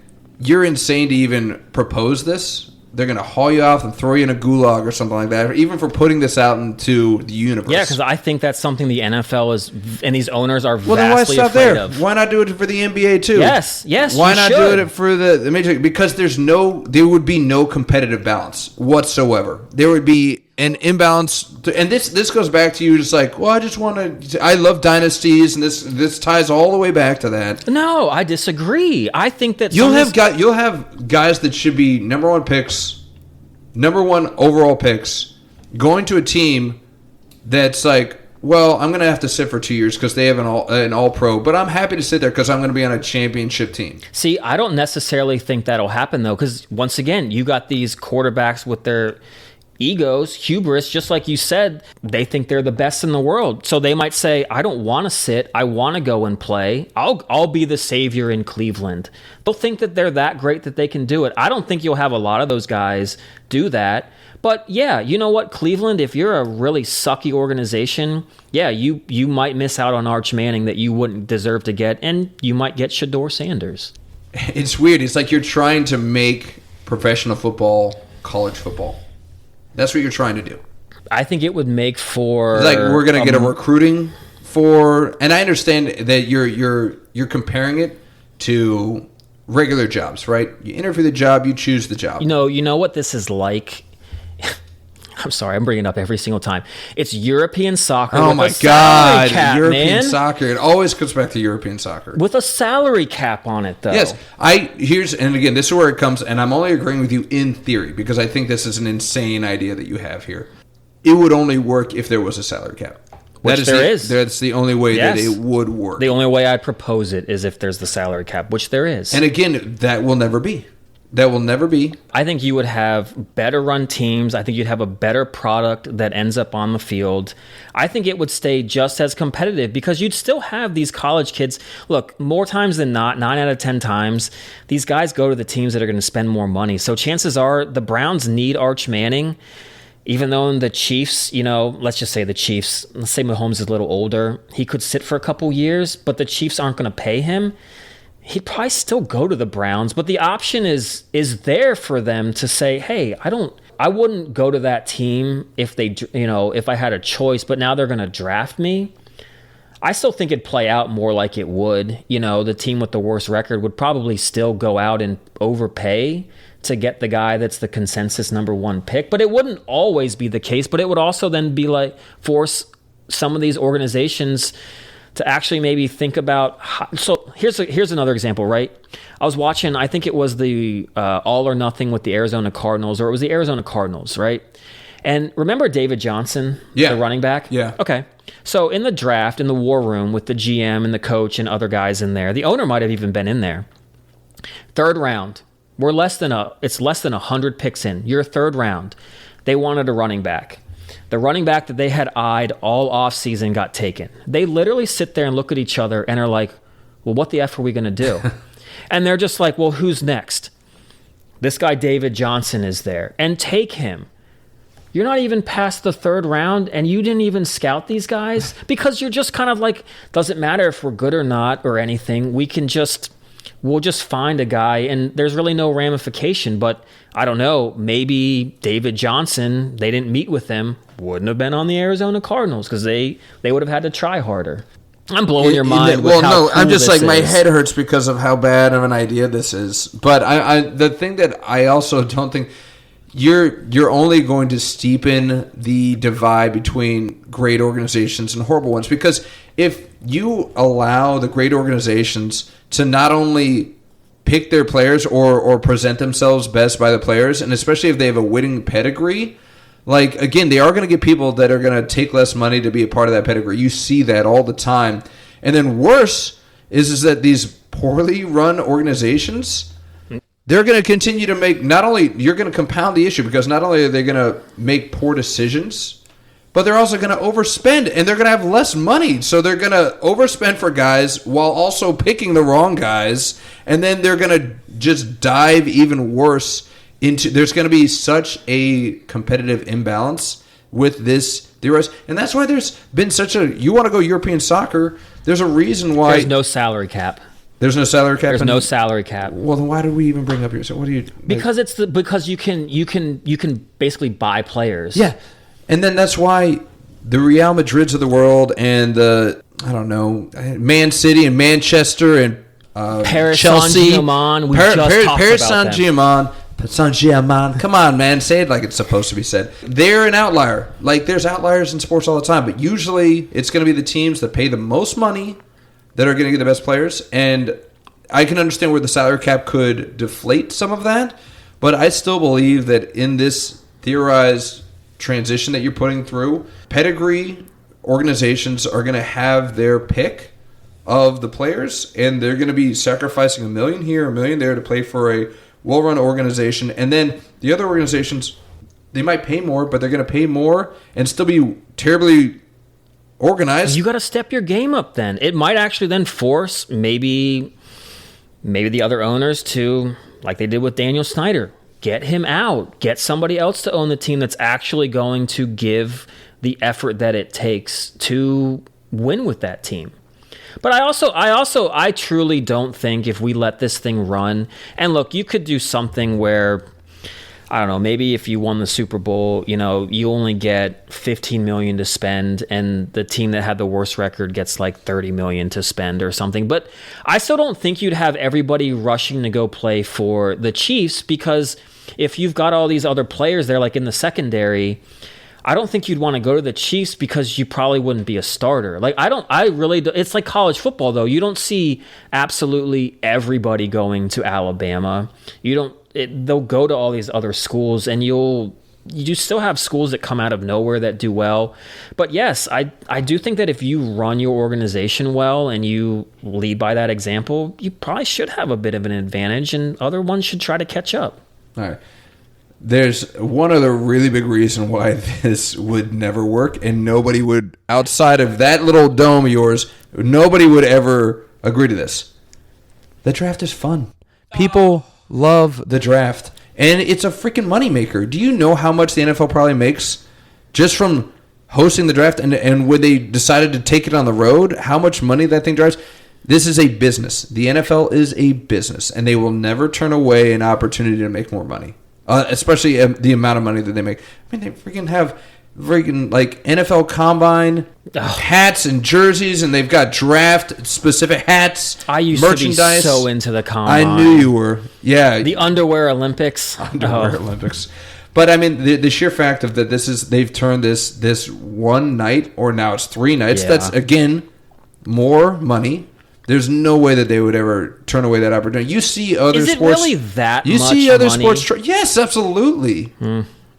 S2: you're insane to even propose this. they're going to haul you off and throw you in a gulag or something like that, or even for putting this out into the universe.
S1: Yeah, because I think that's something the NFL is, and these owners are
S2: well,
S1: vastly
S2: then why stop
S1: afraid
S2: there?
S1: of.
S2: Why not do it for the NBA too?
S1: Yes,
S2: Why
S1: you
S2: not
S1: should.
S2: do it for the Major League? Because there would be no competitive balance whatsoever. There would be an imbalance, and this goes back to you just like, well, I love dynasties, and this ties all the way back to that.
S1: No, I disagree. I think that
S2: You'll have guys that should be number one overall picks, going to a team that's like, well, I'm going to have to sit for 2 years because they have an all-pro, but I'm happy to sit there because I'm going to be on a championship team.
S1: See, I don't necessarily think that'll happen, though, because once again, you got these quarterbacks with their egos, hubris, just like you said, they think they're the best in the world. So they might say, I don't want to sit. I want to go and play. I'll be the savior in Cleveland. They'll think that they're that great that they can do it. I don't think you'll have a lot of those guys do that. But yeah, you know what, Cleveland, if you're a really sucky organization, yeah, you might miss out on Arch Manning that you wouldn't deserve to get, and you might get Shedeur Sanders.
S2: It's weird. It's like you're trying to make professional football college football. That's what you're trying to do.
S1: I think it would make for
S2: like we're going to get a recruiting for, and I understand that you're comparing it to regular jobs, right? You interview the job, you choose the job.
S1: You know what this is like. I'm sorry, I'm bringing it up every single time. It's European soccer.
S2: Oh
S1: with
S2: my
S1: a salary cap,
S2: European
S1: man.
S2: soccer. It always comes back to European soccer
S1: With a salary cap on it, though.
S2: Yes, and again, this is where it comes, and I'm only agreeing with you in theory because I think this is an insane idea that you have here. It would only work if there was a salary cap.
S1: Which there is.
S2: That's the only way that it would work.
S1: The only way I'd propose it is if there's the salary cap, which there is.
S2: And again, that will never be. That will never be.
S1: I think you would have better run teams. I think you'd have a better product that ends up on the field. I think it would stay just as competitive because you'd still have these college kids. Look, more times than not, 9 out of 10 times, these guys go to the teams that are going to spend more money. So chances are the Browns need Arch Manning, even though the Chiefs, let's just say the Chiefs, let's say Mahomes is a little older. He could sit for a couple years, but the Chiefs aren't going to pay him. He'd probably still go to the Browns, but the option is there for them to say, hey, I wouldn't go to that team if if I had a choice, but now they're going to draft me. I still think it'd play out more like it would. The team with the worst record would probably still go out and overpay to get the guy that's the consensus number one pick, but it wouldn't always be the case, but it would also then be like force some of these organizations to actually maybe think about so here's another example, right? I was watching, I think it was the All or Nothing with the Arizona Cardinals, or it was the Arizona Cardinals, right? And remember David Johnson, the running back?
S2: Yeah.
S1: Okay. So in the draft, in the war room with the GM and the coach and other guys in there, the owner might have even been in there. Third round, it's less than 100 picks in. You're third round. They wanted a running back. The running back that they had eyed all offseason got taken. They literally sit there and look at each other and are like, well, what the F are we going to do? And they're just like, well, who's next? This guy, David Johnson, is there. And take him. You're not even past the third round, and you didn't even scout these guys? Because you're just kind of like, doesn't matter if we're good or not or anything. We'll just find a guy, and there's really no ramification. But I don't know, maybe David Johnson, they didn't meet with him, wouldn't have been on the Arizona Cardinals because they would have had to try harder. I'm blowing your mind.
S2: I'm just like, my head hurts because of how bad of an idea this is. But I the thing that I also don't think, you're only going to steepen the divide between great organizations and horrible ones, because if you allow the great organizations to not only pick their players or present themselves best by the players, and especially if they have a winning pedigree, like, again, they are going to get people that are going to take less money to be a part of that pedigree. You see that all the time. And then worse is that these poorly run organizations, they're going to continue to make, not only, you're going to compound the issue, because not only are they going to make poor decisions, but they're also going to overspend, and they're going to have less money. So they're going to overspend for guys while also picking the wrong guys, and then they're going to just dive even worse into, there's going to be such a competitive imbalance with this theorized, and that's why there's been such a, you want to go European soccer, there's a reason why
S1: there's no salary cap.
S2: There's no salary cap.
S1: There's no salary cap.
S2: Well, then why did we even bring up your? So what do you?
S1: Because because you can basically buy players.
S2: Yeah, and then that's why the Real Madrids of the world and the Man City and Manchester and
S1: Paris
S2: Chelsea,
S1: Saint-Germain.
S2: Paris Saint-Germain. Saint-Germain. Come on, man. Say it like it's supposed to be said. They're an outlier. Like, there's outliers in sports all the time, but usually it's going to be the teams that pay the most money that are going to get the best players. And I can understand where the salary cap could deflate some of that, but I still believe that in this theorized transition that you're putting through, pedigree organizations are going to have their pick of the players, and they're going to be sacrificing $1 million here, $1 million there to play for a well-run organization. And then the other organizations, they might pay more, but they're going to pay more and still be terribly organized.
S1: You got to step your game up then. It might actually then force maybe the other owners to, like they did with Daniel Snyder, get him out. Get somebody else to own the team that's actually going to give the effort that it takes to win with that team. But I truly don't think if we let this thing run, and look, you could do something where, I don't know, maybe if you won the Super Bowl, you only get $15 million to spend, and the team that had the worst record gets like $30 million to spend or something. But I still don't think you'd have everybody rushing to go play for the Chiefs, because if you've got all these other players there, like in the secondary, I don't think you'd want to go to the Chiefs because you probably wouldn't be a starter. It's like college football, though. You don't see absolutely everybody going to Alabama. They'll go to all these other schools, and you still have schools that come out of nowhere that do well. But yes, I do think that if you run your organization well and you lead by that example, you probably should have a bit of an advantage, and other ones should try to catch up.
S2: All right. There's one other really big reason why this would never work, and nobody would, outside of that little dome of yours, nobody would ever agree to this. The draft is fun. People love the draft, and it's a freaking moneymaker. Do you know how much the NFL probably makes just from hosting the draft, and when they decided to take it on the road, how much money that thing drives? This is a business. The NFL is a business, and they will never turn away an opportunity to make more money. Especially the amount of money that they make. I mean, they freaking have like NFL Combine hats and jerseys, and they've got draft specific hats.
S1: I used
S2: merchandise.
S1: To be so into the Combine.
S2: I knew you were. Yeah,
S1: the Underwear Olympics.
S2: Olympics. But I mean, the sheer fact of that they've turned this one night, or now it's 3 nights. Yeah. That's again more money. There's no way that they would ever turn away that opportunity. You see other sports. Is it
S1: really that much money?
S2: You see other sports. Yes, absolutely.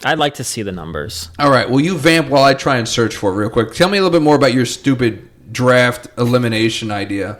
S1: I'd like to see the numbers.
S2: All right. Well, you vamp while I try and search for it real quick. Tell me a little bit more about your stupid draft elimination idea.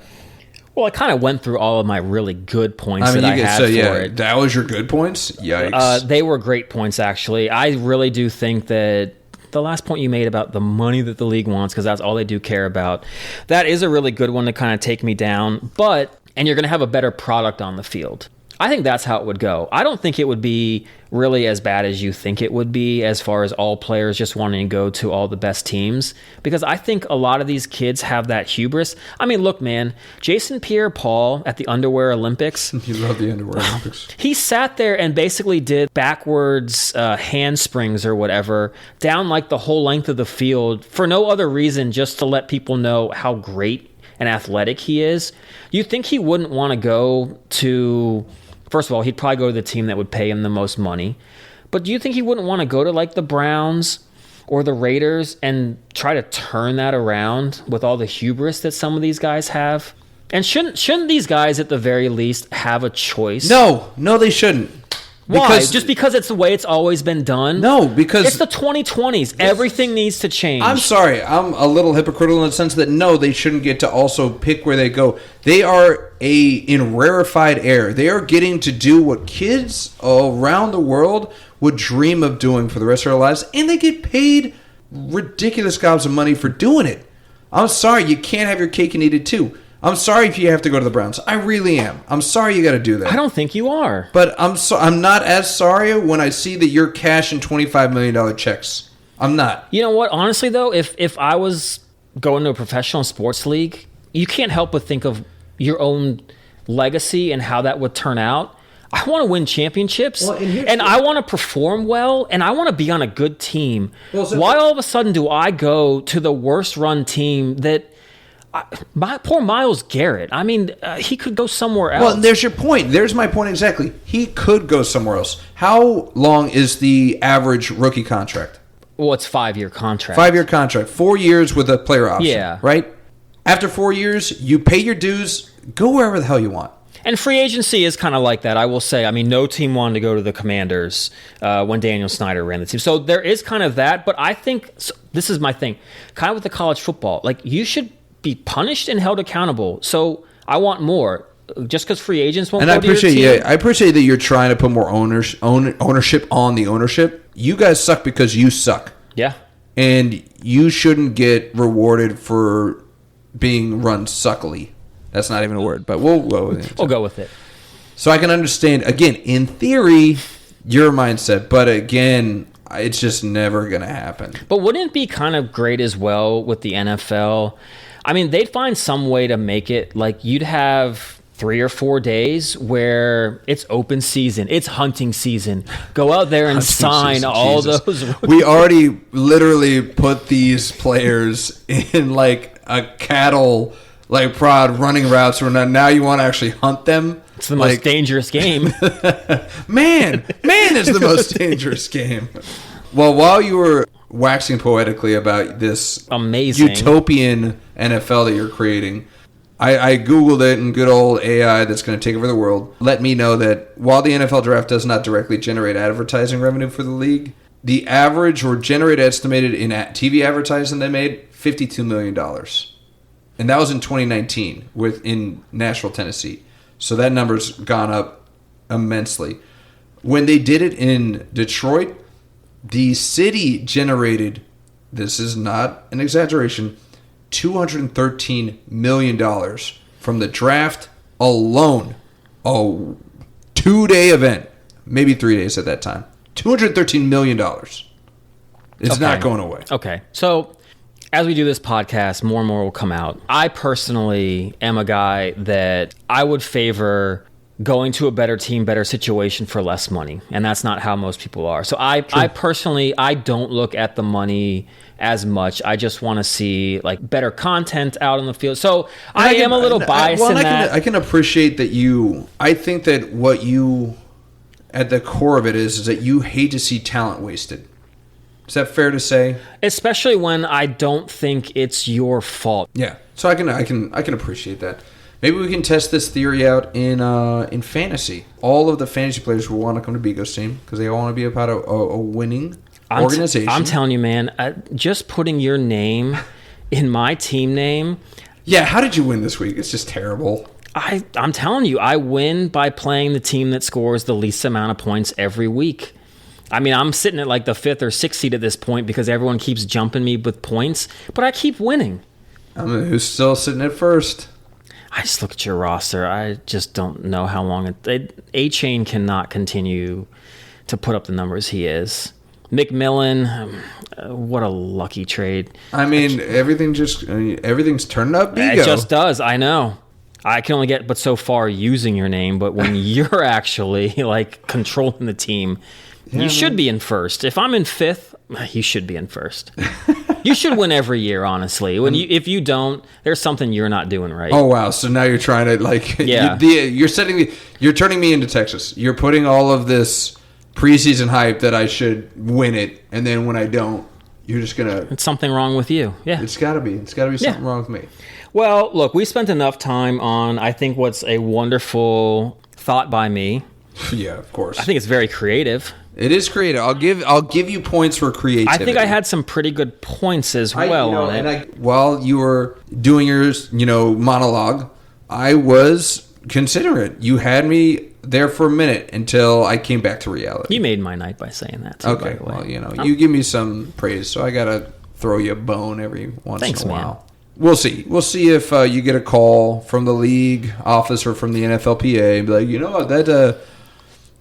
S1: Well, I kind of went through all of my really good points I had for it.
S2: That was your good points? Yikes.
S1: They were great points, actually. I really do think that the last point you made about the money that the league wants, because that's all they do care about, that is a really good one to kind of take me down. And you're going to have a better product on the field. I think that's how it would go. I don't think it would be really as bad as you think it would be, as far as all players just wanting to go to all the best teams, because I think a lot of these kids have that hubris. I mean, look, man, Jason Pierre-Paul at the Underwear Olympics.
S2: You love the Underwear Olympics.
S1: He sat there and basically did backwards handsprings or whatever down like the whole length of the field for no other reason, just to let people know how great and athletic he is. You think he wouldn't want to go to... First of all, he'd probably go to the team that would pay him the most money. But do you think he wouldn't want to go to like the Browns or the Raiders and try to turn that around with all the hubris that some of these guys have? And shouldn't these guys at the very least have a choice?
S2: No, they shouldn't.
S1: Why? Just because it's the way it's always been done?
S2: No, because...
S1: It's the 2020s. Everything needs to change.
S2: I'm sorry. I'm a little hypocritical in the sense that, no, they shouldn't get to also pick where they go. They are in rarefied air. They are getting to do what kids around the world would dream of doing for the rest of their lives, and they get paid ridiculous gobs of money for doing it. I'm sorry. You can't have your cake and eat it, too. I'm sorry if you have to go to the Browns. I really am. I'm sorry you got to do that.
S1: I don't think you are.
S2: But I'm not as sorry when I see that you're cashing $25 million checks. I'm not.
S1: You know what? Honestly, though, if I was going to a professional sports league, you can't help but think of your own legacy and how that would turn out, I want to win championships, and I want to perform well, and I want to be on a good team. Why all of a sudden do I go to the worst run team that poor Myles Garrett? I mean, he could go somewhere else.
S2: Well, there's your point. There's my point exactly. He could go somewhere else. How long is the average rookie contract?
S1: Well, it's 5-year contract.
S2: 5-year contract. 4 years with a player option.
S1: Yeah.
S2: Right? After 4 years, you pay your dues, go wherever the hell you want.
S1: And free agency is kind of like that, I will say. I mean, no team wanted to go to the Commanders when Daniel Snyder ran the team. So there is kind of that, but I think, this is my thing, kind of with the college football, like you should be punished and held accountable. So I want more. Just because free agents won't go to your team.
S2: I appreciate that you're trying to put more ownership on the ownership. You guys suck because you suck.
S1: Yeah.
S2: And you shouldn't get rewarded for being run suckily. That's not even a word, but we'll go with it.
S1: We'll go with it.
S2: So I can understand, again, in theory, your mindset, but again, it's just never going to happen.
S1: But wouldn't it be kind of great as well with the NFL? I mean, they'd find some way to make it like you'd have 3 or 4 days where it's open season, it's hunting season. Go out there and sign season, all those rookies.
S2: We already literally put these players in like a cattle like prod running routes where now you want to actually hunt them.
S1: It's the most dangerous game.
S2: Man is the most dangerous game. Well, while you were waxing poetically about this
S1: amazing
S2: utopian NFL that you're creating, I Googled it, and good old AI that's going to take over the world let me know that while the NFL draft does not directly generate advertising revenue for the league, the average or generated estimated in TV advertising they made $52 million. And that was in 2019 in Nashville, Tennessee. So that number's gone up immensely. When they did it in Detroit, the city generated, this is not an exaggeration, $213 million from the draft alone. A 2-day event, maybe 3 days at that time. $213 million. It's not going away.
S1: Okay. So as we do this podcast, more and more will come out. I personally am a guy that I would favor going to a better team, better situation for less money. And that's not how most people are. So I personally, I don't look at the money as much. I just want to see like better content out in the field. So I am a little biased in that.
S2: I can appreciate that I think that what you, at the core of it is that you hate to see talent wasted. Is that fair to say?
S1: Especially when I don't think it's your fault.
S2: Yeah. So I can appreciate that. Maybe we can test this theory out in fantasy. All of the fantasy players will want to come to Bigo's team because they all want to be a part of a winning organization.
S1: I'm telling you, man, just putting your name in my team name.
S2: Yeah, how did you win this week? It's just terrible.
S1: I'm telling you, I win by playing the team that scores the least amount of points every week. I mean, I'm sitting at like the 5th or 6th seed at this point because everyone keeps jumping me with points, but I keep winning.
S2: Who's still sitting at first?
S1: I just look at your roster. I just don't know how long A-Chain cannot continue to put up the numbers he is. McMillan, what a lucky trade.
S2: I mean, everything's turning up Bigo.
S1: It just does. I know. I can only get but so far using your name, but when you're actually like controlling the team, you should be in first. If I'm in 5th, you should be in first. You should win every year, honestly. If you don't, there's something you're not doing right.
S2: Oh wow! So now you're trying to you're turning me into Texas. You're putting all of this preseason hype that I should win it, and then when I don't, you're just gonna.
S1: It's something wrong with you. Yeah,
S2: it's got to be. It's got to be something wrong with me.
S1: Well, look, we spent enough time on I think what's a wonderful thought by me.
S2: Yeah, of course.
S1: I think it's very creative.
S2: It is creative. I'll give you points for creativity.
S1: I think I had some pretty good points as well on it.
S2: While you were doing your monologue, I was considerate. You had me there for a minute until I came back to reality.
S1: You made my night by saying that too,
S2: okay, by the way. Well, you give me some praise, so I gotta throw you a bone every once in a while. Man. We'll see. We'll see if you get a call from the league office or from the NFLPA and be like, you know what,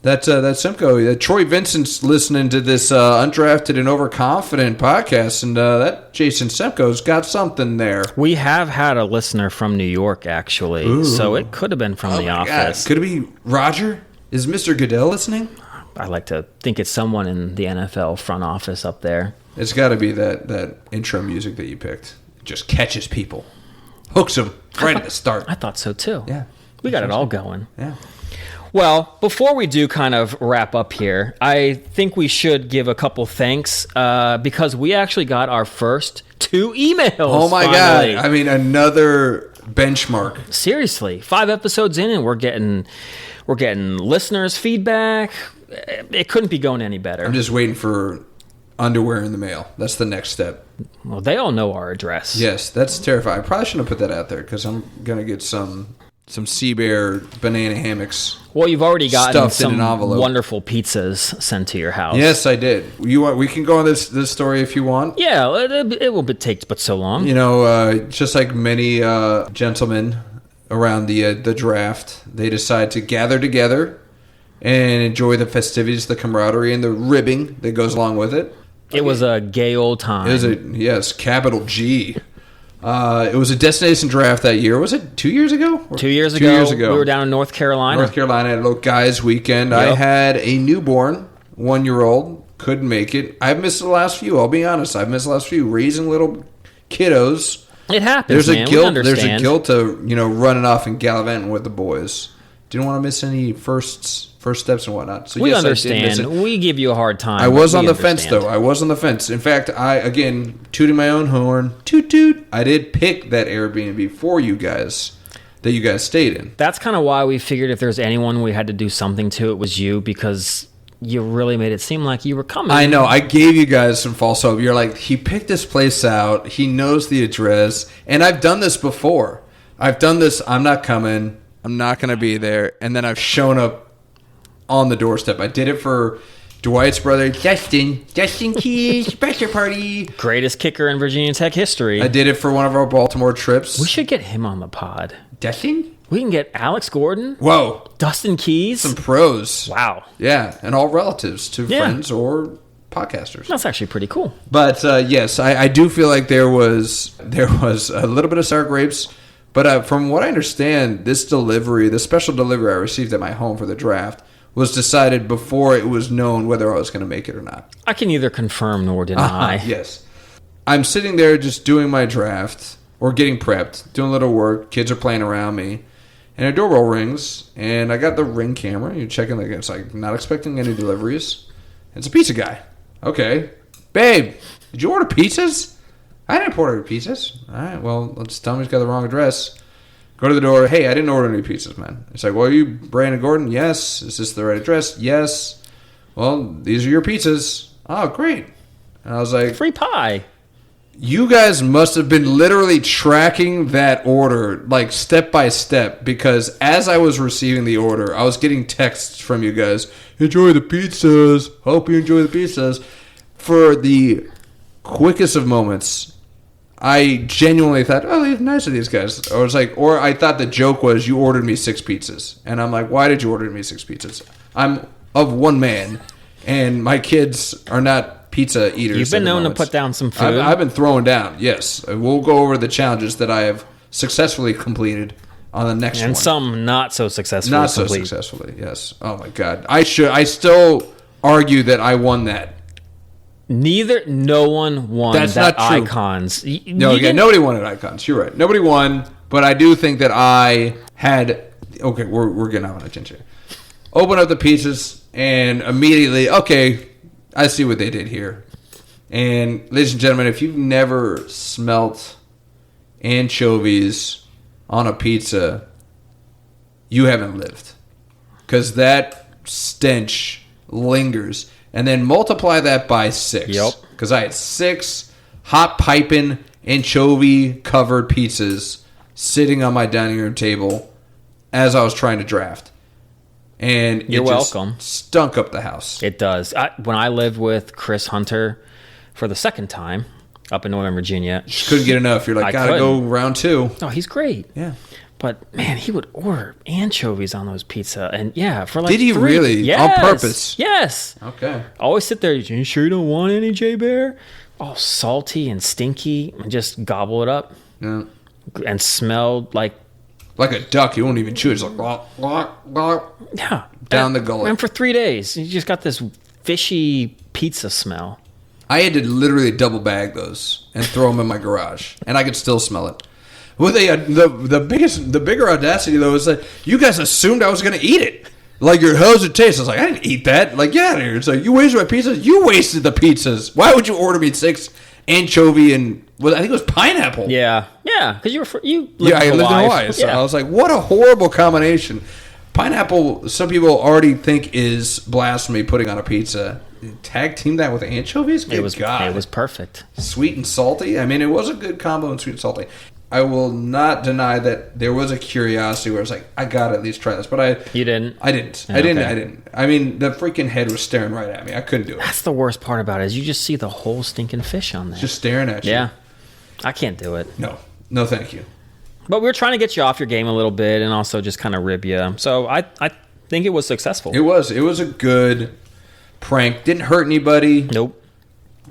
S2: That's Simcoe. Troy Vincent's listening to this Undrafted and Overconfident podcast, and that Jason Simcoe's got something there.
S1: We have had a listener from New York, actually, so it could have been from the office.
S2: God. Could it be Roger? Is Mr. Goodell listening?
S1: I like to think it's someone in the NFL front office up there.
S2: It's got to be that intro music that you picked. It just catches people, hooks them right at the start.
S1: I thought so, too.
S2: Yeah.
S1: We got it all going.
S2: Yeah.
S1: Well, before we do kind of wrap up here, I think we should give a couple thanks because we actually got our first 2 emails.
S2: Oh my
S1: finally.
S2: God. I mean, another benchmark.
S1: Seriously, 5 episodes in and we're getting listeners' feedback. It couldn't be going any better.
S2: I'm just waiting for underwear in the mail. That's the next step.
S1: Well, they all know our address.
S2: Yes, that's terrifying. I probably shouldn't have put that out there because I'm going to get some Sea Bear banana hammocks.
S1: Well, you've already gotten some
S2: envelope.
S1: Wonderful pizzas sent to your house.
S2: Yes, I did. We can go on this story if you want.
S1: Yeah, it will take but so long.
S2: You know, just like many gentlemen around the draft, they decide to gather together and enjoy the festivities, the camaraderie, and the ribbing that goes along with it.
S1: It was a gay old time.
S2: It was capital G. It was a destination draft that year. Was it 2 years ago?
S1: 2 years ago.
S2: 2 years ago.
S1: We were down in North Carolina.
S2: North Carolina had a little guys' weekend.
S1: Yep.
S2: I had a newborn, 1-year-old, couldn't make it. I've missed the last few. I'll be honest. I've missed the last few. Raising little kiddos.
S1: It happens, man. We understand.
S2: There's a guilt to running off and gallivanting with the boys. Didn't want to miss any first steps and whatnot. So
S1: we
S2: yes,
S1: understand. We give you a hard time.
S2: I was on the fence, though. I was on the fence. In fact, again, tooting my own horn, toot toot, I did pick that Airbnb for you guys that you guys stayed in.
S1: That's kind of why we figured if there's anyone we had to do something to, it was you, because you really made it seem like you were coming.
S2: I know. I gave you guys some false hope. You're like, he picked this place out. He knows the address. And I've done this before. I've done this. I'm not coming. I'm not going to be there. And then I've shown up on the doorstep. I did it for Dwight's brother, Justin Keys, bachelor party.
S1: Greatest kicker in Virginia Tech history.
S2: I did it for one of our Baltimore trips.
S1: We should get him on the pod.
S2: Dustin?
S1: We can get Alex Gordon.
S2: Whoa.
S1: Dustin Keys.
S2: Some pros.
S1: Wow.
S2: Yeah, and all relatives to friends or podcasters.
S1: That's actually pretty cool.
S2: But yes, I do feel like there was a little bit of sour grapes. But from what I understand, this special delivery I received at my home for the draft, was decided before it was known whether I was going to make it or not.
S1: I can neither confirm nor deny.
S2: Yes. I'm sitting there just doing my draft or getting prepped, doing a little work. Kids are playing around me. And a doorbell rings, and I got the Ring camera. You're checking, it's like not expecting any deliveries. It's a pizza guy. Okay. Babe, did you order pizzas? I didn't order pizzas. All right, well, let's tell him he's got the wrong address. Go to the door. Hey, I didn't order any pizzas, man. It's like, well, are you Brandon Gordon? Yes. Is this the right address? Yes. Well, these are your pizzas. Oh, great. And I was like,
S1: free pie.
S2: You guys must have been literally tracking that order, like step by step, because as I was receiving the order, I was getting texts from you guys. Enjoy the pizzas. Hope you enjoy the pizzas. For the quickest of moments, I genuinely thought, oh, they're nice of these guys. Or I thought the joke was you ordered me 6 pizzas. And I'm like, why did you order me 6 pizzas? I'm of one man, and my kids are not pizza eaters.
S1: You've been known to put down some food.
S2: I've been throwing down, yes. We'll go over the challenges that I have successfully completed on the next one.
S1: And some not so successfully
S2: Not so successfully, yes. Oh, my God. I still argue that I won that.
S1: No one won.
S2: That's
S1: that
S2: not true.
S1: Icons.
S2: Nobody won at Icons. You're right. Nobody won, but I do think that I had... Okay, we're getting out on a tangent here. Open up the pizzas, and immediately, okay, I see what they did here. And, ladies and gentlemen, if you've never smelt anchovies on a pizza, you haven't lived. Because that stench lingers. And then multiply that by 6.
S1: Yep.
S2: Because I had 6 hot piping anchovy-covered pizzas sitting on my dining room table as I was trying to draft. And
S1: You're welcome.
S2: Stunk up the house.
S1: It does. When I lived with Chris Hunter for the second time up in Northern Virginia,
S2: Couldn't get enough. You're like, gotta go round 2.
S1: Oh, he's great.
S2: Yeah.
S1: But man, he would order anchovies on those pizza, and for like.
S2: Did he really?
S1: Yes,
S2: on purpose?
S1: Yes.
S2: Okay.
S1: Always sit there. You sure you don't want any, J Bear? All salty and stinky, and just gobble it up.
S2: Yeah.
S1: And smelled like
S2: a duck. You won't even chew it. It's like down the gullet.
S1: And for 3 days, you just got this fishy pizza smell.
S2: I had to literally double bag those and throw them in my garage, and I could still smell it. Well, the bigger audacity though is that you guys assumed I was going to eat it. Like, how's it taste? I was like, I didn't eat that. Like, get out of here. It's like, you wasted my pizzas. You wasted the pizzas. Why would you order me 6 anchovy and I think it was pineapple?
S1: Yeah, because you lived
S2: I lived in Hawaii. So I was like, what a horrible combination. Pineapple, some people already think is blasphemy putting on a pizza. Tag team that with anchovies?
S1: It was perfect.
S2: Sweet and salty. I mean, it was a good combo in sweet and salty. I will not deny that there was a curiosity where I was like, I gotta at least try this, but
S1: You didn't?
S2: I didn't.
S1: Oh,
S2: I didn't. I mean, the freaking head was staring right at me. I couldn't do it.
S1: That's the worst part about it, is you just see the whole stinking fish on there.
S2: Just staring at you.
S1: Yeah. I can't do it.
S2: No, thank you.
S1: But we were trying to get you off your game a little bit and also just kind of rib you. So I think it was successful.
S2: It was a good prank. Didn't hurt anybody.
S1: Nope.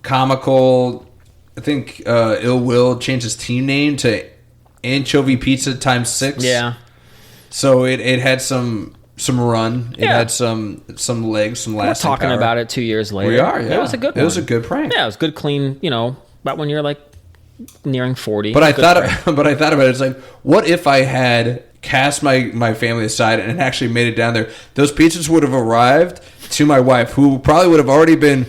S2: Comical. I think Ill Will changed his team name to Anchovy Pizza times 6.
S1: Yeah.
S2: So it had some run. It had some legs, some lasting
S1: We're talking
S2: power.
S1: about it 2 years later.
S2: We are, yeah.
S1: It was a good one.
S2: It was a good prank.
S1: Yeah, it was good, clean, about when you're like nearing 40.
S2: But I thought about it. It's like, what if I had cast my family aside and actually made it down there? Those pizzas would have arrived to my wife, who probably would have already been,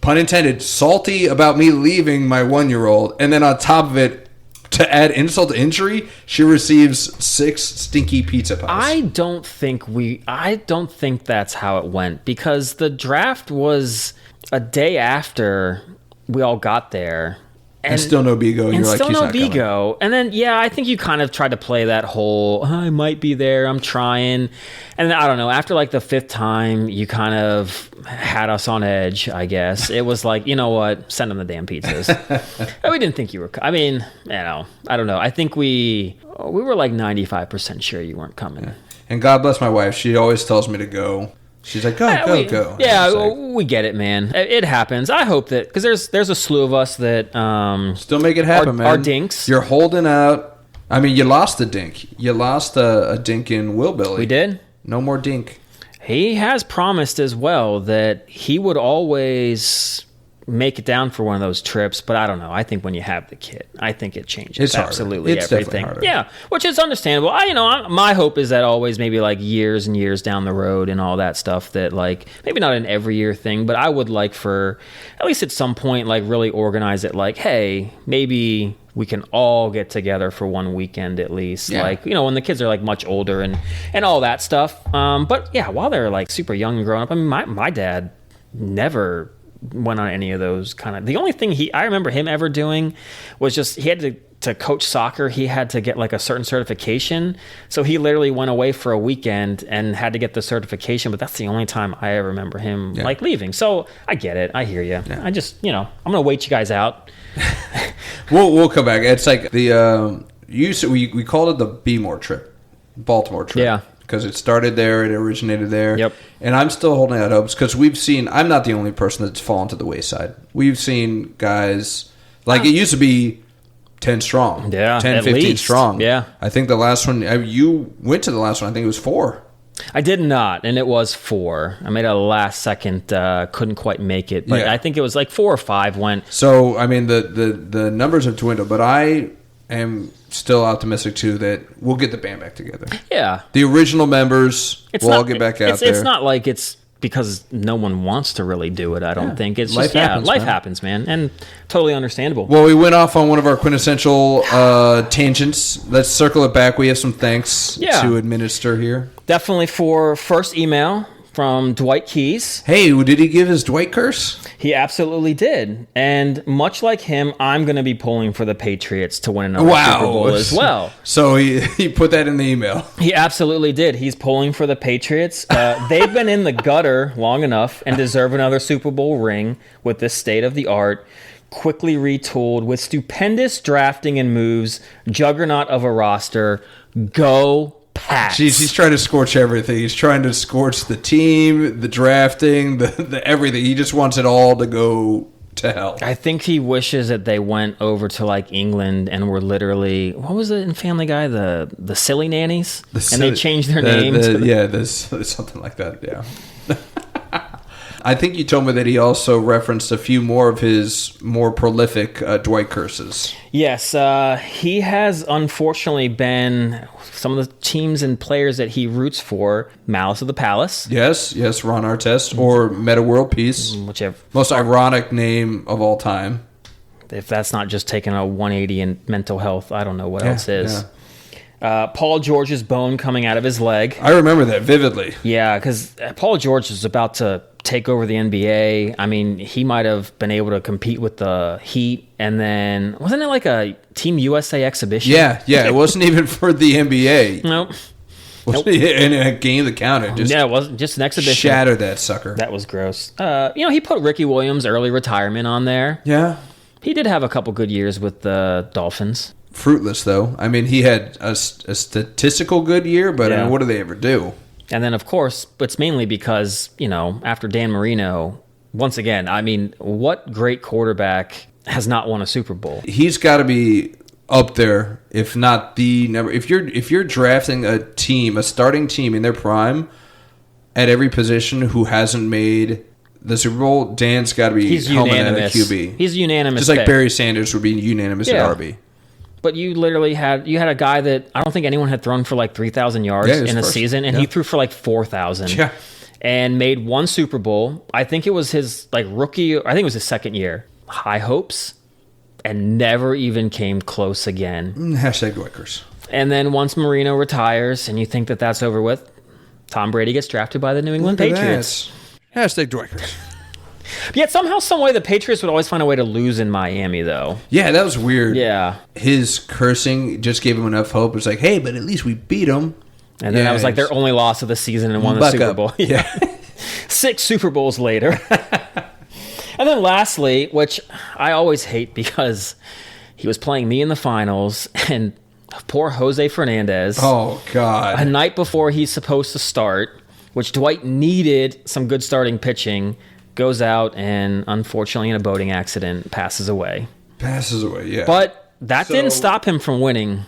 S2: pun intended, salty about me leaving my 1-year-old. And then on top of it, to add insult to injury, she receives 6 stinky pizza pies.
S1: I don't think that's how it went, because the draft was a day after we all got there.
S2: And still no Bigo.
S1: And
S2: you're like,
S1: still
S2: he's
S1: no
S2: not coming.
S1: Bigo. And then, I think you kind of tried to play that whole, I might be there, I'm trying. And then, I don't know, after like the 5th time, you kind of had us on edge, I guess. It was like, you know what, send them the damn pizzas. We didn't think you were, I mean, I don't know. I think we were like 95% sure you weren't coming.
S2: Yeah. And God bless my wife. She always tells me to go. She's like, go.
S1: Yeah, we get it, man. It happens. I hope that, because there's a slew of us that
S2: still make it happen, man.
S1: Our dinks.
S2: You're holding out. I mean, you lost a dink. You lost a dink in Willbilly.
S1: We did.
S2: No more dink.
S1: He has promised as well that he would always make it down for one of those trips, but I don't know. I think when you have the kid, I think it changes
S2: it's
S1: absolutely
S2: it's
S1: everything.
S2: Definitely harder.
S1: Yeah, which is understandable. My hope is that always maybe like years and years down the road and all that stuff, that like maybe not an every year thing, but I would like for at least at some point like really organize it, like, hey, maybe we can all get together for one weekend at least. Yeah. Like, when the kids are like much older and all that stuff. But yeah, while they're like super young and growing up, I mean, my dad never went on any of those kind of. The only thing I remember him ever doing was just he had to coach soccer. He had to get like a certain certification, so he literally went away for a weekend and had to get the certification. But that's the only time I ever remember him like leaving. So I get it. I hear you. Yeah. I just I'm gonna wait you guys out.
S2: We'll come back. It's like the we called it the Be-More trip, Baltimore trip.
S1: Yeah.
S2: Because it started there, it originated there.
S1: Yep.
S2: And I'm still holding out hopes because we've seen, I'm not the only person that's fallen to the wayside. We've seen guys, like it used to be 10 strong.
S1: Yeah,
S2: 10, 15
S1: least.
S2: strong.
S1: Yeah.
S2: I think the last one, you went to the last one, I think it was 4.
S1: I did not, and it was 4. I made a last second, couldn't quite make it. But I think it was like 4 or 5 went.
S2: So, I mean, the numbers have dwindled, but I am still optimistic too that we'll get the band back together.
S1: Yeah,
S2: the original members will all get back out there.
S1: It's not like it's because no one wants to really do it. I don't think it's
S2: life
S1: just life happens, man, and totally understandable.
S2: Well, we went off on one of our quintessential tangents. Let's circle it back. We have some thanks to administer here.
S1: Definitely for first email from Dwight Keys.
S2: Hey, did he give his Dwight curse?
S1: He absolutely did. And much like him, I'm going to be pulling for the Patriots to win another Super Bowl as well.
S2: So he put that in the email.
S1: He absolutely did. He's pulling for the Patriots. They've been in the gutter long enough and deserve another Super Bowl ring with this state-of-the-art quickly retooled with stupendous drafting and moves, juggernaut of a roster. Go Pats.
S2: Jeez, he's trying to scorch everything. He's trying to scorch the team, the drafting, the everything. He just wants it all to go to hell.
S1: I think he wishes that they went over to like England and were literally, what was it in Family Guy? The silly nannies? And they changed their name.
S2: There's something like that, yeah. I think you told me that he also referenced a few more of his more prolific Dwight curses.
S1: Yes, he has unfortunately been some of the teams and players that he roots for. Malice of the Palace.
S2: Yes, Ron Artest or Meta World Peace.
S1: Whichever.
S2: Most ironic name of all time.
S1: If that's not just taking a 180 in mental health, I don't know what else is. Yeah. Paul George's bone coming out of his leg.
S2: I remember that vividly.
S1: Yeah, because Paul George was about to take over the NBA. I mean, he might have been able to compete with the Heat, and then wasn't it like a Team USA exhibition?
S2: Yeah, it wasn't even for the NBA.
S1: Nope.
S2: In a game that counted.
S1: It wasn't just an exhibition.
S2: Shatter that sucker.
S1: That was gross. He put Ricky Williams' early retirement on there.
S2: Yeah.
S1: He did have a couple good years with the Dolphins.
S2: Fruitless, though. I mean, he had a statistical good year, but I mean, what do they ever do?
S1: And then, of course, it's mainly because, after Dan Marino, once again, I mean, what great quarterback has not won a Super Bowl?
S2: He's got to be up there, if not the number. If you're drafting a starting team in their prime at every position who hasn't made the Super Bowl, Dan's got to be helmet at a QB.
S1: He's unanimous.
S2: Just like Barry Sanders would be unanimous at RB.
S1: But you literally had a guy that I don't think anyone had thrown for like 3,000 yards in a season, and he threw for like 4,000.
S2: Yeah.
S1: And made one Super Bowl. I think it was his rookie. I think it was his second year. High hopes, and never even came close again.
S2: Hashtag Dwickers.
S1: And then once Marino retires, and you think that that's over with, Tom Brady gets drafted by the New England Patriots.
S2: Hashtag Dwickers.
S1: Yet somehow, some way, the Patriots would always find a way to lose in Miami, though.
S2: Yeah, that was weird.
S1: Yeah.
S2: His cursing just gave him enough hope. It's like, hey, but at least we beat them.
S1: And then that was like their only loss of the season and won the Super Bowl.
S2: Yeah.
S1: 6 Super Bowls later. And then lastly, which I always hate because he was playing me in the finals, and poor Jose Fernandez.
S2: Oh, God.
S1: A night before he's supposed to start, which Dwight needed some good starting pitching, goes out and, unfortunately, in a boating accident, passes away.
S2: Yeah.
S1: But that didn't stop him from winning.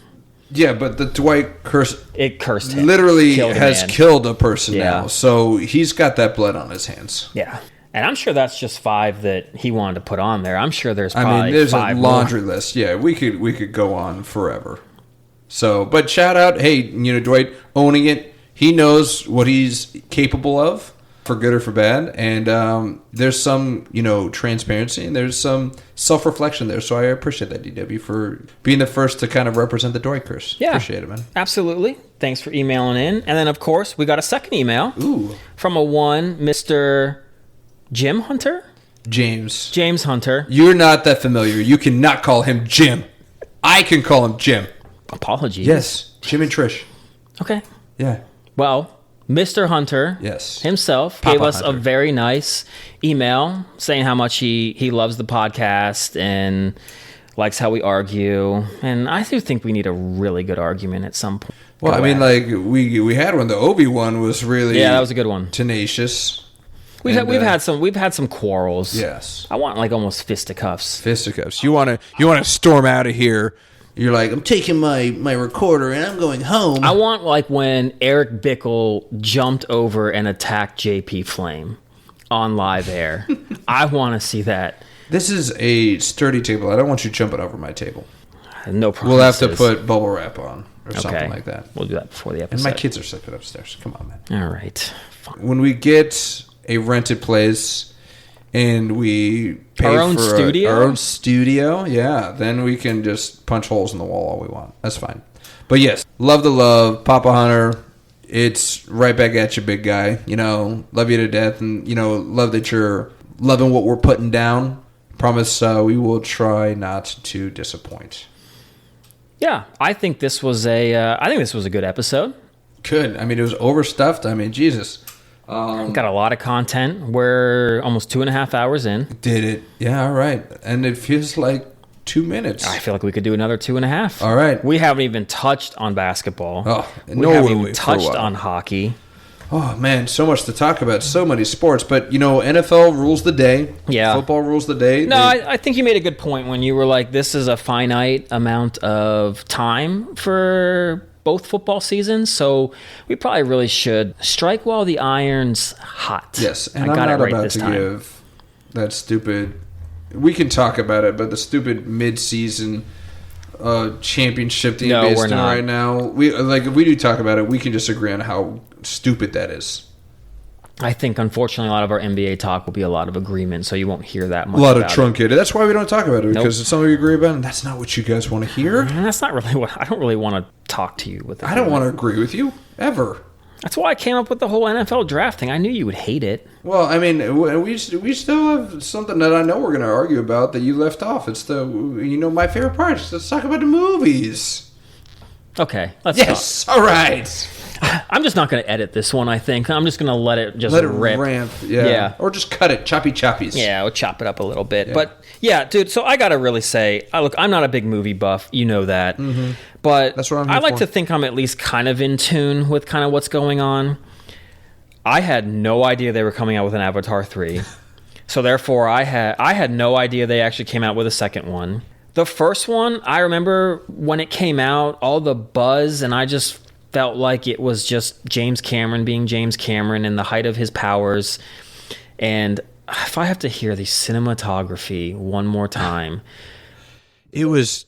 S2: Yeah, but the Dwight curse...
S1: It cursed him.
S2: Literally has killed a person now. So he's got that blood on his hands.
S1: Yeah. And I'm sure that's just 5 that he wanted to put on there. I'm sure there's probably
S2: there's
S1: 5
S2: a laundry
S1: more.
S2: list. Yeah, we could go on forever. So, but shout out, hey, Dwight owning it. He knows what he's capable of, for good or for bad, and there's some transparency and there's some self-reflection there, so I appreciate that, DW, for being the first to kind of represent the Dwight curse. Appreciate it, man.
S1: Absolutely. Thanks for emailing in. And then, of course, we got a second email from a Mr. Jim Hunter. James Hunter.
S2: You're not that familiar. You cannot call him Jim. I can call him Jim.
S1: Apologies.
S2: Yes, Jim and Trish.
S1: Okay.
S2: Yeah.
S1: Well, Mr. Hunter himself gave us a very nice email saying how much he loves the podcast and likes how we argue. And I do think we need a really good argument at some point.
S2: Well, we had one. The Obi one was really
S1: that was a good one.
S2: Tenacious.
S1: We've had some quarrels.
S2: Yes.
S1: I want almost fisticuffs.
S2: Fisticuffs. You want to storm out of here. You're like, I'm taking my recorder and I'm going home.
S1: I want when Eric Bickle jumped over and attacked JP Flame on live air. I want to see that.
S2: This is a sturdy table. I don't want you jumping over my table.
S1: No promises.
S2: We'll have to put bubble wrap on or something like that.
S1: We'll do that before the episode.
S2: And my kids are sleeping upstairs. Come on, man.
S1: All right. Fine.
S2: When we get a rented place and we pay
S1: our own
S2: studio, then we can just punch holes in the wall all we want. That's fine. But yes, love the love, Papa Hunter. It's right back at you, big guy. Love you to death, and love that you're loving what we're putting down. Promise we will try not to disappoint.
S1: Yeah, I think this was a good episode.
S2: Good. It was overstuffed. Jesus.
S1: Got a lot of content. We're almost 2.5 hours in.
S2: Did it? Yeah, all right. And it feels like 2 minutes.
S1: I feel like we could do another 2.5.
S2: All right.
S1: We haven't even touched on basketball.
S2: Oh,
S1: we haven't even touched on hockey.
S2: Oh, man, so much to talk about. So many sports. But, NFL rules the day.
S1: Yeah.
S2: Football rules the day.
S1: No, I think you made a good point when you were like, this is a finite amount of time for both football seasons. So we probably really should strike while the iron's hot.
S2: Yes, and I'm not about to give that stupid... We can talk about it, but the stupid mid-season championship thing based on right now. If we do talk about it, we can just agree on how stupid that is.
S1: I think, unfortunately, a lot of our NBA talk will be a lot of agreement, so you won't hear that much.
S2: A lot of truncated. That's why we don't talk about it, because
S1: Nope.
S2: it's something we agree about, and that's not what you guys want to hear.
S1: And that's not really what I don't really want to talk to you with.
S2: I don't want to agree with you ever.
S1: That's why I came up with the whole NFL draft thing. I knew you would hate it.
S2: Well, I mean, we still have something that I know we're going to argue about that you left off. It's my favorite part. Let's talk about the movies.
S1: Okay, let's
S2: stop. All right.
S1: I'm just not going to edit this one, I think. I'm just going to let it rip.
S2: Ramp. Yeah. Or just cut it. Choppy choppies.
S1: Yeah, we'll chop it up a little bit.
S2: Yeah.
S1: But, yeah, dude, so I got to really say, look, I'm not a big movie buff. You know that. Mm-hmm. But
S2: that's what I'm here
S1: I like
S2: for.
S1: to think I'm at least kind of in tune with kind of what's going on. I had no idea they were coming out with an Avatar 3. So, therefore, I had no idea they actually came out with a second one. The first one, I remember when it came out, all the buzz, and I just felt like it was just James Cameron being James Cameron in the height of his powers. And if I have to hear the cinematography one more time,
S2: it was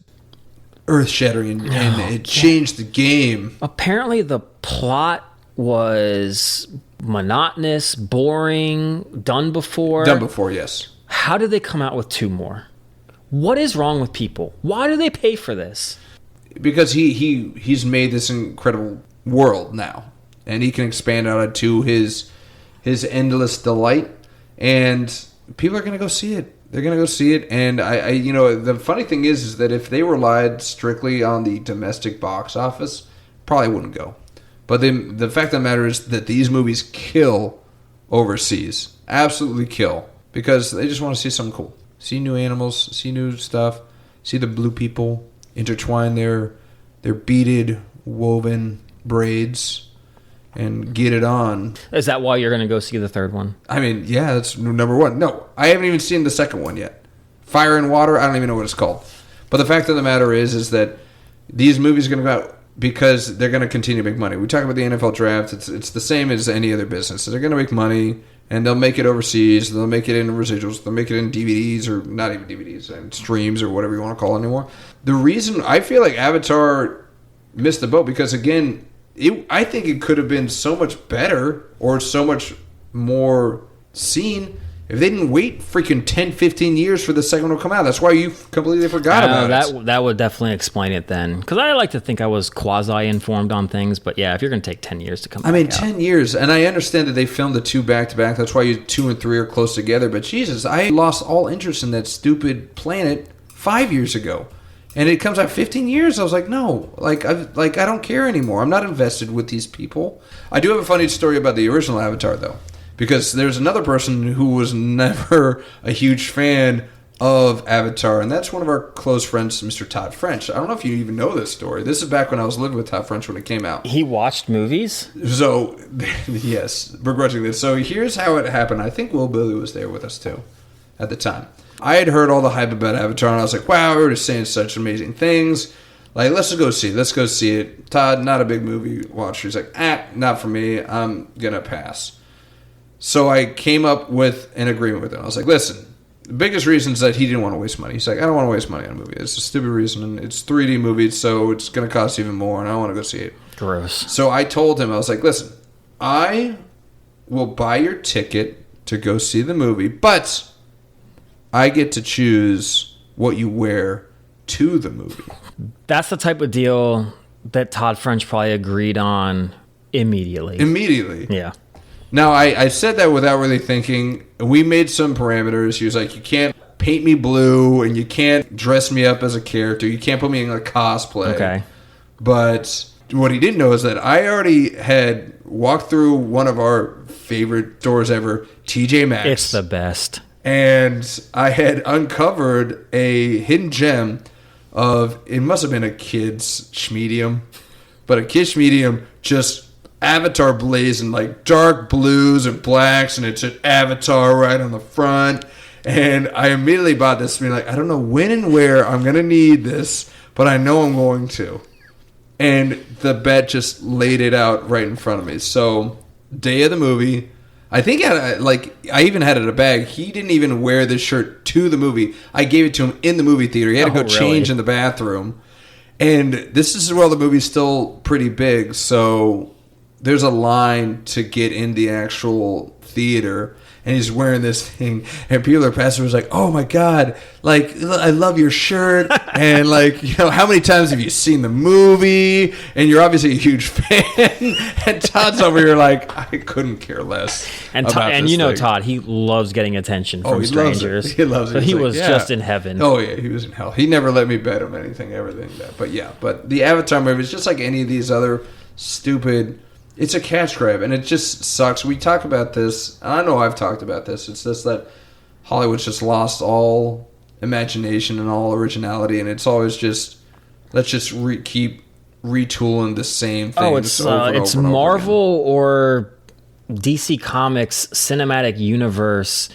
S2: earth-shattering, and it changed the game.
S1: Apparently the plot was monotonous, boring, done before.
S2: Done before, yes.
S1: How did they come out with 2 more? What is wrong with people? Why do they pay for this?
S2: Because he's made this incredible world now, and he can expand out to his endless delight, and people are going to go see it. They're going to go see it, and I the funny thing is that if they relied strictly on the domestic box office, probably wouldn't go. But the fact of the matter is that these movies kill overseas, absolutely kill, because they just want to see something cool, see new animals, see new stuff, see the blue people intertwine their beaded, woven braids and get it on.
S1: Is that why you're going to go see the third one?
S2: I mean, yeah, that's number one. No, I haven't even seen the second one yet. Fire and Water, I don't even know what it's called. But the fact of the matter is that these movies are going to go out because they're going to continue to make money. We talk about the NFL draft. It's the same as any other business. They're going to make money, and they'll make it overseas. They'll make it in residuals. They'll make it in DVDs, or not even DVDs, and streams, or whatever you want to call it anymore. The reason I feel like Avatar missed the boat, because, again, I think it could have been so much better or so much more seen if they didn't wait freaking 10, 15 years for the second one to come out. That's why you completely forgot about it.
S1: That would definitely explain it then. Because I like to think I was quasi-informed on things. But yeah, if you're going to take 10 years to come back out.
S2: 10 years. And I understand that they filmed the 2 back-to-back. That's why 2 and 3 are close together. But Jesus, I lost all interest in that stupid planet 5 years ago. And it comes out 15 years. I was like, no. I don't care anymore. I'm not invested with these people. I do have a funny story about the original Avatar, though. Because there's another person who was never a huge fan of Avatar, and that's one of our close friends, Mr. Todd French. I don't know if you even know this story. This is back when I was living with Todd French when it came out.
S1: He watched movies?
S2: So, yes, begrudgingly. So here's how it happened. I think Will Billy was there with us, too, at the time. I had heard all the hype about Avatar, and I was like, wow, everybody's saying such amazing things. Like, let's just go see it. Let's go see it. Todd, not a big movie watcher. He's like, not for me. I'm going to pass. So I came up with an agreement with him. I was like, listen, the biggest reason is that he didn't want to waste money. He's like, I don't want to waste money on a movie. It's a stupid reason. And it's 3D movie, so it's going to cost even more, and I don't want to go see it.
S1: Gross.
S2: So I told him, I was like, listen, I will buy your ticket to go see the movie, but I get to choose what you wear to the movie.
S1: That's the type of deal that Todd French probably agreed on immediately.
S2: Yeah. Now, I said that without really thinking. We made some parameters. He was like, you can't paint me blue, and you can't dress me up as a character. You can't put me in a cosplay.
S1: Okay.
S2: But what he didn't know is that I already had walked through one of our favorite stores ever, TJ Maxx.
S1: It's the best.
S2: And I had uncovered a hidden gem of, it must have been a kid's schmedium, but a kid's schmedium, just Avatar blazing, like dark blues and blacks, and it's an Avatar right on the front. And I immediately bought this, being like, I don't know when and where I'm going to need this, but I know I'm going to. And the bet just laid it out right in front of me. So, day of the movie, I think I even had it in a bag. He didn't even wear this shirt to the movie. I gave it to him in the movie theater. He had to go change in the bathroom. And this is where the movie's still pretty big. So there's a line to get in the actual theater. And he's wearing this thing, and people are passing. Was like, "Oh my god! Like, I love your shirt." And like, how many times have you seen the movie? And you're obviously a huge fan. And Todd's over here like, I couldn't care less.
S1: And Todd, he loves getting attention from strangers.
S2: He loves it.
S1: So he was just in heaven.
S2: Oh yeah, he was in hell. He never let me bet him anything, everything. But the Avatar movie is just like any of these other stupid. It's a cash grab, and it just sucks. We talk about this. I know I've talked about this. It's just that Hollywood's just lost all imagination and all originality, and it's always just, let's just keep retooling the same things.
S1: Oh, it's Marvel or DC Comics cinematic universe,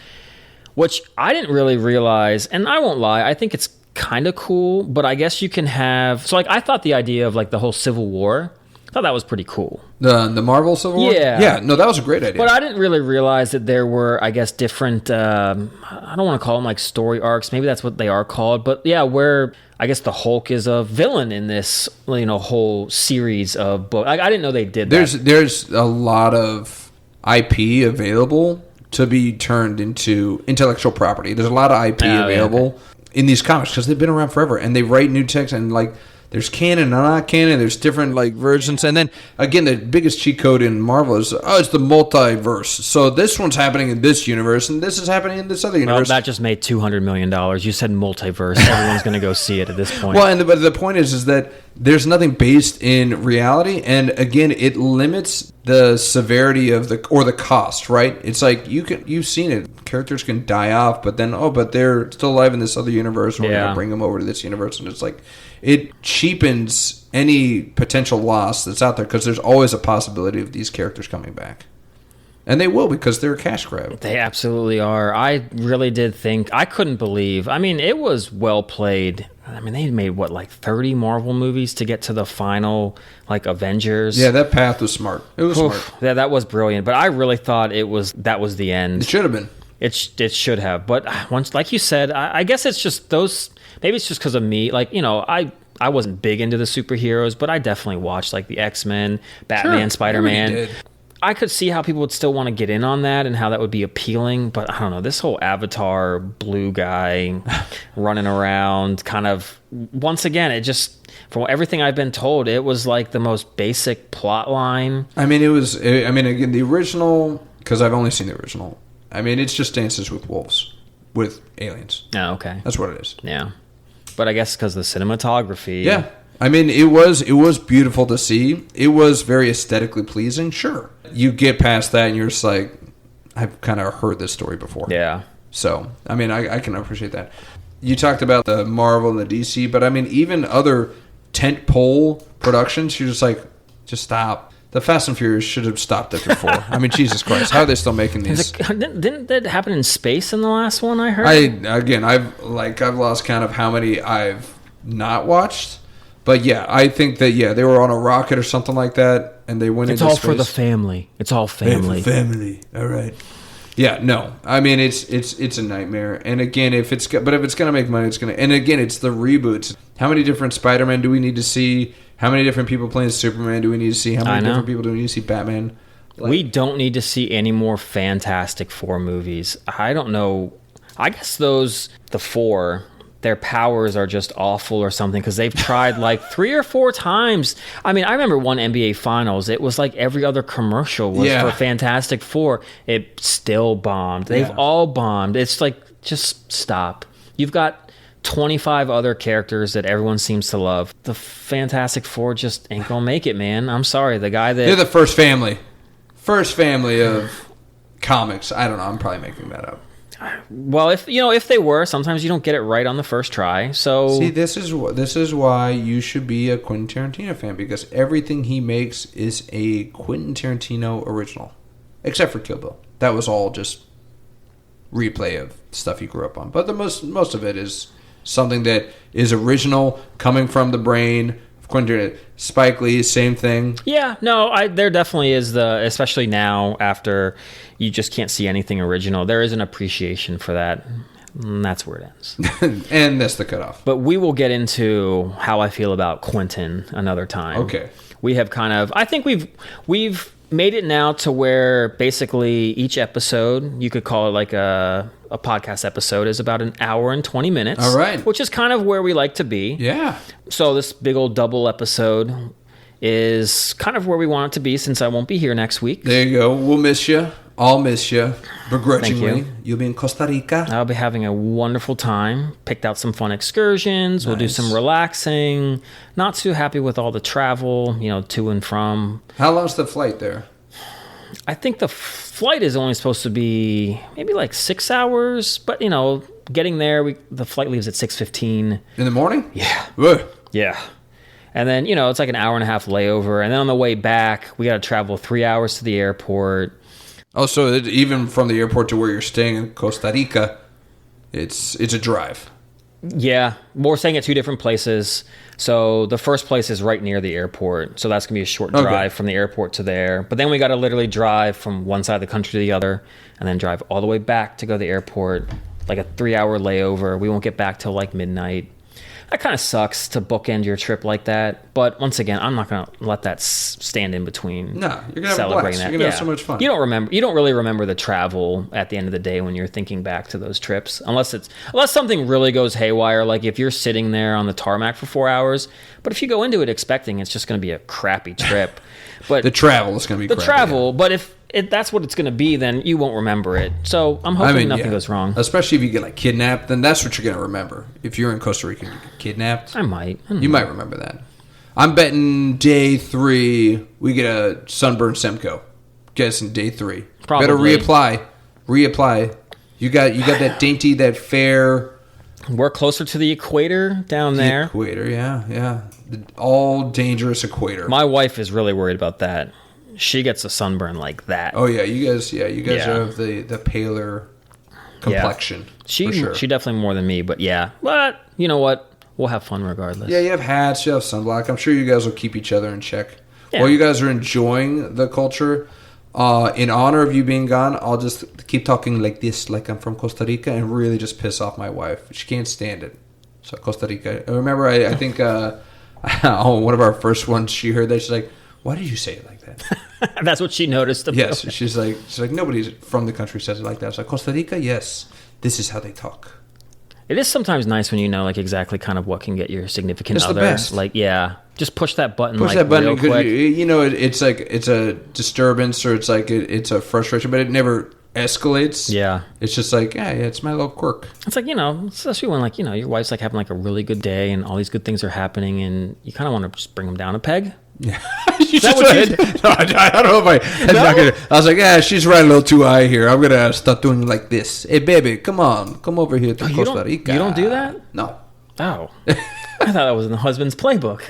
S1: which I didn't really realize, and I won't lie, I think it's kind of cool, but I guess you can have... So, like, I thought the idea of, like, the whole Civil War... I thought that was pretty cool.
S2: The Marvel Civil War? Yeah. No, that was a great idea.
S1: But I didn't really realize that there were, I guess, different, I don't want to call them like story arcs. Maybe that's what they are called. But yeah, where I guess the Hulk is a villain in this, whole series of books. I didn't know they did that.
S2: There's a lot of IP available to be turned into intellectual property. There's a lot of IP available in these comics because they've been around forever. And they write new text and like... There's canon and not canon. There's different like versions. And then, again, the biggest cheat code in Marvel is, it's the multiverse. So this one's happening in this universe, and this is happening in this other universe.
S1: Well, that just made $200 million. You said multiverse. Everyone's going to go see it at this point.
S2: Well, but the point is that there's nothing based in reality. And, again, it limits the severity of the cost, right? It's like you've seen it. Characters can die off, but then, but they're still alive in this other universe. We're going to bring them over to this universe. And it's like... It cheapens any potential loss that's out there because there's always a possibility of these characters coming back. And they will because they're a cash grab.
S1: They absolutely are. I really did think... I couldn't believe... I mean, it was well played. I mean, they made, 30 Marvel movies to get to the final, Avengers?
S2: Yeah, that path was smart. It was smart.
S1: Yeah, that was brilliant. But I really thought that was the end.
S2: It should have been.
S1: It should have. But once, like you said, I guess it's just those... Maybe it's just because of me. I wasn't big into the superheroes, but I definitely watched the X-Men, Batman, Spider-Man. I could see how people would still want to get in on that and how that would be appealing. But I don't know, this whole Avatar blue guy running around kind of, once again, it just, from everything I've been told, it was like the most basic plot line.
S2: Again, the original, because I've only seen the original. It's just Dances with Wolves with aliens.
S1: Oh, okay.
S2: That's what it is.
S1: Yeah. But I guess because the cinematography.
S2: Yeah. It was beautiful to see. It was very aesthetically pleasing. Sure. You get past that and you're just like, I've kind of heard this story before.
S1: Yeah.
S2: So, I can appreciate that. You talked about the Marvel and the DC, but even other tentpole productions, you're just like, just stop. The Fast and Furious should have stopped it before. Jesus Christ, how are they still making these?
S1: Didn't that happen in space in the last one? I heard.
S2: I've lost count of how many I've not watched, but yeah, I think that they were on a rocket or something like that, and they went into space.
S1: It's all for the family. It's all family.
S2: Family. All right. Yeah, no. It's a nightmare. And again, if it's going to make money, it's going to. And again, it's the reboots. How many different Spider-Man do we need to see? How many different people playing Superman do we need to see? How many different people do we need to see Batman?
S1: We don't need to see any more Fantastic Four movies. I don't know. I guess the four, their powers are just awful or something because they've tried 3 or 4 times. I remember one NBA Finals. It was like every other commercial was for Fantastic Four. It still bombed. They've all bombed. It's just stop. You've got 25 other characters that everyone seems to love. The Fantastic Four just ain't gonna make it, man. I'm sorry. The guy that...
S2: They're the first family. first family of comics. I don't know. I'm probably making that up.
S1: Well, if they were, sometimes you don't get it right on the first try. So
S2: see, this is why you should be a Quentin Tarantino fan, because everything he makes is a Quentin Tarantino original, except for Kill Bill. That was all just replay of stuff he grew up on. But the most of it is something that is original, coming from the brain of Quentin. Spike Lee, same thing.
S1: Yeah, no, there definitely is especially now after you just can't see anything original. There is an appreciation for that. And that's where it ends.
S2: And that's the cutoff.
S1: But we will get into how I feel about Quentin another time.
S2: Okay.
S1: We have I think we've made it now to where basically each episode, you could call it like a podcast episode, is about an hour and 20 minutes.
S2: All right.
S1: Which is kind of where we like to be.
S2: Yeah.
S1: So this big old double episode is kind of where we want it to be, since I won't be here next week.
S2: There you go. We'll miss you. I'll miss you. Begrudgingly.
S1: Thank you.
S2: You'll be in Costa Rica.
S1: I'll be having a wonderful time. Picked out some fun excursions. Nice. We'll do some relaxing. Not too happy with all the travel, to and from.
S2: How long's the flight there?
S1: I think the flight is only supposed to be maybe like 6 hours. But, getting there, the flight leaves at 6:15.
S2: In the morning?
S1: Yeah.
S2: Ugh.
S1: Yeah. And then, it's like an hour and a half layover. And then on the way back, we got to travel 3 hours to the airport.
S2: Oh, so even from the airport to where you're staying in Costa Rica, it's a drive.
S1: Yeah, we're staying at two different places. So the first place is right near the airport. So that's going to be a short drive from the airport to there. But then we got to literally drive from one side of the country to the other and then drive all the way back to go to the airport, like a 3-hour layover. We won't get back till like midnight. That kind of sucks to bookend your trip like that. But once again, I'm not going to let that stand in between.
S2: No, you're going to have a blast. You're going to have so much fun.
S1: You don't really remember the travel at the end of the day when you're thinking back to those trips, unless something really goes haywire, like if you're sitting there on the tarmac for 4 hours. But if you go into it expecting it's just going to be a crappy trip. But
S2: the travel is going to be crappy.
S1: Yeah. But if that's what it's going to be, then you won't remember it. So I'm hoping nothing goes wrong.
S2: Especially if you get kidnapped, then that's what you're going to remember. If you're in Costa Rica and you get kidnapped,
S1: I might.
S2: You might remember that. I'm betting day 3 we get a sunburned Semco. Guessing day 3.
S1: Probably.
S2: Better reapply. You got that dainty, that fair.
S1: We're closer to the equator down there.
S2: The equator, yeah. The all dangerous equator.
S1: My wife is really worried about that. She gets a sunburn like that.
S2: Oh yeah, you guys have the paler complexion.
S1: Yeah.
S2: For sure.
S1: She definitely more than me, but yeah. But you know what? We'll have fun regardless.
S2: Yeah, you have hats, you have sunblock. I'm sure you guys will keep each other in check.
S1: Yeah.
S2: While you guys are enjoying the culture, in honor of you being gone, I'll just keep talking like this, like I'm from Costa Rica, and really just piss off my wife. She can't stand it. So Costa Rica. I remember, I think one of our first ones, she heard that. She's like, "Why did you say it like that?"
S1: That's what she noticed.
S2: Yes, she's like, nobody from the country says it like that. I was like, Costa Rica, yes, this is how they talk.
S1: It is sometimes nice when you know exactly kind of what can get your significant
S2: it's
S1: other.
S2: The best.
S1: Just push that button.
S2: Push that button
S1: real quick.
S2: It's like it's a disturbance or it's like it's a frustration, but it never escalates.
S1: Yeah,
S2: it's just like yeah, it's my little quirk.
S1: It's like especially when your wife's having a really good day and all these good things are happening, and you kind of want to just bring them down a peg.
S2: Yeah, I don't know if I was like, yeah, she's riding a little too high here. I'm gonna start doing like this. Hey, baby, come over here to Costa Rica.
S1: You don't do that?
S2: No.
S1: Oh, I thought that was in the husband's playbook.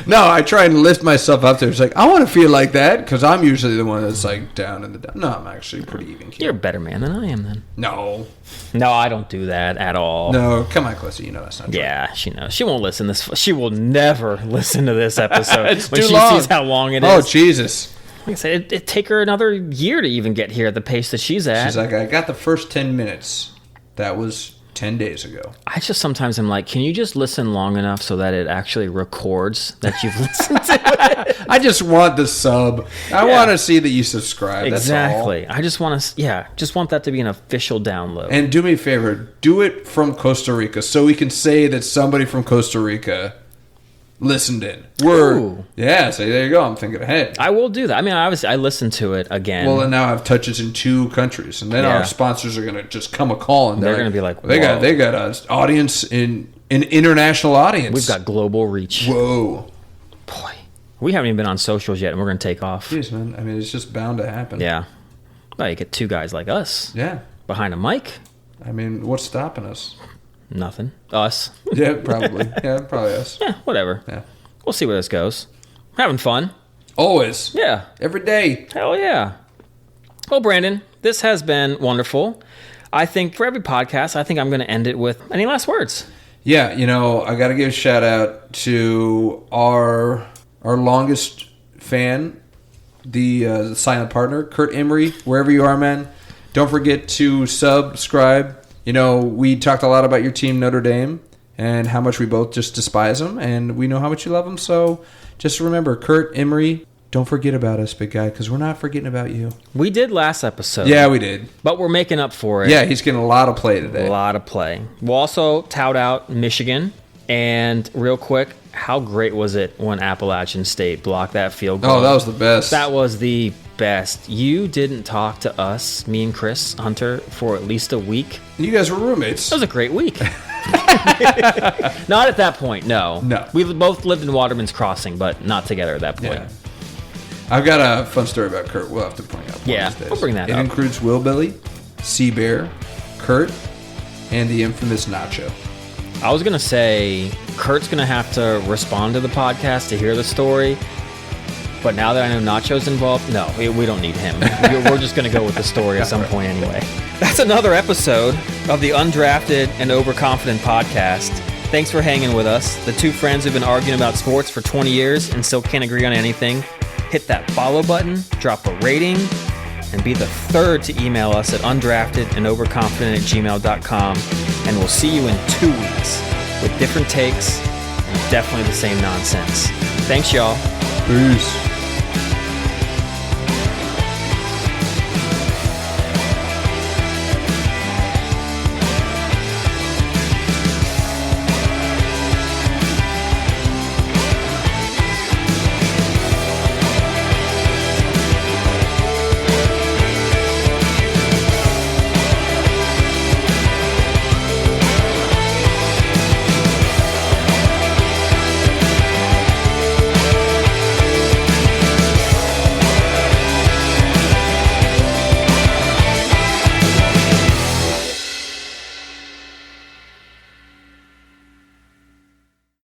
S2: No, I try and lift myself up there. It's like I want to feel like that because I'm usually the one that's down in the down. No, I'm actually pretty even.
S1: You're a better man than I am, then.
S2: No,
S1: I don't do that at all.
S2: No, come on, Classy. You know that's not true.
S1: Yeah, she knows. She won't listen. She will never listen to this episode
S2: it's
S1: when
S2: too
S1: she
S2: long.
S1: Sees how long it is.
S2: Oh Jesus!
S1: Like I said, it'd take her another year to even get here at the pace that she's at.
S2: She's like, I got the first 10 minutes. That was 10 days ago.
S1: I just sometimes am like, can you just listen long enough so that it actually records that you've listened to it?
S2: I just want the sub. I want to see that you subscribe.
S1: Exactly.
S2: That's all.
S1: I just want to, just want that to be an official download.
S2: And do me a favor, do it from Costa Rica so we can say that somebody from Costa Rica listened in. So there you go. I'm thinking ahead.
S1: I will do that. I mean, obviously, I listened to it again.
S2: Well, and now I have touches in 2 countries, and then our sponsors are going to just come a call, and
S1: they're going to be like,
S2: they got an audience in an international audience.
S1: We've got global reach.
S2: Whoa,
S1: boy, We haven't even been on socials yet, and we're going to take off.
S2: Jeez, man. I mean, it's just bound to happen.
S1: Yeah. Well, you get two guys like us.
S2: Yeah.
S1: Behind a mic.
S2: I mean, what's stopping us?
S1: Nothing. Us.
S2: Yeah, probably. Yeah, probably us.
S1: Yeah, whatever.
S2: Yeah.
S1: We'll see where this goes. Having fun.
S2: Always.
S1: Yeah.
S2: Every day.
S1: Hell yeah. Well, Brandon, this has been wonderful. I think for every podcast, I think I'm going to end it with any last words.
S2: Yeah, I got to give a shout out to our longest fan, the silent partner, Kurt Emery, wherever you are, man. Don't forget to subscribe. We talked a lot about your team, Notre Dame, and how much we both just despise them, and we know how much you love them. So just remember, Kurt Emery, don't forget about us, big guy, because we're not forgetting about you.
S1: We did last episode.
S2: Yeah, we did.
S1: But we're making up for it.
S2: Yeah, he's getting a lot of play today.
S1: A lot of play. We'll also tout out Michigan. And real quick, how great was it when Appalachian State blocked that field goal?
S2: Oh, that was the best.
S1: That was the best. You didn't talk to us, me and Chris Hunter, for at least a week.
S2: You guys were roommates.
S1: That was a great week. Not at that point, no.
S2: No.
S1: We both lived in Waterman's Crossing, but not together at that point.
S2: Yeah. I've got a fun story about Kurt we'll have to point out.
S1: Yeah, we'll bring that up.
S2: It includes Willbilly, Seabear, Kurt, and the infamous Nacho.
S1: I was going to say, Kurt's going to have to respond to the podcast to hear the story. But now that I know Nacho's involved, no, we don't need him. We're just going to go with the story at some point anyway. That's another episode of the Undrafted and Overconfident podcast. Thanks for hanging with us. The two friends who've been arguing about sports for 20 years and still can't agree on anything. Hit that follow button, drop a rating, and be the third to email us at undraftedandOverconfident@gmail.com. And we'll see you in 2 weeks with different takes and definitely the same nonsense. Thanks, y'all.
S2: Peace.